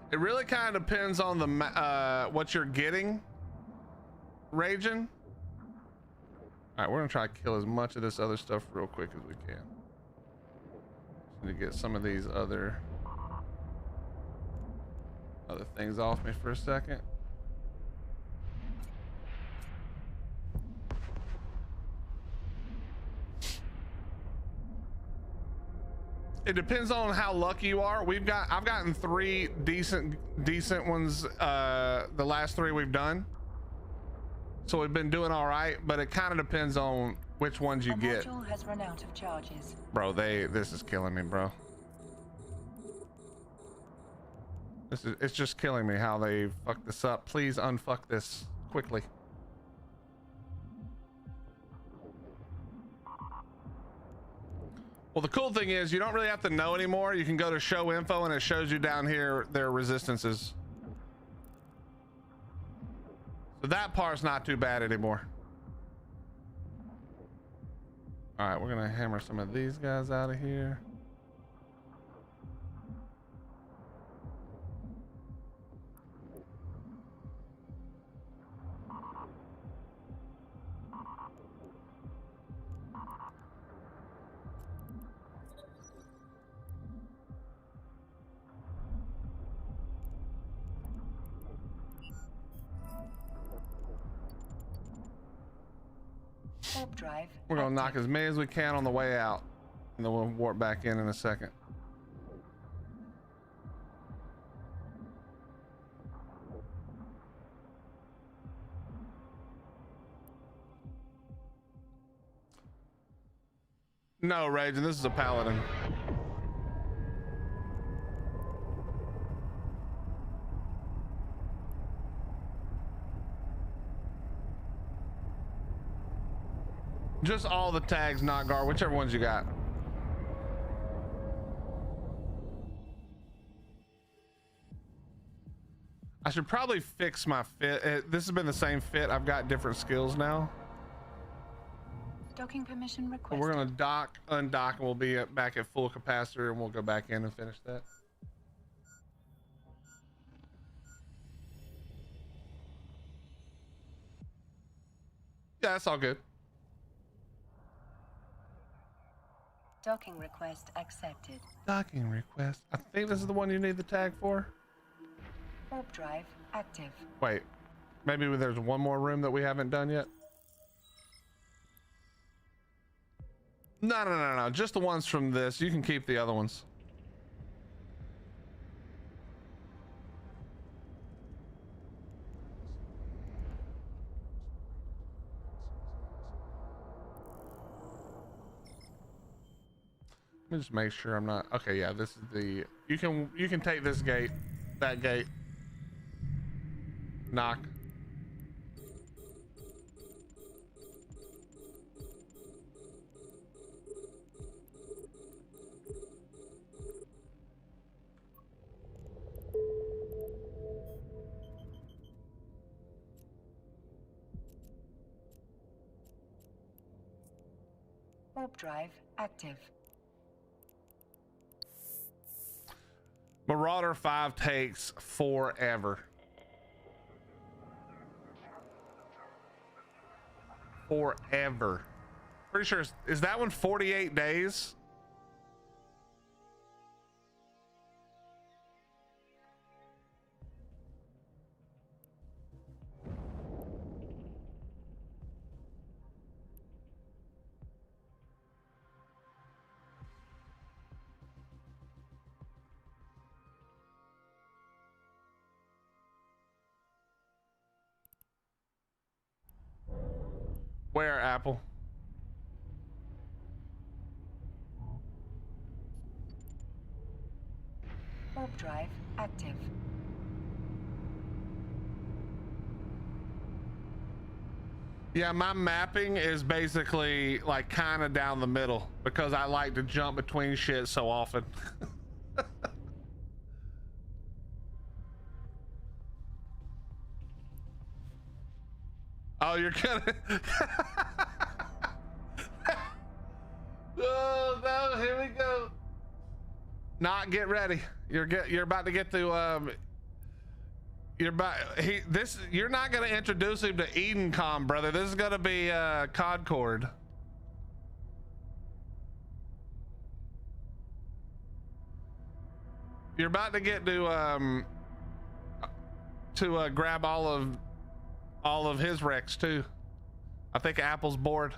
It really kind of depends on the what you're getting, Raging. All right, we're gonna try to kill as much of this other stuff real quick as we can. Just need to get some of these other things off me for a second. It depends on how lucky you are. I've gotten 3 decent ones the last 3 we've done. So we've been doing all right, but it kind of depends on which ones you get. The module has run out of charges. Bro, this is killing me, bro. It's just killing me how they fucked this up. Please unfuck this quickly. Well, the cool thing is you don't really have to know anymore. You can go to show info and it shows you down here their resistances. So that part's not too bad anymore. All right, we're gonna hammer some of these guys out of here. Warp drive. We're gonna knock active. as many as we can on the way out, and then we'll warp back in a second. No, Raging, this is a paladin. Just all the tags, not guard, whichever ones you got. I should probably fix my fit. This has been the same fit. I've got different skills now. Docking permission But requested. we're gonna undock, and we'll be back at full capacitor, and we'll go back in and finish that. Yeah, that's all good. Docking request accepted. Docking request. I think this is the one you need the tag for. Warp drive active. Wait, maybe there's one more room that we haven't done yet. No. Just the ones from this. You can keep the other ones. Let me just make sure I'm not. Okay, yeah, this is the. You can take this gate, that gate. Knock. Warp drive active. Marauder 5 takes forever. Forever. Pretty sure, is that one 48 days? Where, Apple? Warp drive active. Yeah, my mapping is basically like kind of down the middle because I like to jump between shit so often. Oh, you're gonna. Oh no! Here we go. Not get ready. You're about to get to. You're not gonna introduce him to Edencom, brother. This is gonna be Concord. You're about to get to grab all of his wrecks too. I think Apple's bored.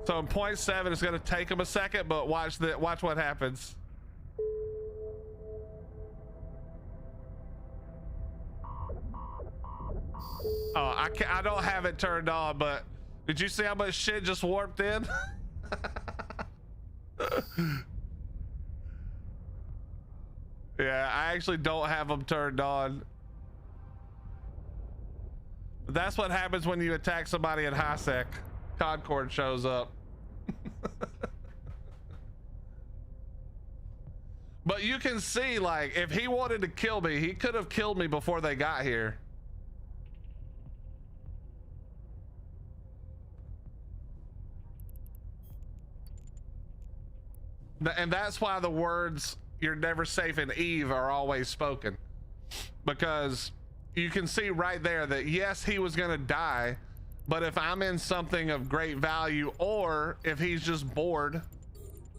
So in point 7 it's going to take him a second, but watch what happens. Oh, I don't have it turned on, but did you see how much shit just warped in? Yeah, I actually don't have them turned on. That's what happens when you attack somebody in high sec. Concord shows up. But you can see, like, if he wanted to kill me, he could have killed me before they got here. And that's why the words "you're never safe in Eve" are always spoken, because you can see right there that yes, he was gonna die, but if I'm in something of great value, or if he's just bored,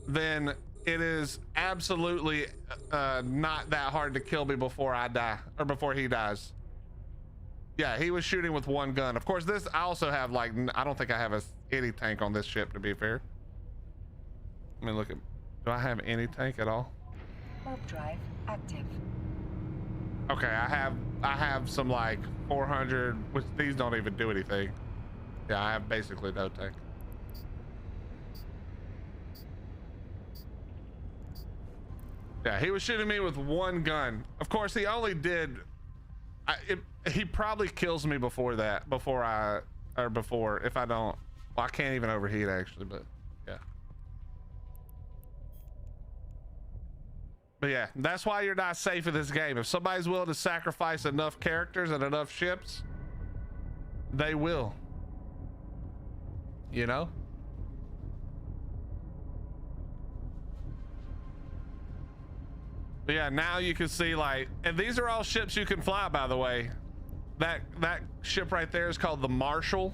then it is absolutely not that hard to kill me before I die, or before he dies. Yeah, he was shooting with one gun. Of course, this I also have, like, I don't think I have any tank on this ship, to be fair. Let me look at. Do I have any tank at all? Warp drive active. Okay, I have some like 400, which these don't even do anything. Yeah, I have basically no tank. Yeah, he was shooting me with one gun. Of course, he only did. He probably kills me before that. If I don't. Well, I can't even overheat actually, but yeah. But yeah, that's why you're not safe in this game. If somebody's willing to sacrifice enough characters and enough ships, they will. You know? But yeah, now you can see, like, and these are all ships you can fly, by the way. That ship right there is called the Marshal.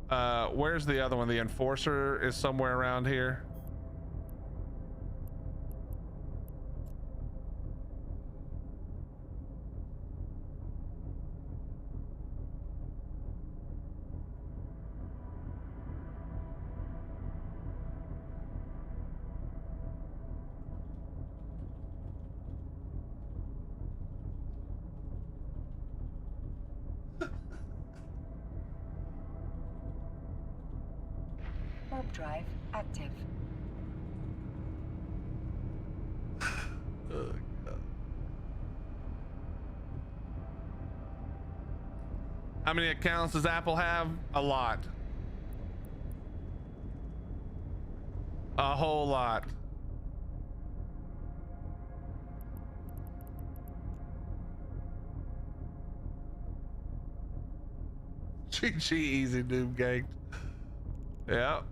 Where's the other one? The Enforcer is somewhere around here. Warp drive active. Oh, God. How many accounts does Apple have? A lot. A whole lot. GG easy Doom Gang. Yeah.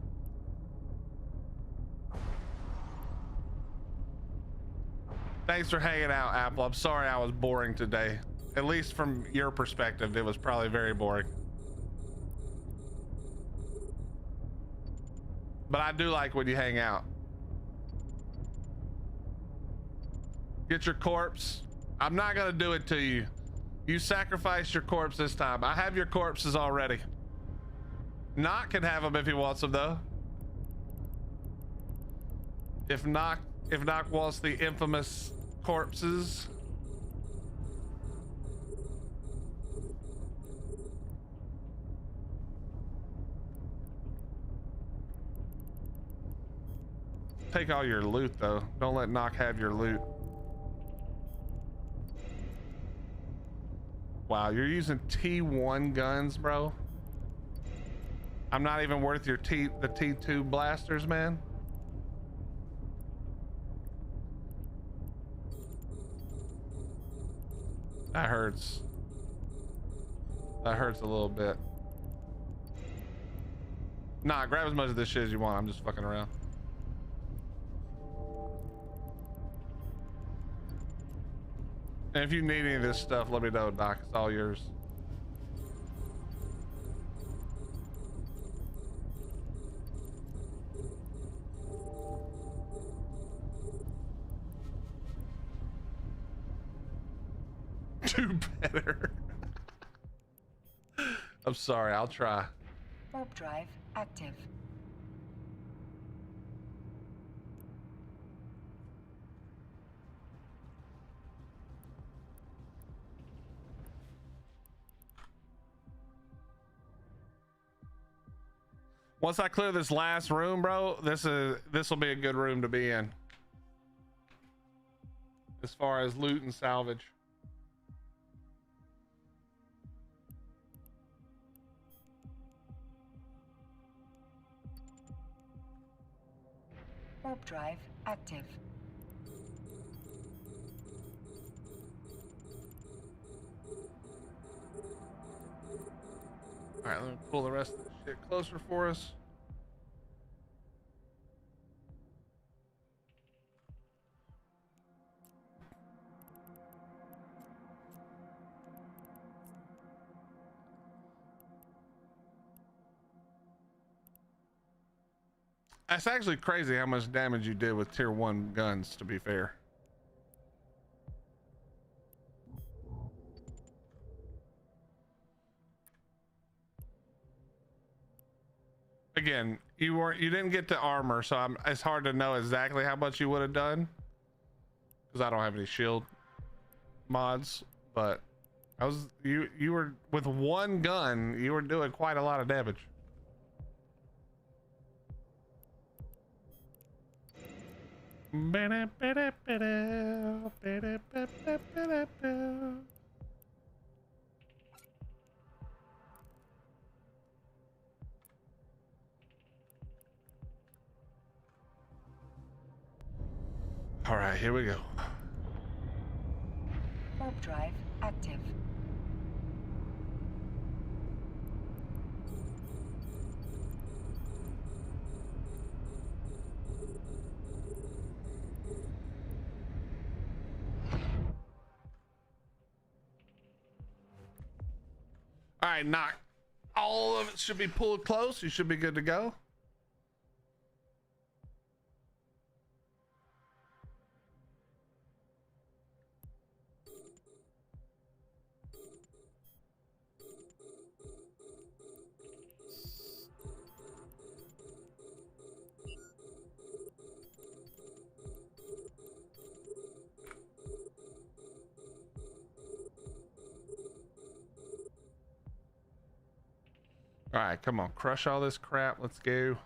Thanks for hanging out, Apple. I'm sorry I was boring today. At least from your perspective, it was probably very boring. But I do like when you hang out. Get your corpse. I'm not gonna do it to you. You sacrificed your corpse this time. I have your corpses already. Knock can have them if he wants them, though. If Knock wants the infamous corpses. Take all your loot, though. Don't let Knock have your loot. Wow, you're using T1 guns, bro. I'm not even worth the T2 blasters, man. That hurts. That hurts a little bit. Nah, grab as much of this shit as you want. I'm just fucking around. And if you need any of this stuff, let me know, Doc. It's all yours. Do better. I'm sorry, I'll try. Warp drive active. Once I clear this last room, bro, this will be a good room to be in. As far as loot and salvage. Warp drive active. All right, let me pull the rest of the shit closer for us. That's actually crazy how much damage you did with tier 1 guns, to be fair. Again, you didn't get to armor, so it's hard to know exactly how much you would have done because I don't have any shield mods, but you were with one gun, you were doing quite a lot of damage. All right, here we go. Warp drive active. All right, knock. All of it should be pulled close. You should be good to go. All right, come on, crush all this crap. Let's go.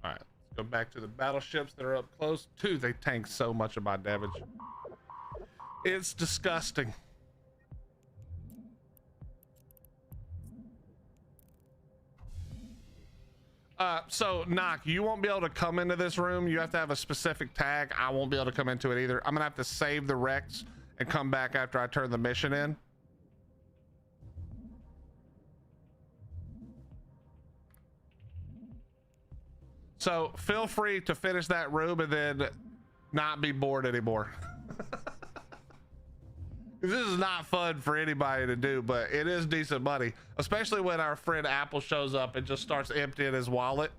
All right, let's go back to the battleships that are up close. Dude, they tank so much of my damage. It's disgusting. So knock, you won't be able to come into this room. You have to have a specific tag. I won't be able to come into it either. I'm gonna have to save the Rex and come back after I turn the mission in. So feel free to finish that room and then not be bored anymore. This is not fun for anybody to do, but it is decent money, especially when our friend Apple shows up and just starts emptying his wallet.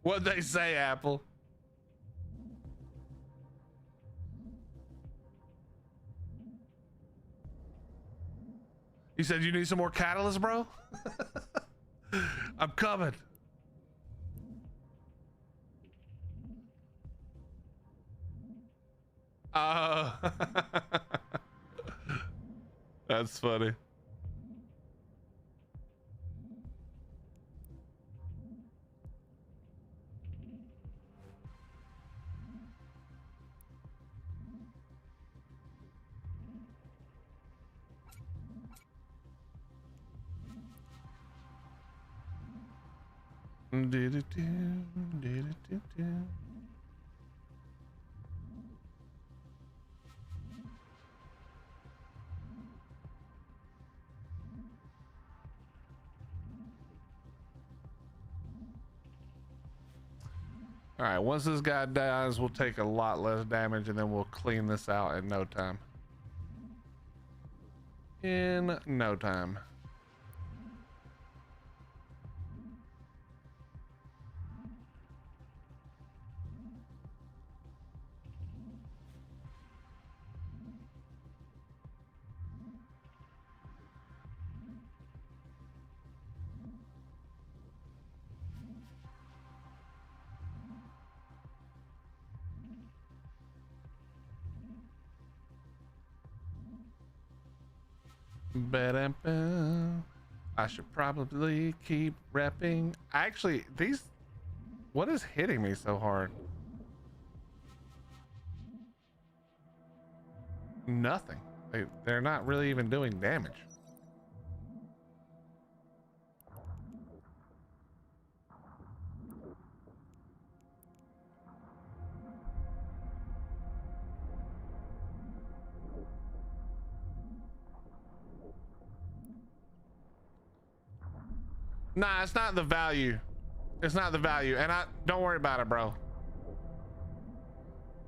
What'd they say, Apple? You said you need some more catalyst, bro? I'm coming. That's funny. All right, once this guy dies, we'll take a lot less damage and then we'll clean this out in no time. In no time. Ba-dum-bum. I should probably keep repping. Actually, these, what is hitting me so hard? Nothing. They're not really even doing damage. Nah, it's not the value. It's not the value. And don't worry about it, bro.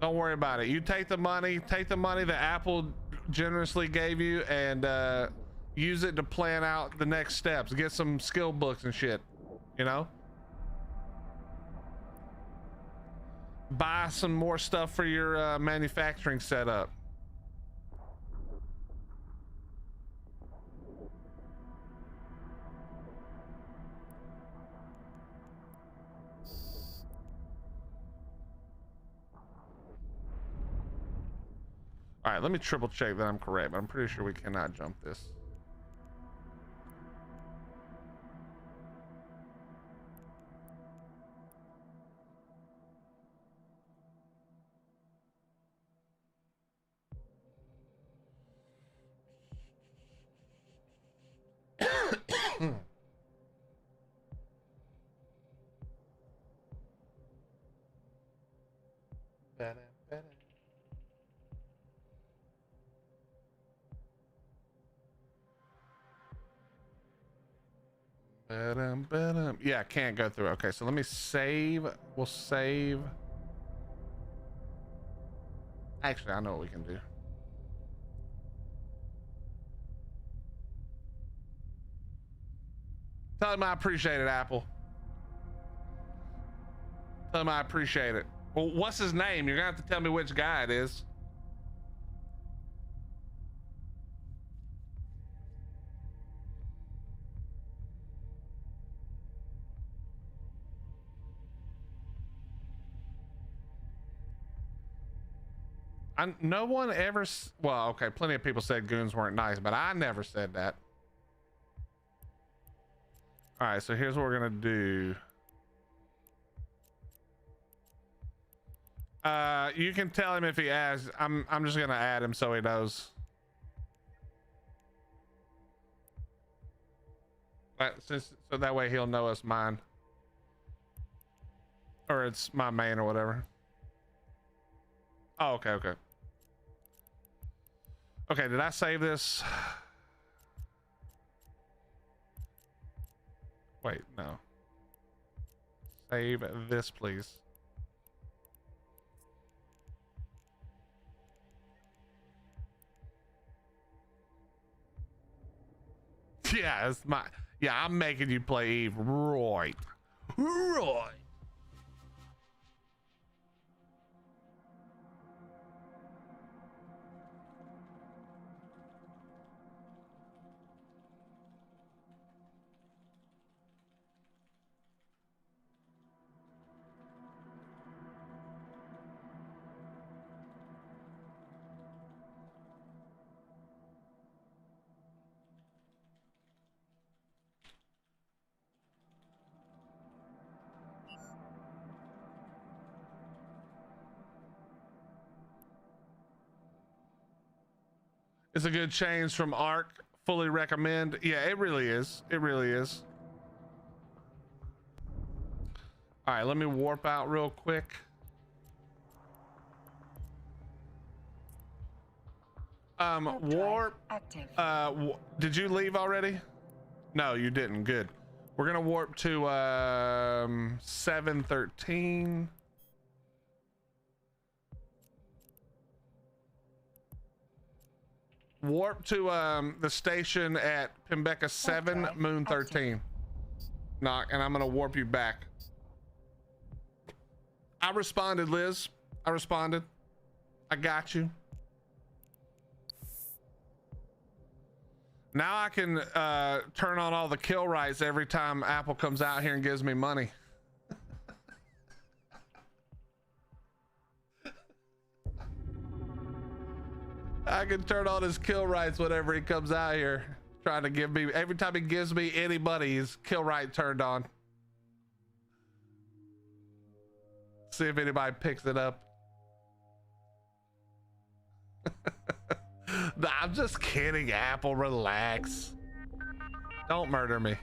Don't worry about it. You take the money that Apple generously gave you and use it to plan out the next steps. Get some skill books and shit, you know? Buy some more stuff for your manufacturing setup. All right, let me triple check that I'm correct, but I'm pretty sure we cannot jump this. Yeah, can't go through. Okay, so let me save. We'll save. Actually, I know what we can do. Tell him I appreciate it, Apple. Tell him I appreciate it. Well, what's his name? You're gonna have to tell me which guy it is. No one ever. Well, okay, plenty of people said goons weren't nice, but I never said that. All right, so here's what we're gonna do. You can tell him if he asks. I'm just gonna add him so he knows. So that way he'll know it's mine, or it's my main or whatever. Oh, okay, okay. Okay, did I save this? Wait, no. Save this, please. Yeah, it's my. Yeah, I'm making you play Eve. Right. Right. It's a good change from Arc. Fully recommend. Yeah, it really is. It really is. All right, let me warp out real quick. Warp active. Did you leave already? No, you didn't. Good. We're gonna warp to 713. Warp to the station at Pembeka 7, Moon 13. Knock, and I'm gonna warp you back. I responded, Liz. I responded. I got you. Now I can turn on all the kill rights every time Apple comes out here and gives me money. I can turn on his kill rights whenever he comes out here, trying to give me, every time he gives me any money, his kill right turned on. See if anybody picks it up. Nah, I'm just kidding, Apple, relax. Don't murder me.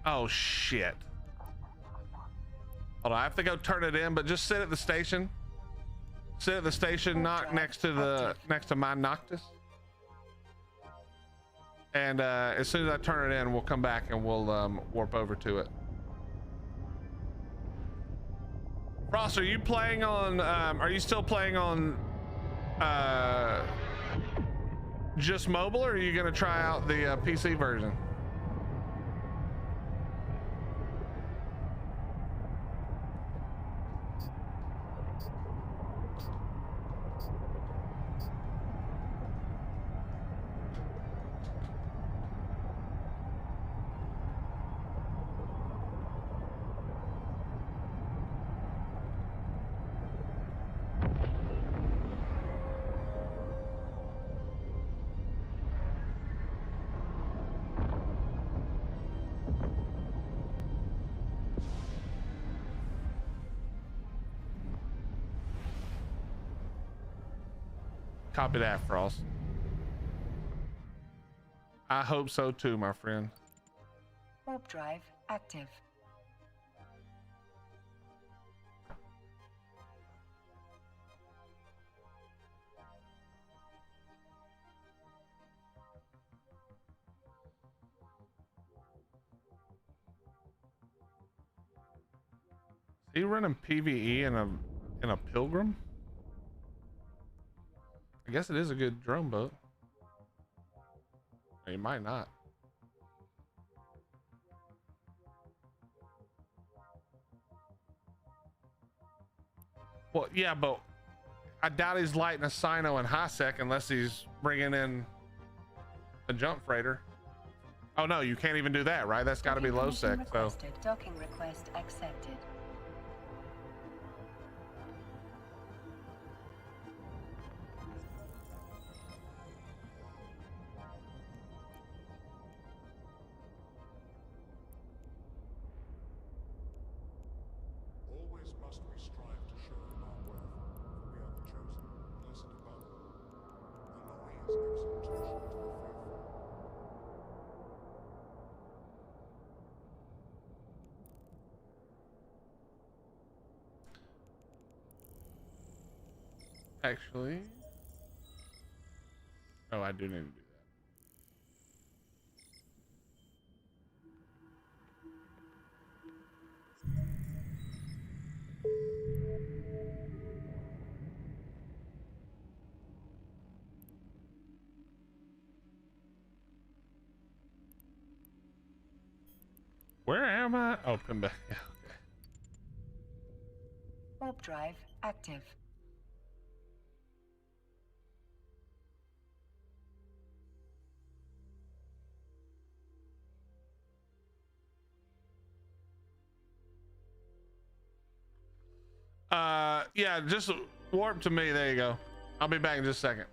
Oh shit. Hold on, I have to go turn it in, but just sit at the station. Sit at the station, knock next to my Noctis. And as soon as I turn it in, we'll come back and we'll warp over to it. Frost, are you playing on are you still playing on just mobile, or are you gonna try out the PC version? Copy that, Frost. I hope so too, my friend. Warp drive active. Is he running PvE in a Pilgrim? I guess it is a good drone boat. Or you might not. Well, yeah, but I doubt he's lighting a Sino in high sec unless he's bringing in a jump freighter. Oh no, you can't even do that, right? That's got to be low sec. So Docking request accepted. Always must we strive to show them our worth, for we are the chosen, blessed above. The lowly is an exaltation to the faithful. actually, oh, I do need to do that. Where am I? Oh, come back. Yeah, okay. Warp drive active. Yeah, just warp to me. There you go. I'll be back in just a second.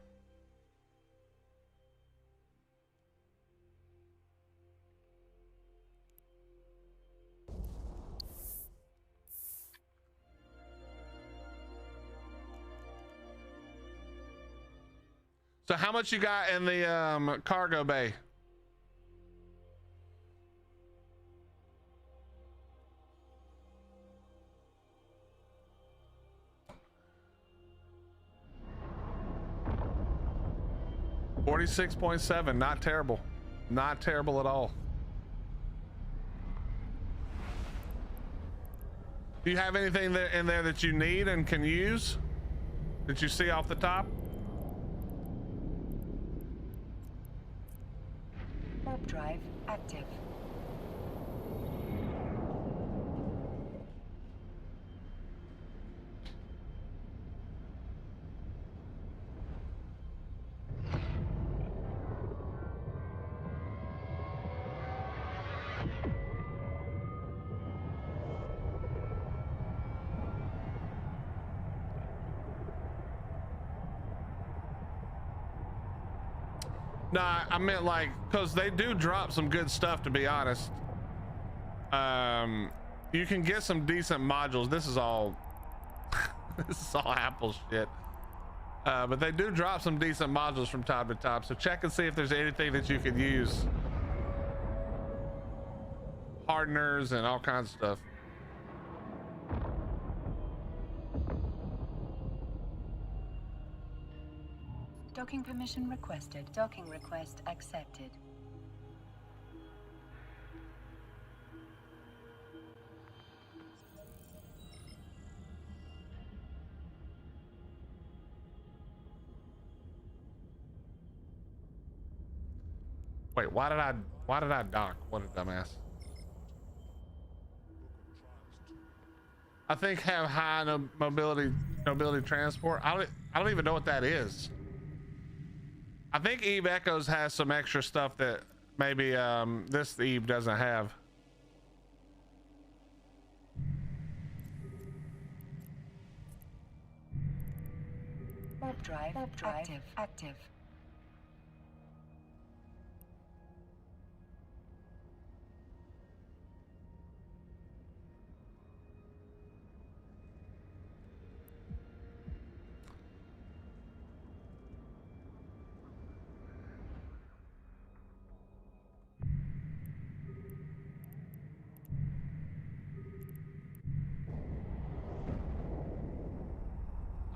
So how much you got in the cargo bay? $46.7, not terrible. Not terrible at all. Do you have anything in there that you need and can use that you see off the top? Warp drive active. Nah, I meant like, cause they do drop some good stuff, to be honest. You can get some decent modules. This is all this is all Apple shit. But they do drop some decent modules from time to time. So check and see if there's anything that you could use. Hardeners and all kinds of stuff. Docking permission requested. Docking request accepted. Wait, why did I dock? What a dumbass. I think have high mobility transport. I don't even know what that is. I think Eve Echoes has some extra stuff that maybe this Eve doesn't have. Warp drive active.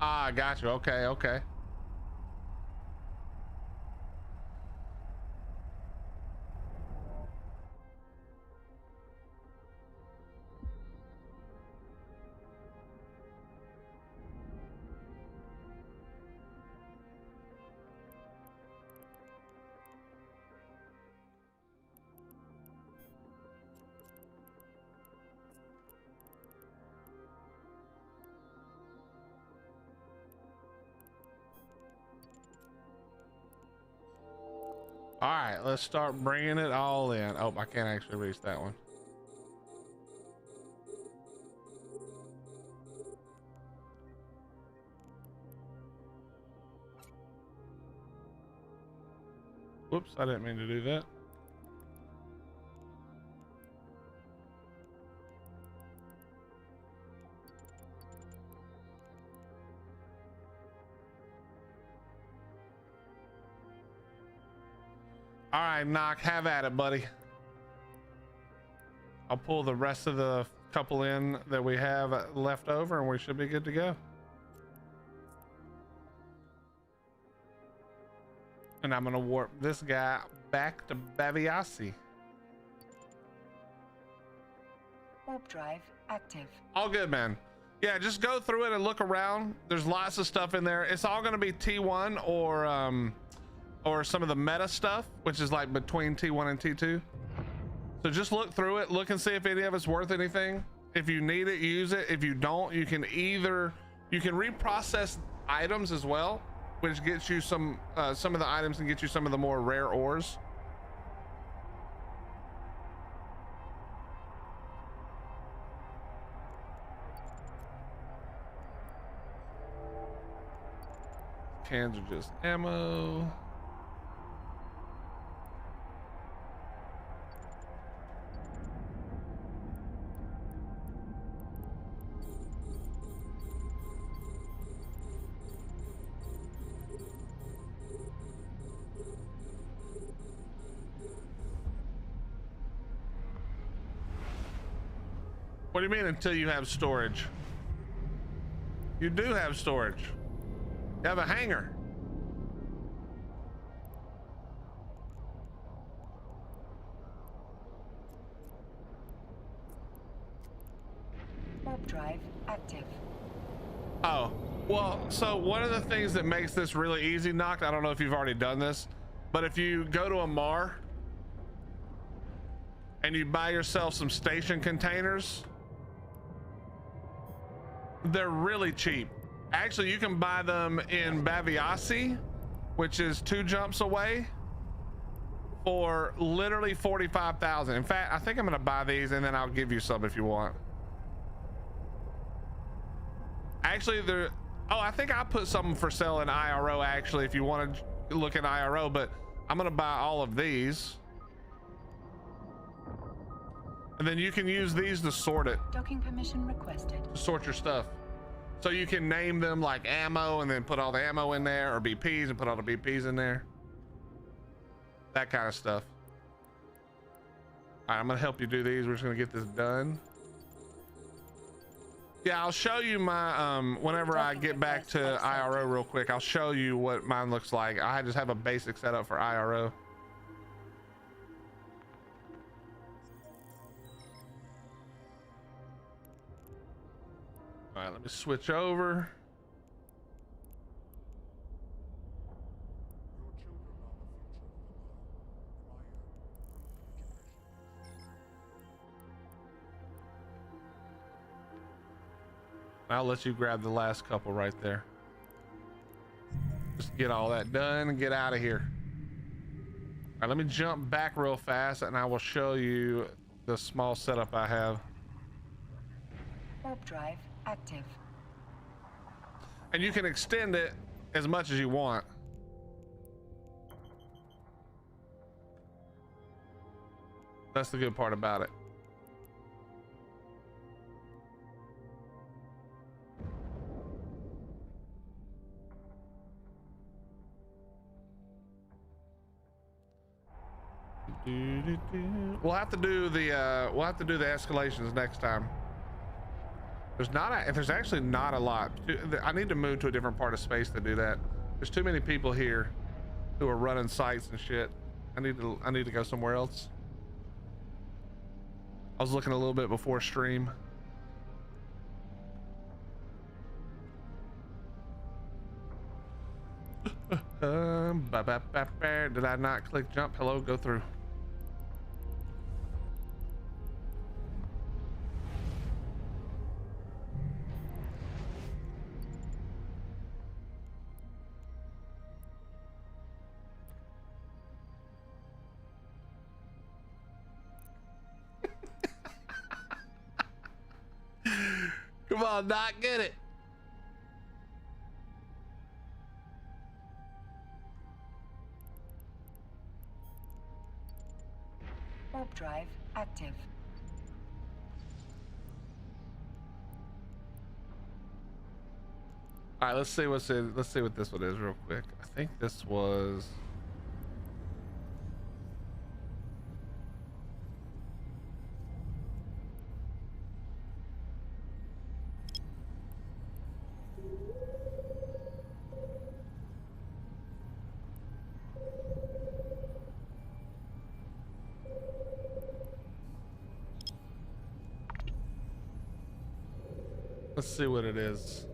Ah, got you. Okay, okay. All right, let's start bringing it all in. Oh, I can't actually reach that one. Whoops, I didn't mean to do that. All right, Knock, have at it, buddy. I'll pull the rest of the couple in that we have left over and we should be good to go. And I'm gonna warp this guy back to Baviasi. Warp drive active. All good, man. Yeah, just go through it and look around. There's lots of stuff in there. It's all gonna be T1 or some of the meta stuff, which is like between T1 and T2. So just look through it, look and see if any of it's worth anything. If you need it, use it. If you don't, you can reprocess items as well, which gets you some of the items and get you some of the more rare ores. Cans are just ammo. What do you mean until you have storage? You do have storage. You have a hangar. Warp drive active. Oh, well, so one of the things that makes this really easy, Noct, I don't know if you've already done this, but if you go to a MAR and you buy yourself some station containers, they're really cheap. Actually, you can buy them in Baviasi, which is 2 jumps away, for literally 45,000. In fact, I think I'm gonna buy these and then I'll give you some if you want. Actually, I think I put something for sale in IRO, actually, if you want to look at IRO, but I'm gonna buy all of these. And then you can use these to sort it. Docking permission requested. To sort your stuff. So you can name them like ammo and then put all the ammo in there, or BPs and put all the BPs in there. That kind of stuff. All right, I'm gonna help you do these. We're just gonna get this done. Yeah, I'll show you my, whenever I get back to IRO real quick, I'll show you what mine looks like. I just have a basic setup for IRO. All right, let me switch over. Your children are the future of the world. I'll let you grab the last couple right there. Just get all that done and get out of here. All right, let me jump back real fast and I will show you the small setup I have. Warp drive active. And you can extend it as much as you want. That's the good part about it. We'll have to do the escalations next time. There's actually not a lot. I need to move to a different part of space to do that. There's too many people here who are running sites and shit. I need to go somewhere else. I was looking a little bit before stream. Did I not click jump? Hello, go through. Come on, Doc, get it. Warp drive active. All right, let's see what this one is real quick. I think this was. Let's see what it is.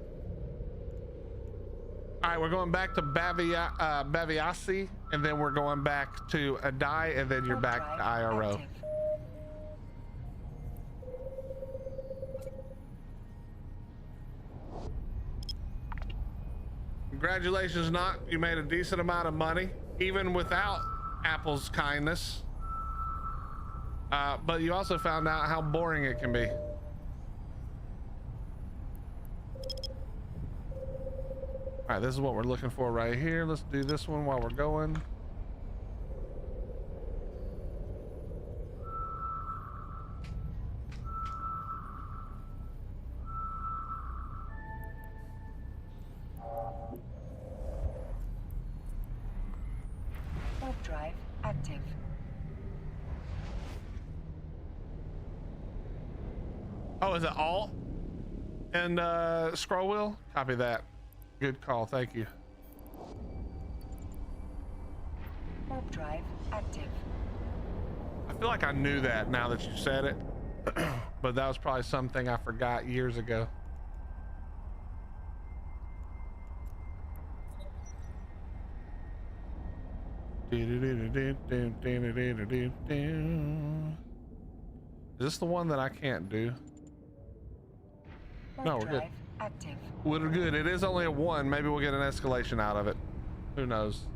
All right, we're going back to Baviasi, and then we're going back to Adai, and then you're Warp back drive to IRO. active. Congratulations, Knock. You made a decent amount of money, even without Apple's kindness. But you also found out how boring it can be. All right, this is what we're looking for right here. Let's do this one while we're going. Warp drive active. Oh, is it Alt and scroll wheel? Copy that. Good call. Thank you. Warp drive active. I feel like I knew that now that you said it, but that was probably something I forgot years ago. Is this the one that I can't do? Warp No, we're good. drive active. We're good. It is only a 1. Maybe we'll get an escalation out of it. Who knows?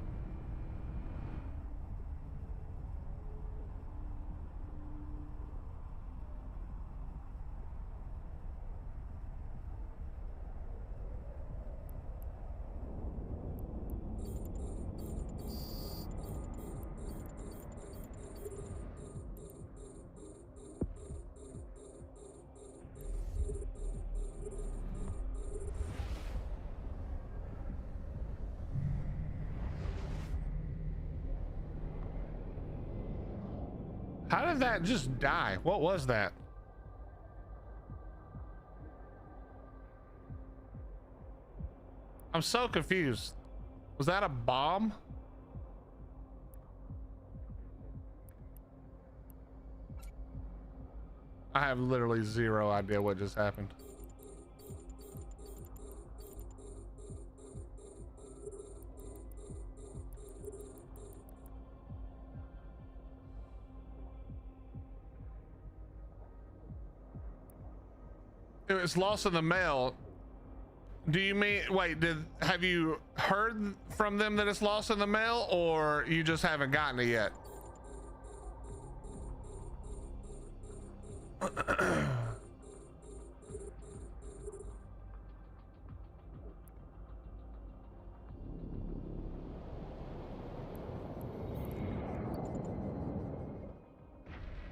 How did that just die? What was that? I'm so confused. Was that a bomb? I have literally zero idea what just happened. It was lost in the mail. Do you mean, wait, have you heard from them that it's lost in the mail, or you just haven't gotten it yet?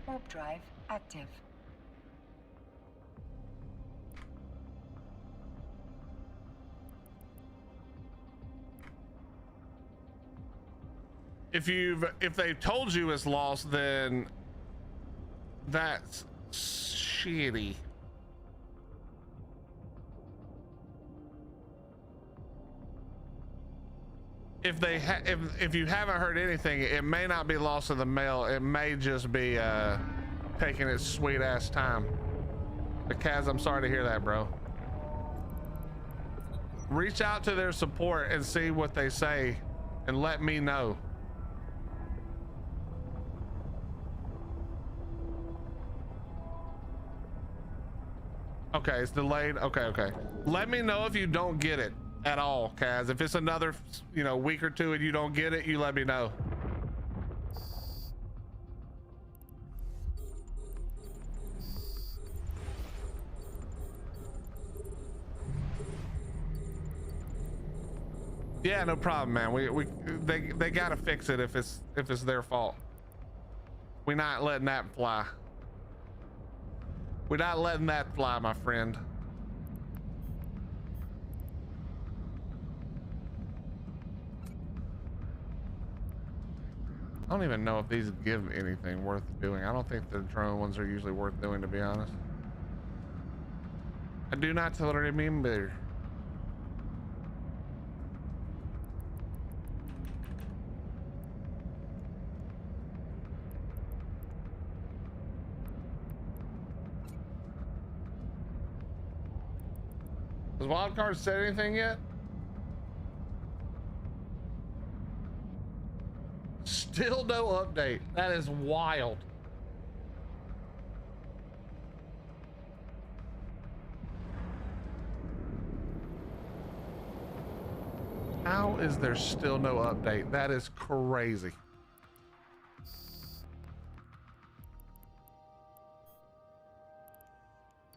Warp drive active. If they've told you it's lost, then that's shitty. If you haven't heard anything, it may not be lost in the mail. It may just be taking its sweet ass time. But Kaz, I'm sorry to hear that, bro. Reach out to their support and see what they say and let me know. Okay, it's delayed. Okay. Let me know if you don't get it at all, Kaz. If it's another, week or two and you don't get it, you let me know. Yeah, no problem, man. They gotta fix it if it's their fault. We're not letting that fly. We're not letting that fly, my friend. I don't even know if these give anything worth doing. I don't think the drone ones are usually worth doing, to be honest. I do not remember. Has Wildcard said anything yet? Still no update. That is wild. How is there still no update? That is crazy.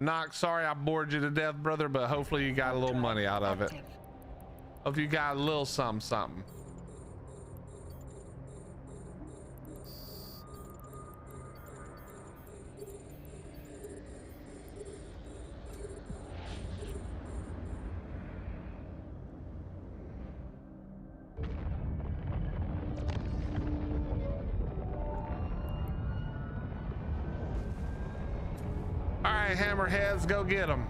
Knox, sorry I bored you to death, brother, but hopefully you got a little money out of it. Hope you got a little something. All right, hammerheads, go get them.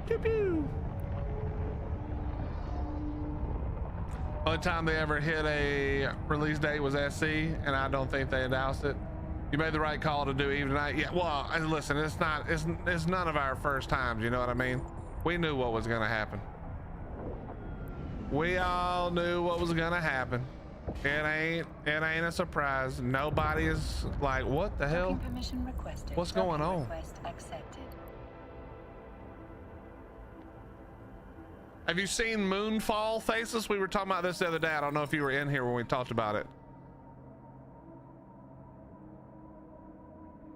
Pew pew. Only time they ever hit a release date was SC, and I don't think they announced it. You made the right call to do even tonight. Yeah, well, listen, it's none of our first times, you know what I mean? We knew what was gonna happen. We all knew what was gonna happen. It ain't a surprise. Nobody is like, what the hell? Docking permission requested. What's going Docking on? Request accepted. Have you seen Moonfall, Faces? We were talking about this the other day. I don't know if you were in here when we talked about it.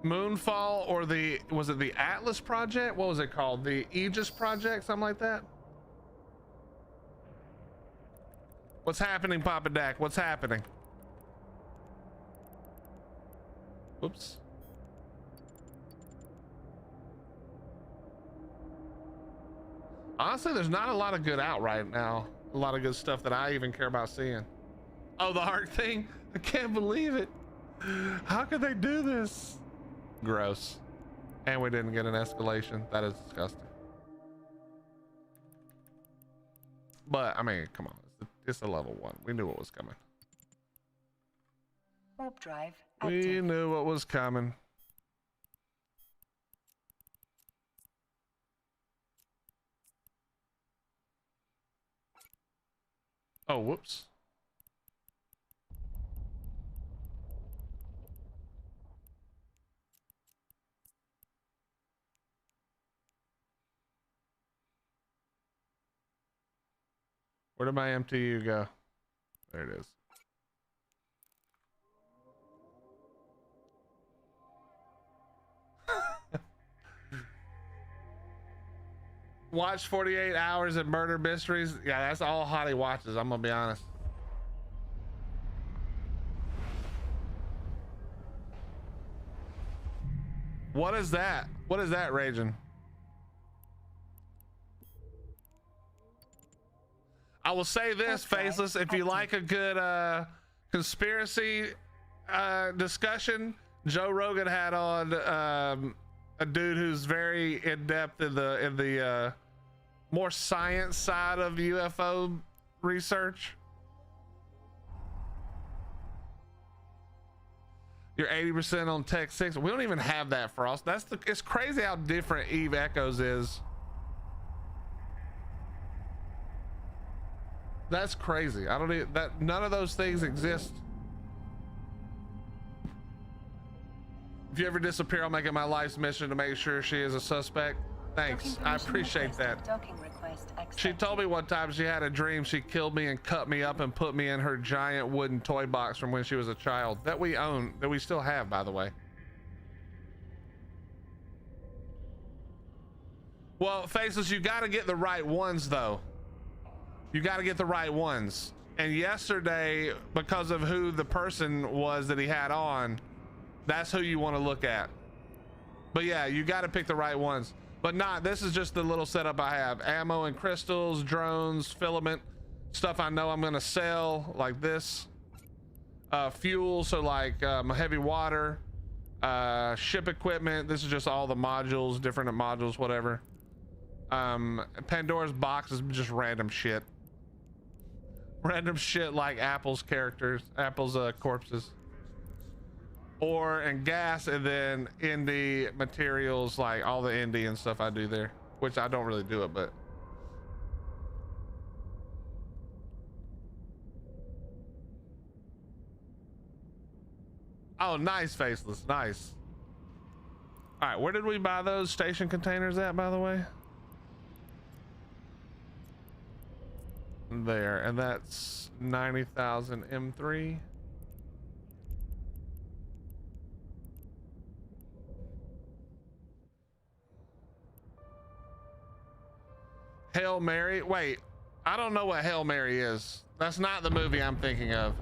Moonfall, or was it the Atlas Project? What was it called? The Aegis Project, something like that? What's happening, Papa Dak? What's happening? Whoops. Honestly, there's not a lot of good out right now. A lot of good stuff that I even care about seeing. Oh, the art thing? I can't believe it. How could they do this? Gross. And we didn't get an escalation. That is disgusting. But I mean, come on, it's a level 1. We knew what was coming. Warp drive We active. knew what was coming. Oh, whoops. Where did my MTU go? There it is. Watch 48 hours of murder mysteries. Yeah, that's all Hottie watches. I'm gonna be honest. What is that? What is that, Raging? I will say this, Faceless, if you like a good conspiracy discussion, Joe Rogan had on a dude who's very in-depth in the more science side of UFO research. You're 80% on Tech 6. We don't even have that, Frost. It's crazy how different Eve Echoes is. That's crazy. I don't even, that none of those things exist. If you ever disappear, I'll make it my life's mission to make sure she is a suspect. Thanks. I appreciate that. Docking request accepted. She told me one time she had a dream she killed me and cut me up and put me in her giant wooden toy box from when she was a child that we own, that we still have, by the way. Well, Faceless, you got to get the right ones though. You got to get the right ones. And yesterday, because of who the person was that he had on, that's who you want to look at. But yeah, you got to pick the right ones. But this is just the little setup I have. Ammo and crystals, drones, filament, stuff I know I'm going to sell, like this. Fuel, so like heavy water, ship equipment. This is just all the modules, different modules, whatever. Pandora's box is just random shit. Random shit like Apple's characters, Apple's corpses. Ore and gas, and then indie materials, like all the indie and stuff I do there, which I don't really do it, but oh, nice, Faceless, nice. All right, where did we buy those station containers at, by the way? There, and that's 90,000 M3. Hail Mary. Wait, I don't know what Hail Mary is. That's not the movie I'm thinking of.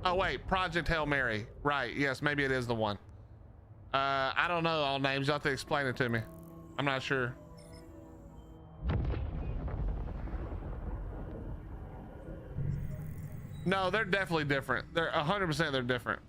Oh wait, Project Hail Mary. Right, yes, maybe it is the one. I don't know all names. You'll have to explain it to me. I'm not sure. No, they're definitely different. They're 100%, they're different.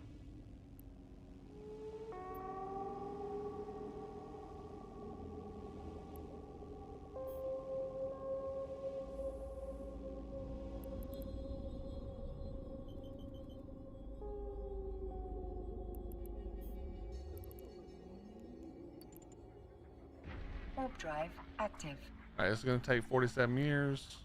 Warp drive active. All right, it's gonna take 47 years.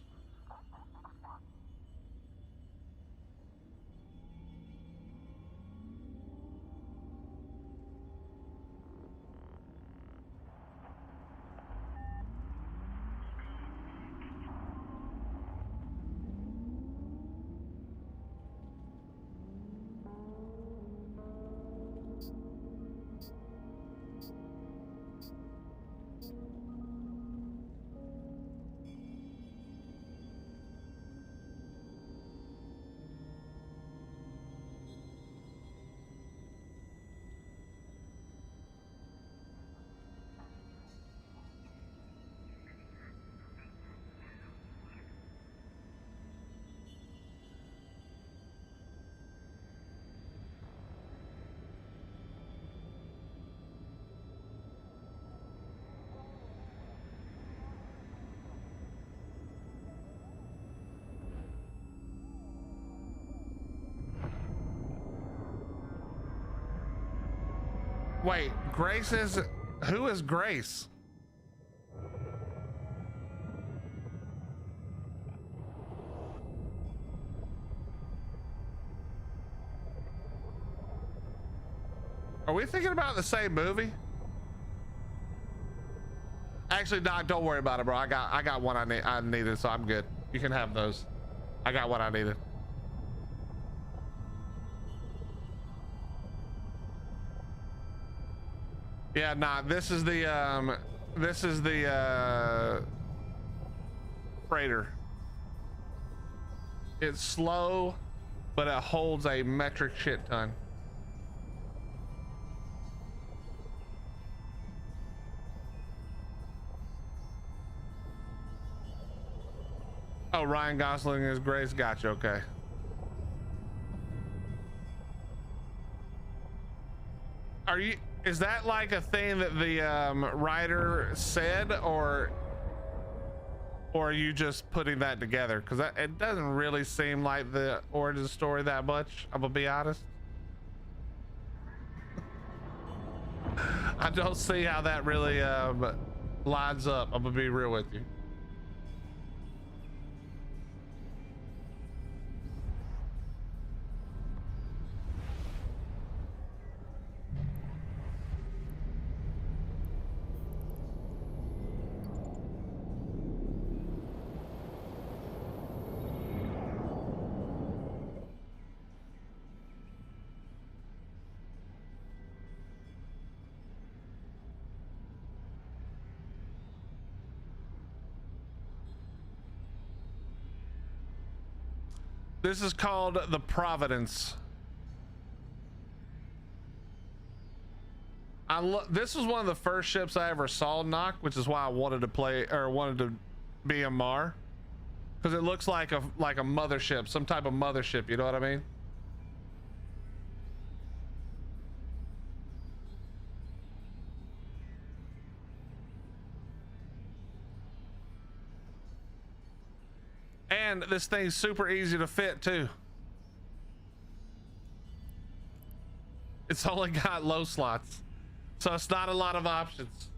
Wait, Grace is, who is Grace? Are we thinking about the same movie? Actually, Doc, don't worry about it, bro. I got one I needed, so I'm good. You can have those. I got what I needed. Yeah, nah, this is the freighter. It's slow, but it holds a metric shit ton. Oh, Ryan Gosling is Grace. Gotcha. Okay. Are you? Is that like a thing that the writer said, or are you just putting that together? Because it doesn't really seem like the origin story that much. I'm gonna be honest. I don't see how that really lines up. I'm gonna be real with you. This is called the Providence. This was one of the first ships I ever saw knock, which is why I wanted to play, or wanted to be a Mar, because it looks like a mothership, some type of mothership. You know what I mean? And this thing's super easy to fit too. It's only got low slots, so it's not a lot of options.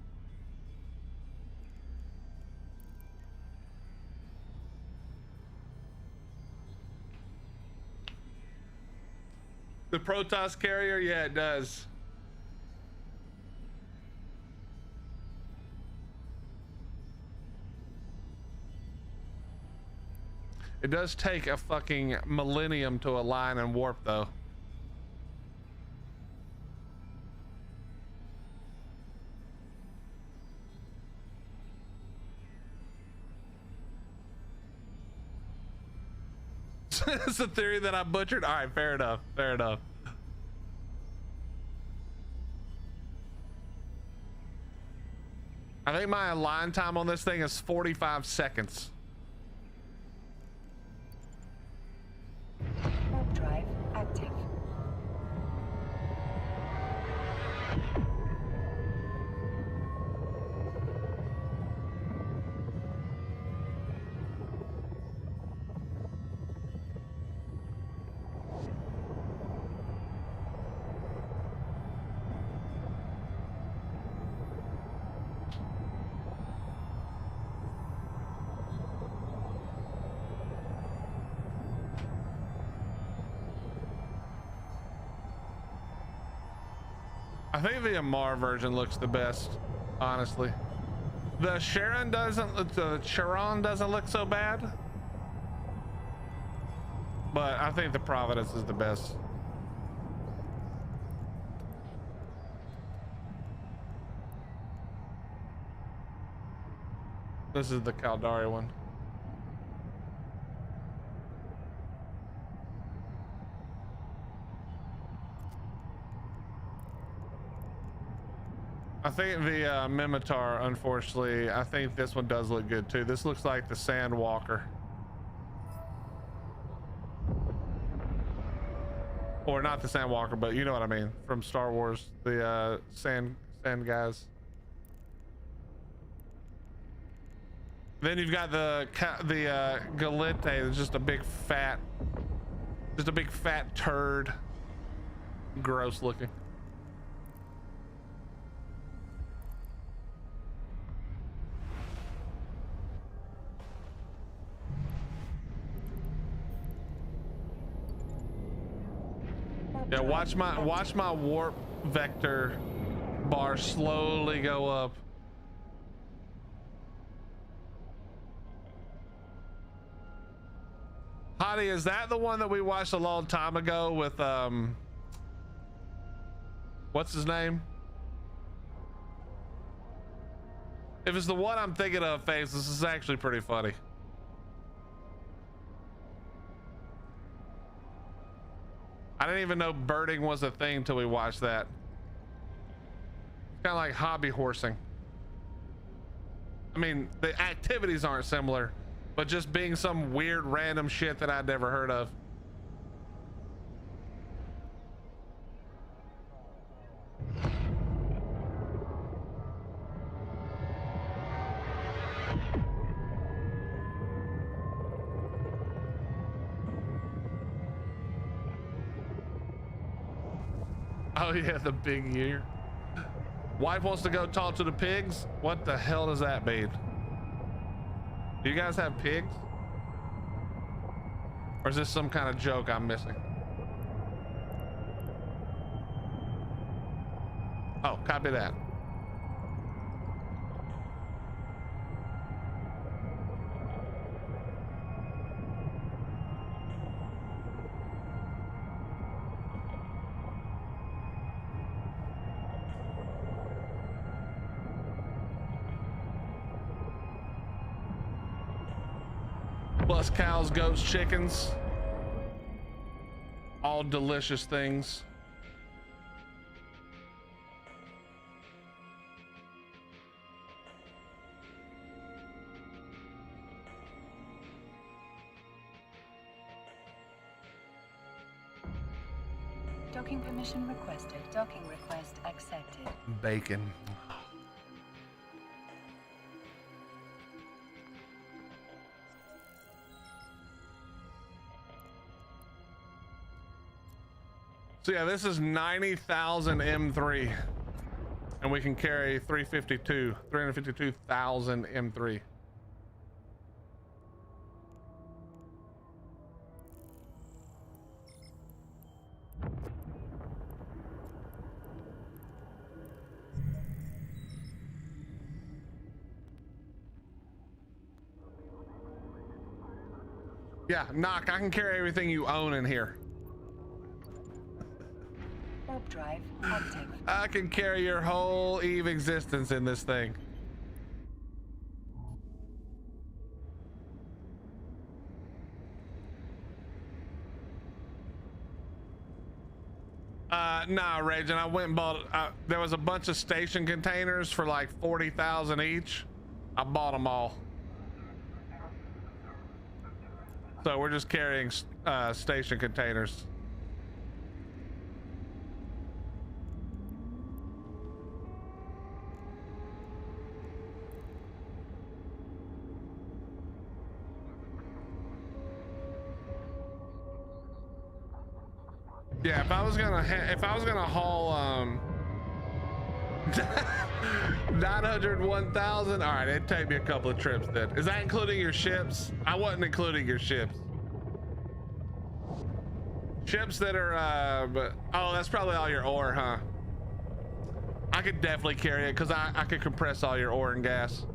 The Protoss carrier, yeah, it does. It does take a fucking millennium to align and warp, though. It's a theory that I butchered. All right, fair enough. Fair enough. I think my align time on this thing is 45 seconds. Warp drive active. I think the Amar version looks the best, honestly. The Charon doesn't look so bad, but I think the Providence is the best. This is the Caldari one. I think the Mimitar, unfortunately, I think this one does look good too. This looks like the Sandwalker. Or not the Sandwalker, but you know what I mean, from Star Wars, the sand guys. Then you've got the Galite, that's just a big fat turd. Gross looking. Yeah, watch my warp vector bar slowly go up. Hottie, is that the one that we watched a long time ago with what's his name? If it's the one I'm thinking of, Face, this is actually pretty funny. I didn't even know birding was a thing till we watched that. It's kind of like hobby horsing. I mean, the activities aren't similar, but just being some weird random shit that I'd never heard of. Oh yeah, the big ear. Wife wants to go talk to the pigs. What the hell does that mean? Do you guys have pigs? Or is this some kind of joke I'm missing? Oh, copy that. Plus cows, goats, chickens. All delicious things. Docking permission requested. Docking request accepted. Bacon. So yeah, this is 90,000 M3, and we can carry 352,000 M3. Yeah, knock. I can carry everything you own in here. Warp drive active. I can carry your whole Eve existence in this thing. Nah, Raging. I went and bought. There was a bunch of station containers for like 40,000 each. I bought them all. So we're just carrying station containers. Yeah, if I was gonna haul 901,000, all right, it'd take me a couple of trips then. Is that including your ships? I wasn't including your ships. Ships that are oh, that's probably all your ore, huh? I could definitely carry it because I could compress all your ore and gas.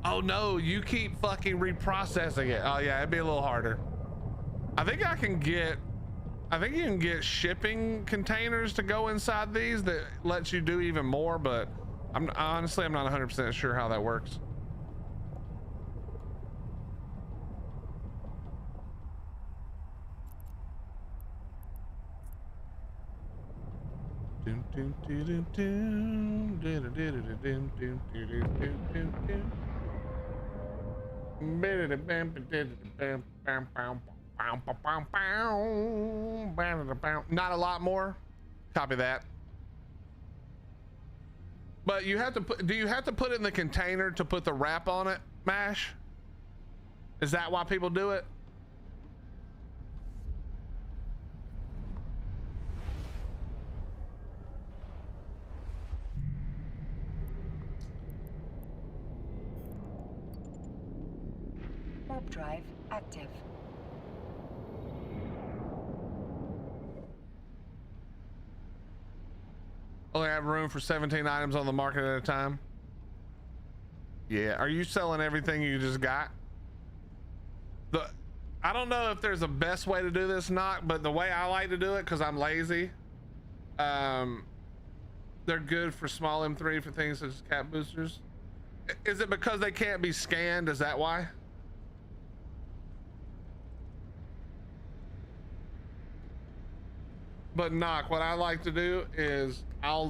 Oh no, you keep fucking reprocessing it. Oh yeah, it'd be a little harder. I think you can get shipping containers to go inside these that lets you do even more, but honestly, I'm not 100% sure how that works. Not a lot more. Copy that. But you have to put, do you have to put it in the container to put the wrap on it, Mash? Is that why people do it? Warp drive active. Only have room for 17 items on the market at a time. Yeah, are you selling everything you just got? I don't know if there's a best way to do this, Knock, but the way I like to do it, because I'm lazy, they're good for small M3 for things such as cap boosters. Is it because they can't be scanned? Is that why? But Knock, what I like to do is I'll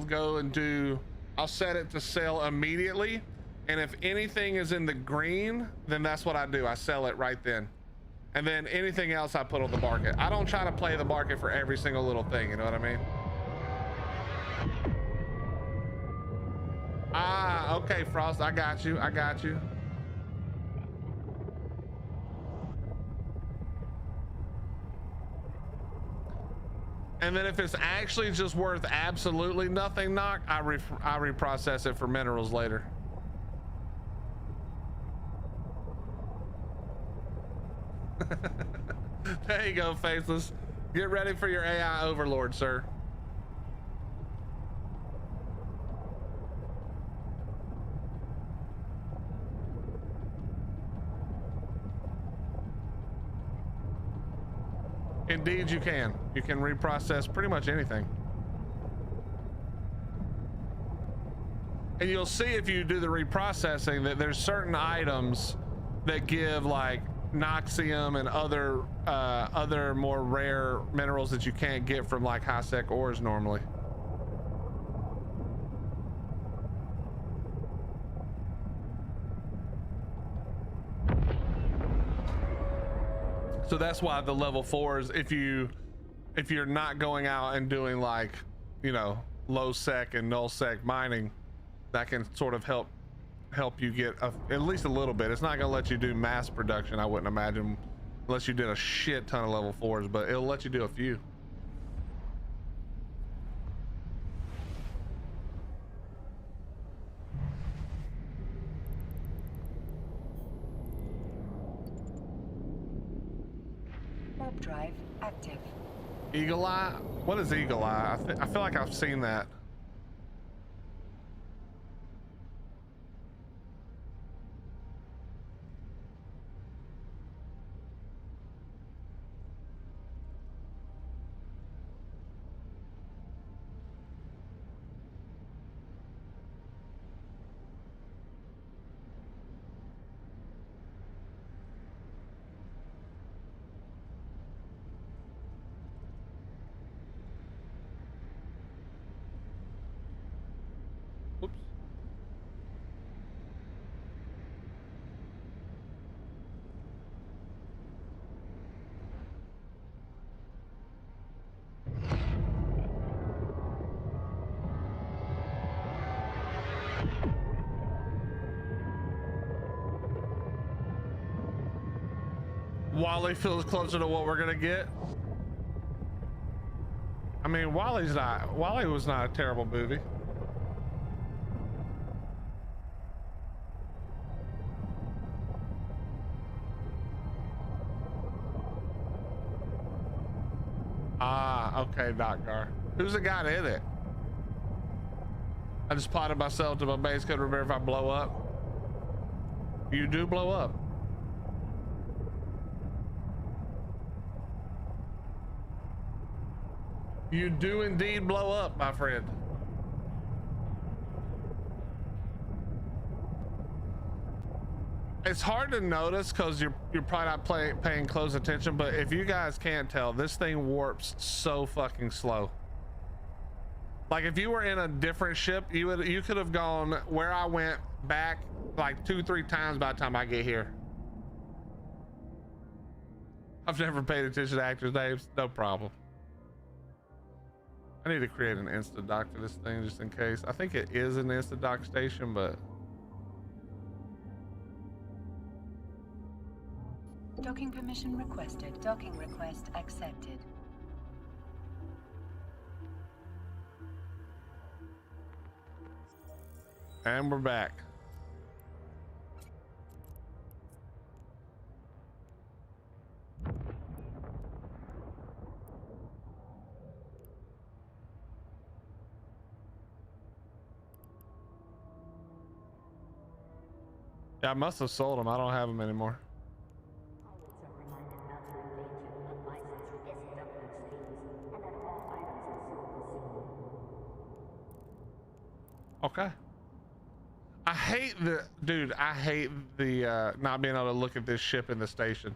set it to sell immediately. And if anything is in the green, then that's what I do. I sell it right then. And then anything else I put on the market. I don't try to play the market for every single little thing. You know what I mean? Ah, okay, Frost. I got you. I got you. And then if it's actually just worth absolutely nothing, Knock, I reprocess it for minerals later. There you go, Faceless. Get ready for your AI overlord, sir. Indeed you can. You can reprocess pretty much anything. And you'll see if you do the reprocessing that there's certain items that give like Noxium and other more rare minerals that you can't get from like high-sec ores normally. So that's why the level 4s, if you're not going out and doing like, you know, low sec and null sec mining, that can sort of help you get at least a little bit. It's not gonna let you do mass production, I wouldn't imagine, unless you did a shit ton of level 4s, but it'll let you do a few. Warp drive active. Eagle Eye? What is Eagle Eye? I feel like I've seen that. Oops. Wally feels closer to what we're gonna get. I mean, Wally was not a terrible movie. Ah, okay, Docgar. Who's the guy in it? I just potted myself to my base. Couldn't remember if I blow up. You do blow up. You do indeed blow up, my friend. It's hard to notice because you're probably not paying close attention, but if you guys can't tell, this thing warps so fucking slow. Like if you were in a different ship, you could have gone where I went back like 2-3 times by the time I get here. I've never paid attention to actors' names. No problem. I need to create an instant dock for this thing just in case. I think it is an instant dock station, but Docking permission requested. Docking request accepted. and we're back. Yeah, I must have sold them. I don't have them anymore. Okay. I hate the not being able to look at this ship in the station,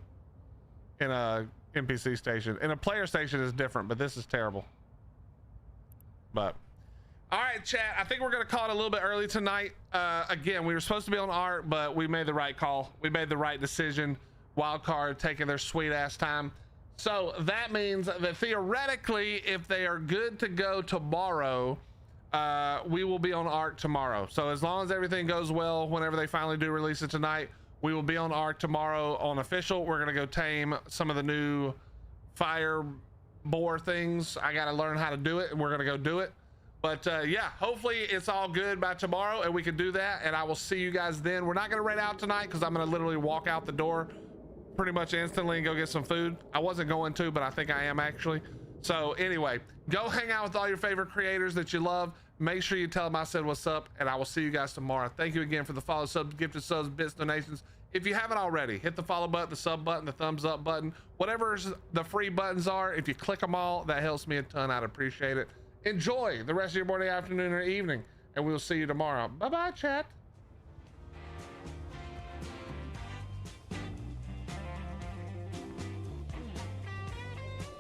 in a NPC station. In a player station is different, but this is terrible. But all right, chat, I think we're gonna call it a little bit early tonight. Again, we were supposed to be on art, but we made the right call. We made the right decision. Wildcard taking their sweet ass time. So that means that theoretically, if they are good to go tomorrow, we will be on art tomorrow. So as long as everything goes well, whenever they finally do release it tonight, we will be on art tomorrow on official. We're gonna go tame some of the new fire boar things. I gotta learn how to do it, and we're gonna go do it. But yeah, hopefully it's all good by tomorrow and we can do that, and I will see you guys then. We're not gonna raid out tonight because I'm gonna literally walk out the door pretty much instantly and go get some food. I wasn't going to, but I think I am actually. So anyway, go hang out with all your favorite creators that you love. Make sure you tell them I said what's up, and I will see you guys tomorrow. Thank you again for the follow, subs, gifted subs, bits, donations. If you haven't already, hit the follow button, the sub button, the thumbs up button, whatever the free buttons are. If you click them all, that helps me a ton. I'd appreciate it. Enjoy the rest of your morning, afternoon, or evening, and we'll see you tomorrow. Bye-bye, chat.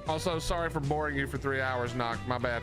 Also, sorry for boring you for 3 hours, Knock. My bad.